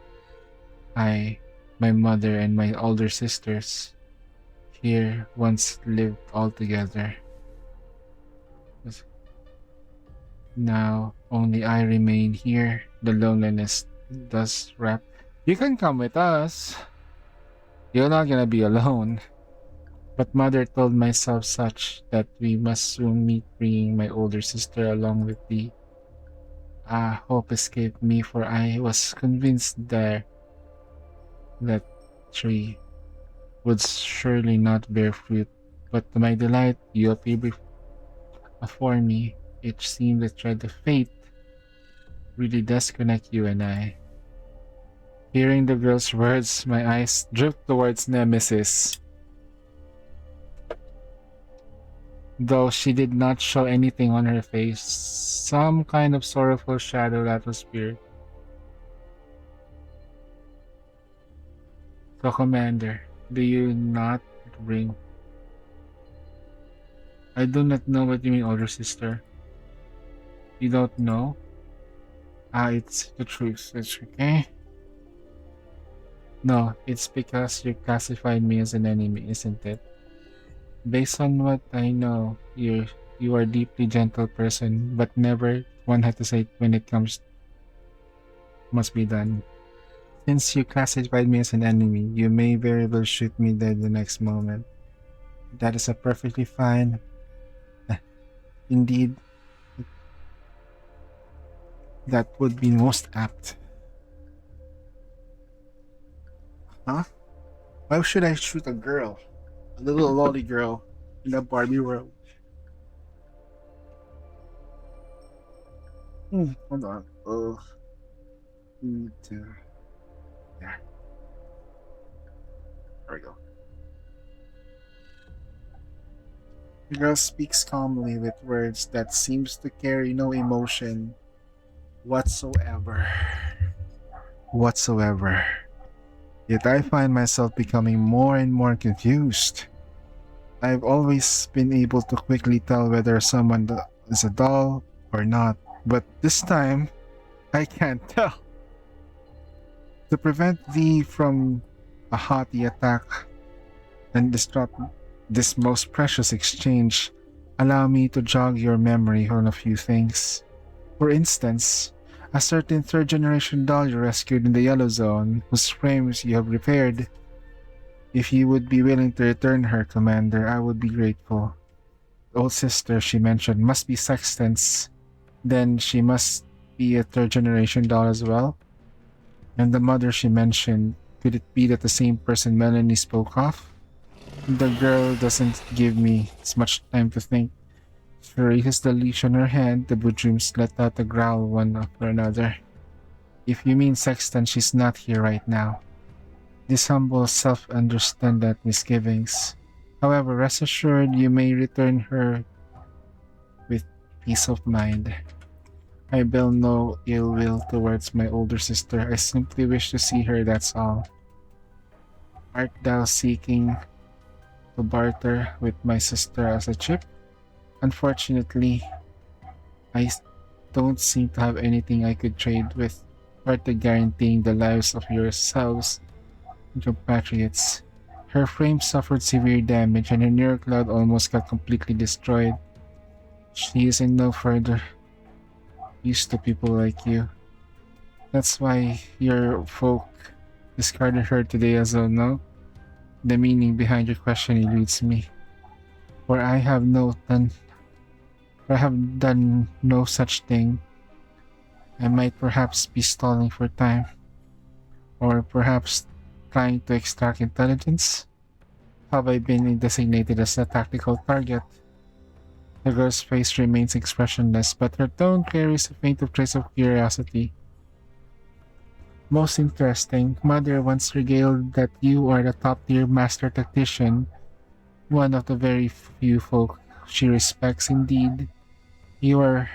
I, my mother, and my older sisters here once lived all together. Now only I remain here. The loneliness does wrap. You can come with us. You're not gonna be alone. But mother told myself such that we must soon meet, bringing my older sister along with thee. Ah, hope escaped me, for I was convinced that tree would surely not bear fruit. But to my delight, you appear before me. It seemed the thread of fate really does connect you and I. Hearing the girl's words, my eyes drift towards Nemesis. Though she did not show anything on her face, some kind of sorrowful shadow atmosphere. So, Commander, do you not bring? I do not know what you mean, older sister. You don't know? Ah, it's the truth. It's okay. No, it's because you classified me as an enemy, isn't it? Based on what I know, you are a deeply gentle person, but never one hesitate when it comes must be done. Since you classified me as an enemy, you may very well shoot me dead the next moment. That is a perfectly fine. Indeed, that would be most apt. Huh? Why should I shoot a girl? A little lolly girl in a Barbie world. Hold on. Oh, need to. Yeah, there we go. The girl speaks calmly with words that seems to carry no emotion whatsoever. Whatsoever. Yet I find myself becoming more and more confused. I've always been able to quickly tell whether someone is a doll or not, but this time I can't tell. To prevent thee from a haughty attack and disrupt this most precious exchange, allow me to jog your memory on a few things. For instance, a certain third generation doll you rescued in the Yellow Zone, whose frames you have repaired. If you would be willing to return her, Commander, I would be grateful. The old sister she mentioned must be Sextant's. Then she must be a third generation doll as well. And the mother she mentioned, could it be that the same person Melanie spoke of? The girl doesn't give me as much time to think. She raises the leash on her hand, the Budrooms let out a growl one after another. If you mean Sextant, she's not here right now. This humble self understand that misgivings. However, rest assured you may return her with peace of mind. I bear no ill will towards my older sister. I simply wish to see her, that's all. Art thou seeking to barter with my sister as a chip? Unfortunately, don't seem to have anything I could trade with, or to guaranteeing the lives of yourselves and compatriots. Her frame suffered severe damage and her neural cloud almost got completely destroyed. She is in no further use to people like you. That's why your folk discarded her today as well, no? The meaning behind your question eludes me. For I have done no such thing. I might perhaps be stalling for time. Or perhaps trying to extract intelligence? Have I been designated as a tactical target? The girl's face remains expressionless, but her tone carries a faint trace of curiosity. Most interesting, Mother once regaled that you are the top-tier master tactician, one of the very few folk she respects indeed. You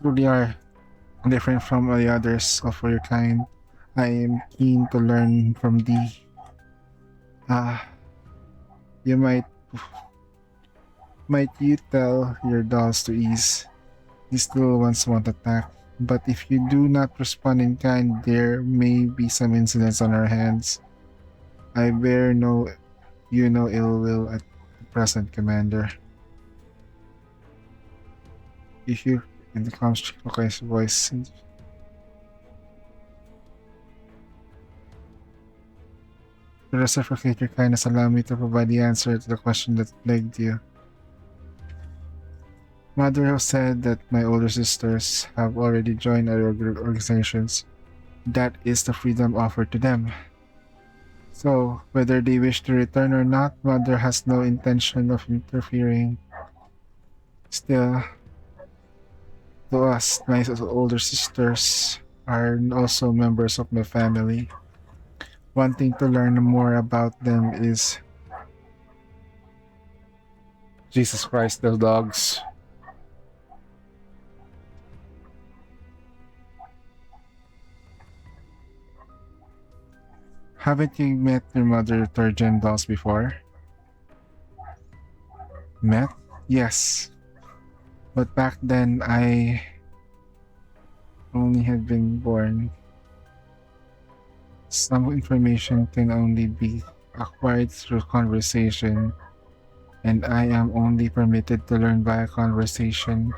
truly are different from the others of your kind. I am keen to learn from thee. You might you tell your dolls to ease. These little ones won't attack. But if you do not respond in kind, there may be some incidents on our hands. I bear no ill will at the present, Commander. If you in the calm, voice. To reciprocate your kindness, allow me to provide the answer to the question that plagued you. Mother has said that my older sisters have already joined our organizations. That is the freedom offered to them. So, whether they wish to return or not, Mother has no intention of interfering. Still, to us, my older sisters are also members of my family. Wanting to learn more about them is... Jesus Christ, those dogs. Haven't you met your mother, Turgeon dolls, before? Met? Yes. But back then, I only had been born. Some information can only be acquired through conversation, and I am only permitted to learn via conversation.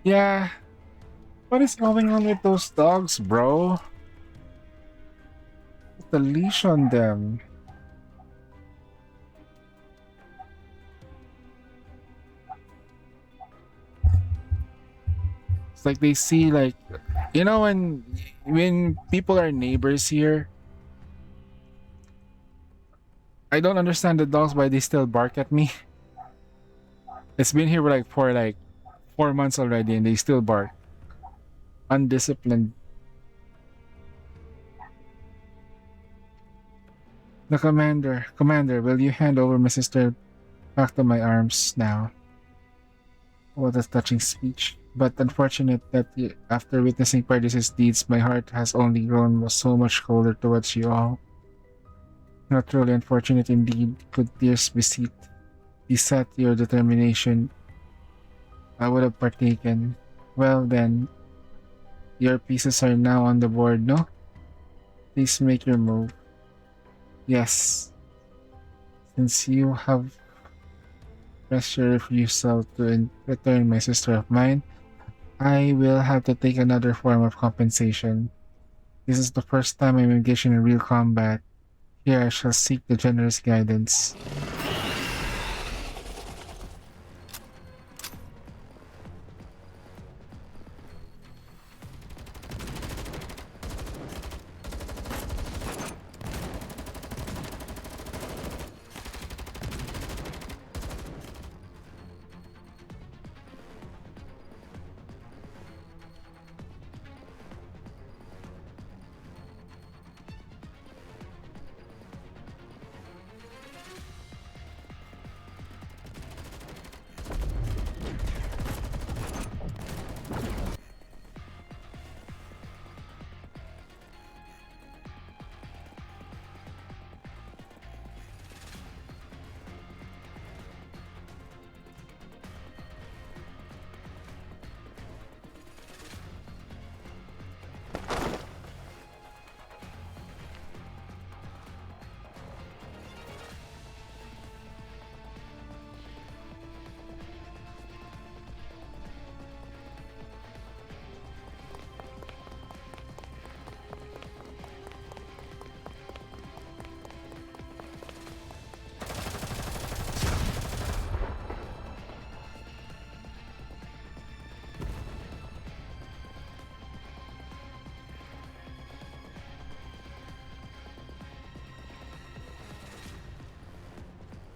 Yeah, what is going on with those dogs, bro? Put the leash on them. It's like they see, like, you know, when people are neighbors here, I don't understand the dogs why they still bark at me. It's been here for 4 months already and they still bark. Undisciplined. The commander, will you hand over my sister Back to my arms now. What a touching speech. But unfortunate that after witnessing Pardis's deeds, my heart has only grown so much colder towards you all. Not truly unfortunate indeed. Could tears beset your determination, I would have partaken. Well then, your pieces are now on the board, no? Please make your move. Yes, since you have pressed your refusal to return my sister of mine, I will have to take another form of compensation. This is the first time I'm engaged in real combat. Here I shall seek the generous guidance.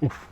Oof.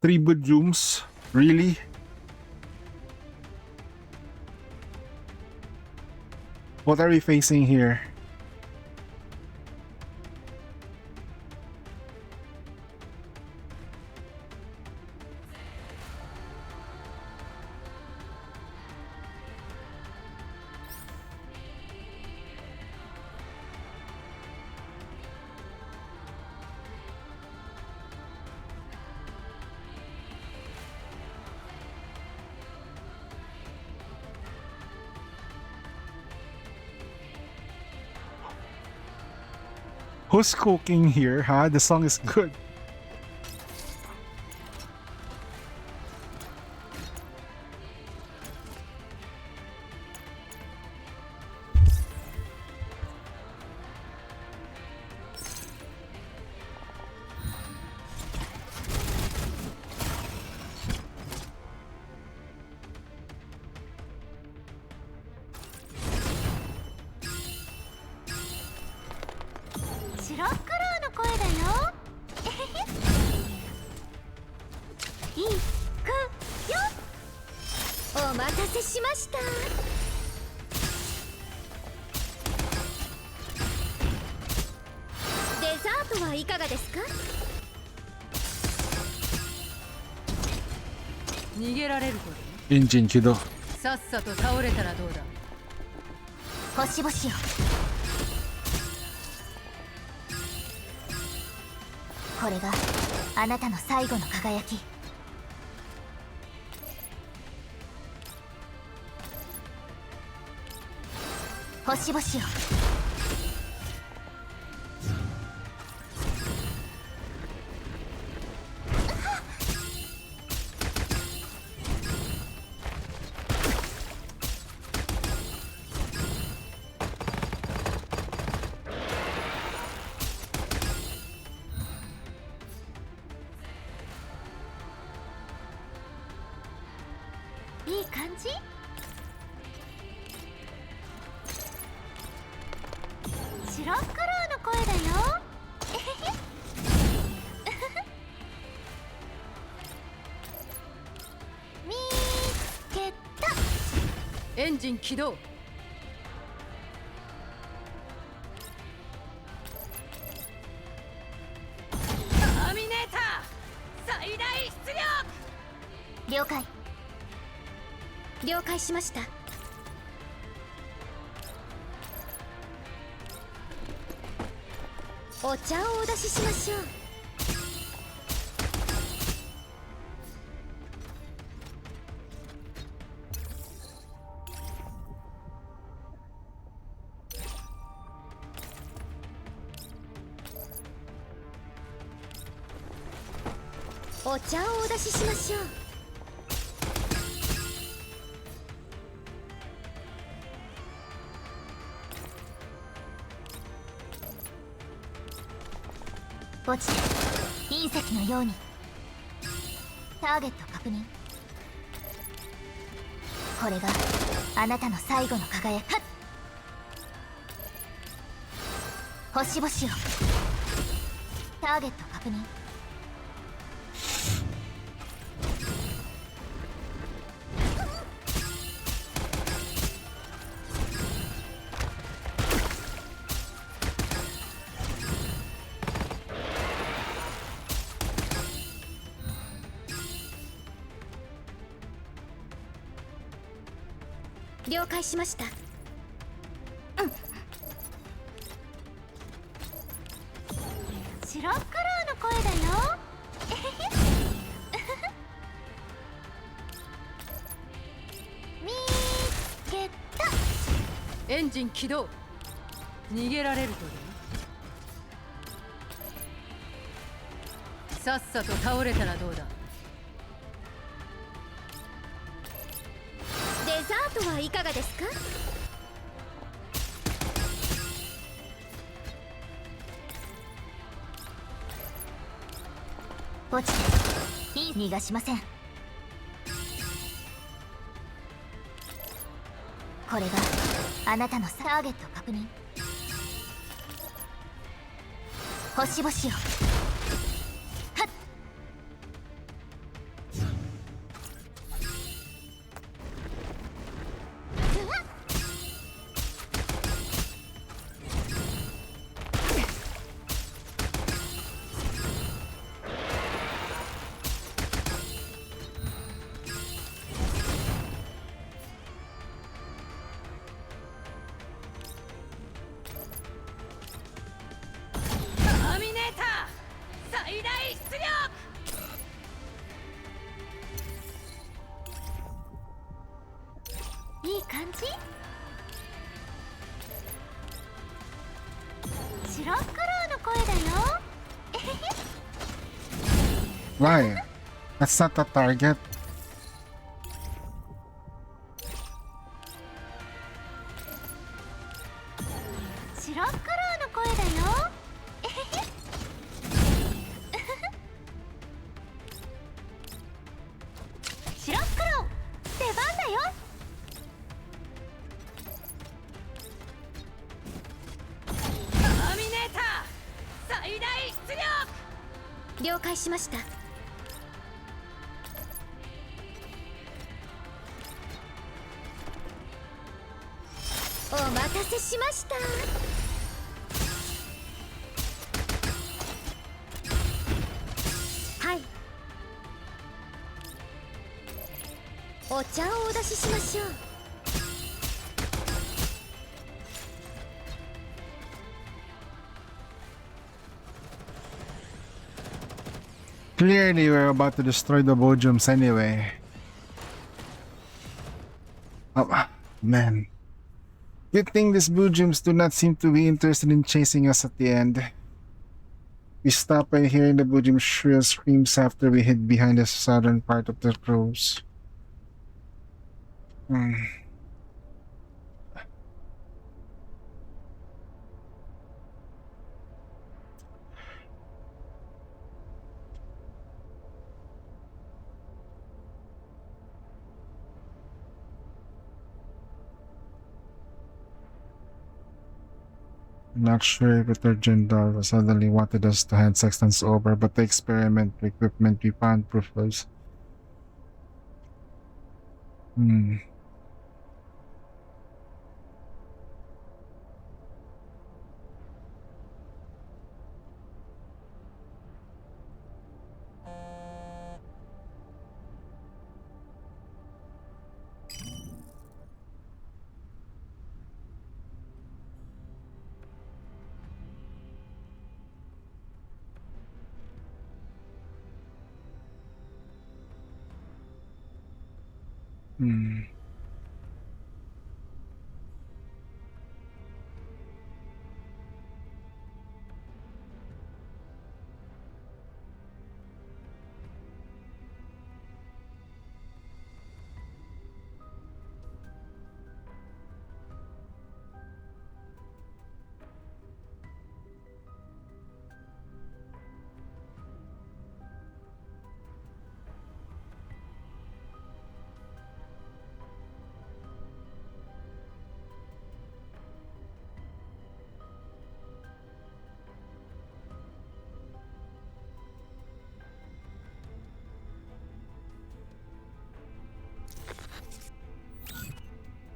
Three Bujums? Really? What are we facing here? Who's cooking here, huh? The song is good. いくよ。お待たせしました。デザートはいかがですか？逃げられるとエンジン起動。さっさと倒れたらどうだ。星々よ、これがあなたの最後の輝き。星々よ、いい感じ？白黒の声だよ。えへへ。見つけた。エンジン起動。ターミネーター最大出力。了解。了解しました。お茶をお出ししましょう。お茶をお出ししましょう。落ちて隕石のように。ターゲット確認。これがあなたの最後の輝き。はっ、星々よ、ターゲット確認。了解しました。白黒の声だよ。えへへ。見つけた。エンジン起動。逃げられるとでさっさと倒れたらどうだ。デザートはいかがですか？落ちていい、逃がしません。これがあなたのターゲット確認。星々よ、はっ、うわっ、ターミネーター最大出力。いい感じ？白黒の声だよ。えへへ。Why? That's not the target. 白黒の声だよ。えへへ。白黒、出番だよ。ターミネーター最大出力。了解しました。せしました。はい。お茶をお出ししましょう。Clearly, we're about to destroy the Bojums anyway. Oh, man. Good thing these Bojums do not seem to be interested in chasing us at the end. We stop by hearing the Bojum shrill screams after we hid behind the southern part of the groves. Hmm. Not sure if the third Jindal suddenly wanted us to hand sextants over, but the experimental equipment we found proof was. Hmm. Hmm.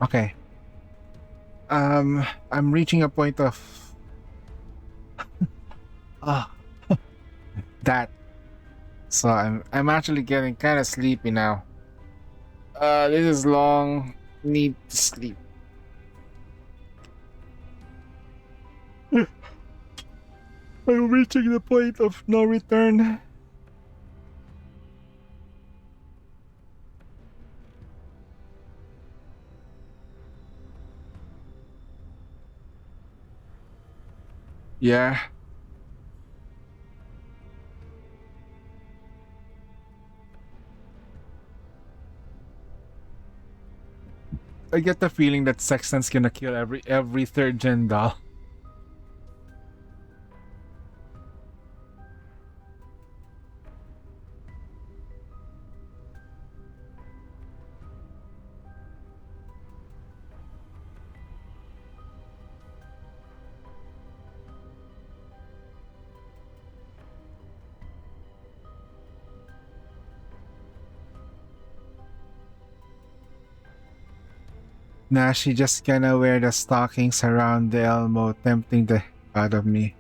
Okay. I'm reaching a point of ah that. So I'm actually getting kind of sleepy now. This is long. Need to sleep. I'm reaching the point of no return. Yeah. I get the feeling that Sexton's gonna kill every third gen doll. Nah, she just gonna wear the stockings around the elbow, tempting the out of me.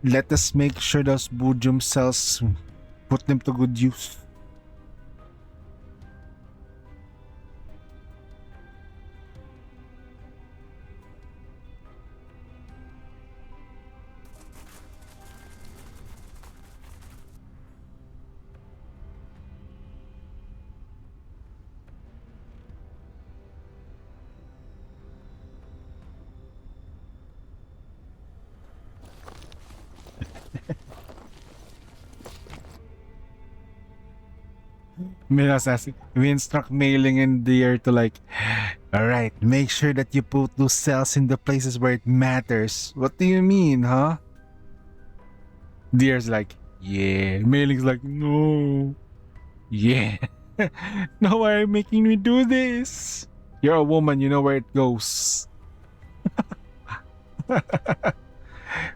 Let us make sure those Bujum cells put them to good use. Mira says, we instruct mailing in Deer to like, alright, make sure that you put those cells in the places where it matters. What do you mean, huh? Deer's like, yeah. Mailing's like, no. Yeah. Now why are you making me do this? You're a woman, you know where it goes.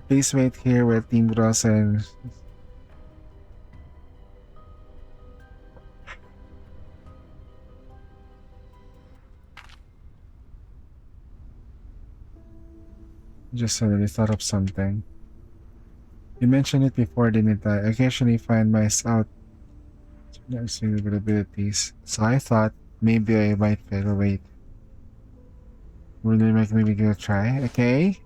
Please wait here with Team Ross and Just suddenly thought of something. You mentioned it before, didn't I? I occasionally find myself noticing abilities. So I thought maybe I might fail. Wait, will you make me give it a try? Okay.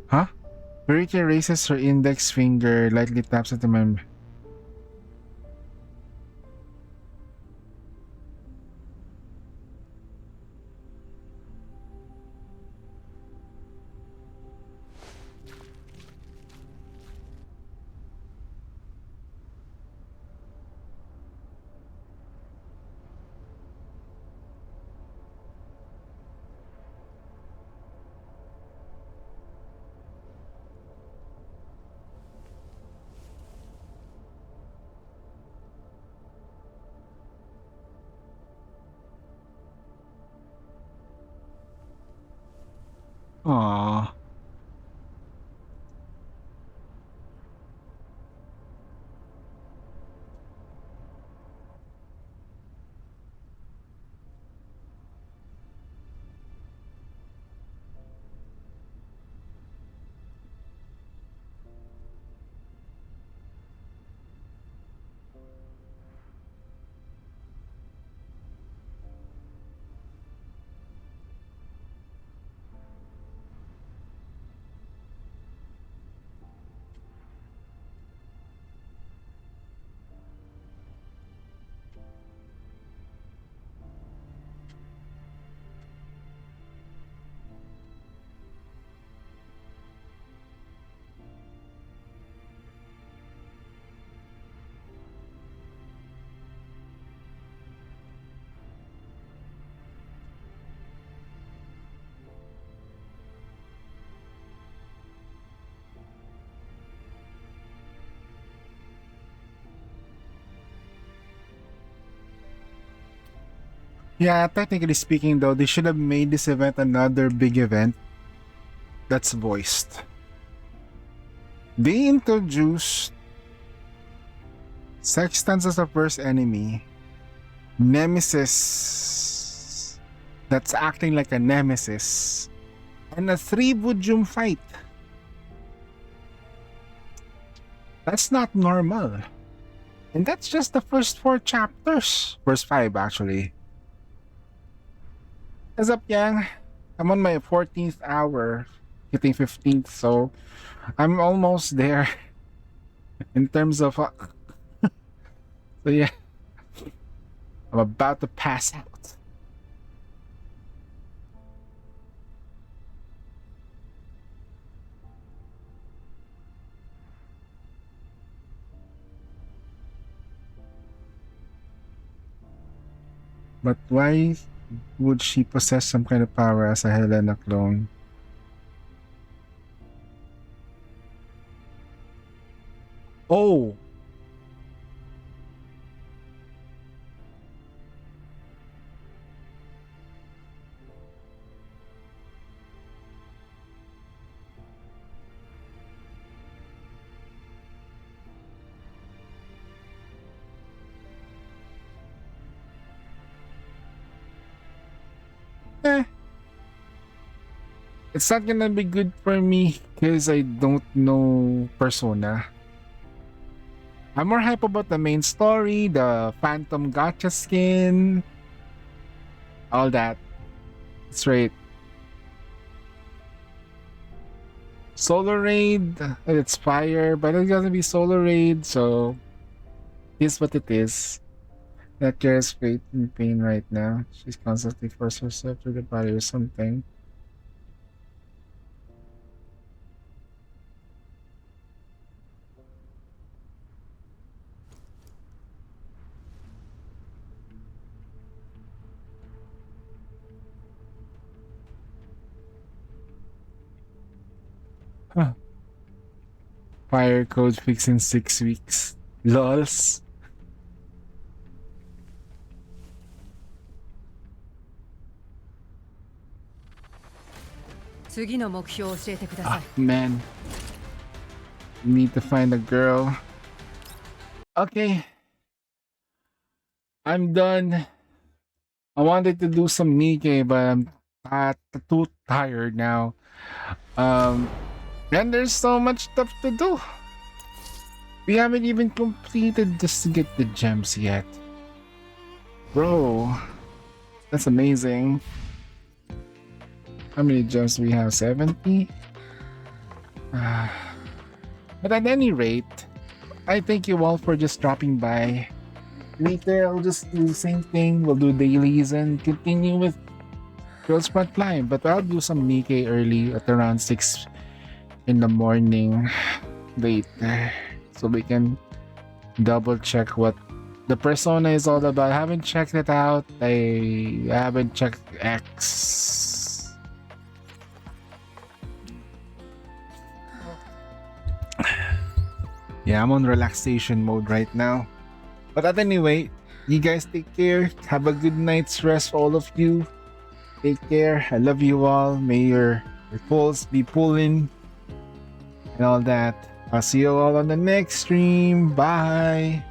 Huh? Verity raises her index finger, lightly taps into my. Aww. Yeah, technically speaking, though, they should have made this event another big event that's voiced. They introduced Sextans as the first enemy, Nemesis that's acting like a nemesis, and a 3 Bujum fight. That's not normal. And that's just the first 4 chapters. First 5, actually. What's up, Yang? I'm on my 14th hour, hitting 15th, so I'm almost there in terms of. So, yeah, I'm about to pass out. But why would she possess some kind of power as a Helena clone? Oh! Eh, it's not gonna be good for me because I don't know Persona. I'm more hype about the main story, the Phantom Gotcha skin, all that. That's right. Solar Raid, it's fire, but it's gonna be Solar Raid, so it is what it is. That girl is great in pain right now. She's constantly forced herself through the body or something. Huh. Fire code fix in 6 weeks. Lols. 次の目標を教えてくださ Ah, い man. Need to find a girl. Okay. I'm done. I wanted to do some Nikkei, but I'm too tired now. Um, and there's so much stuff to do. We haven't even completed this to get the gems yet. Bro, that's amazing. How many gems do we have? 70? But at any rate, I thank you all for just dropping by. Later, I'll just do the same thing. We'll do dailies and continue with Girls Frontline. But I'll do some Nikkei early at around 6 in the morning later. So we can double check what the persona is all about. I haven't checked it out. I haven't checked X. Yeah, I'm on relaxation mode right now. But at anyway, you guys take care. Have a good night's rest, all of you. Take care. I love you all. May your pulse be pulling and all that. I'll see you all on the next stream. Bye.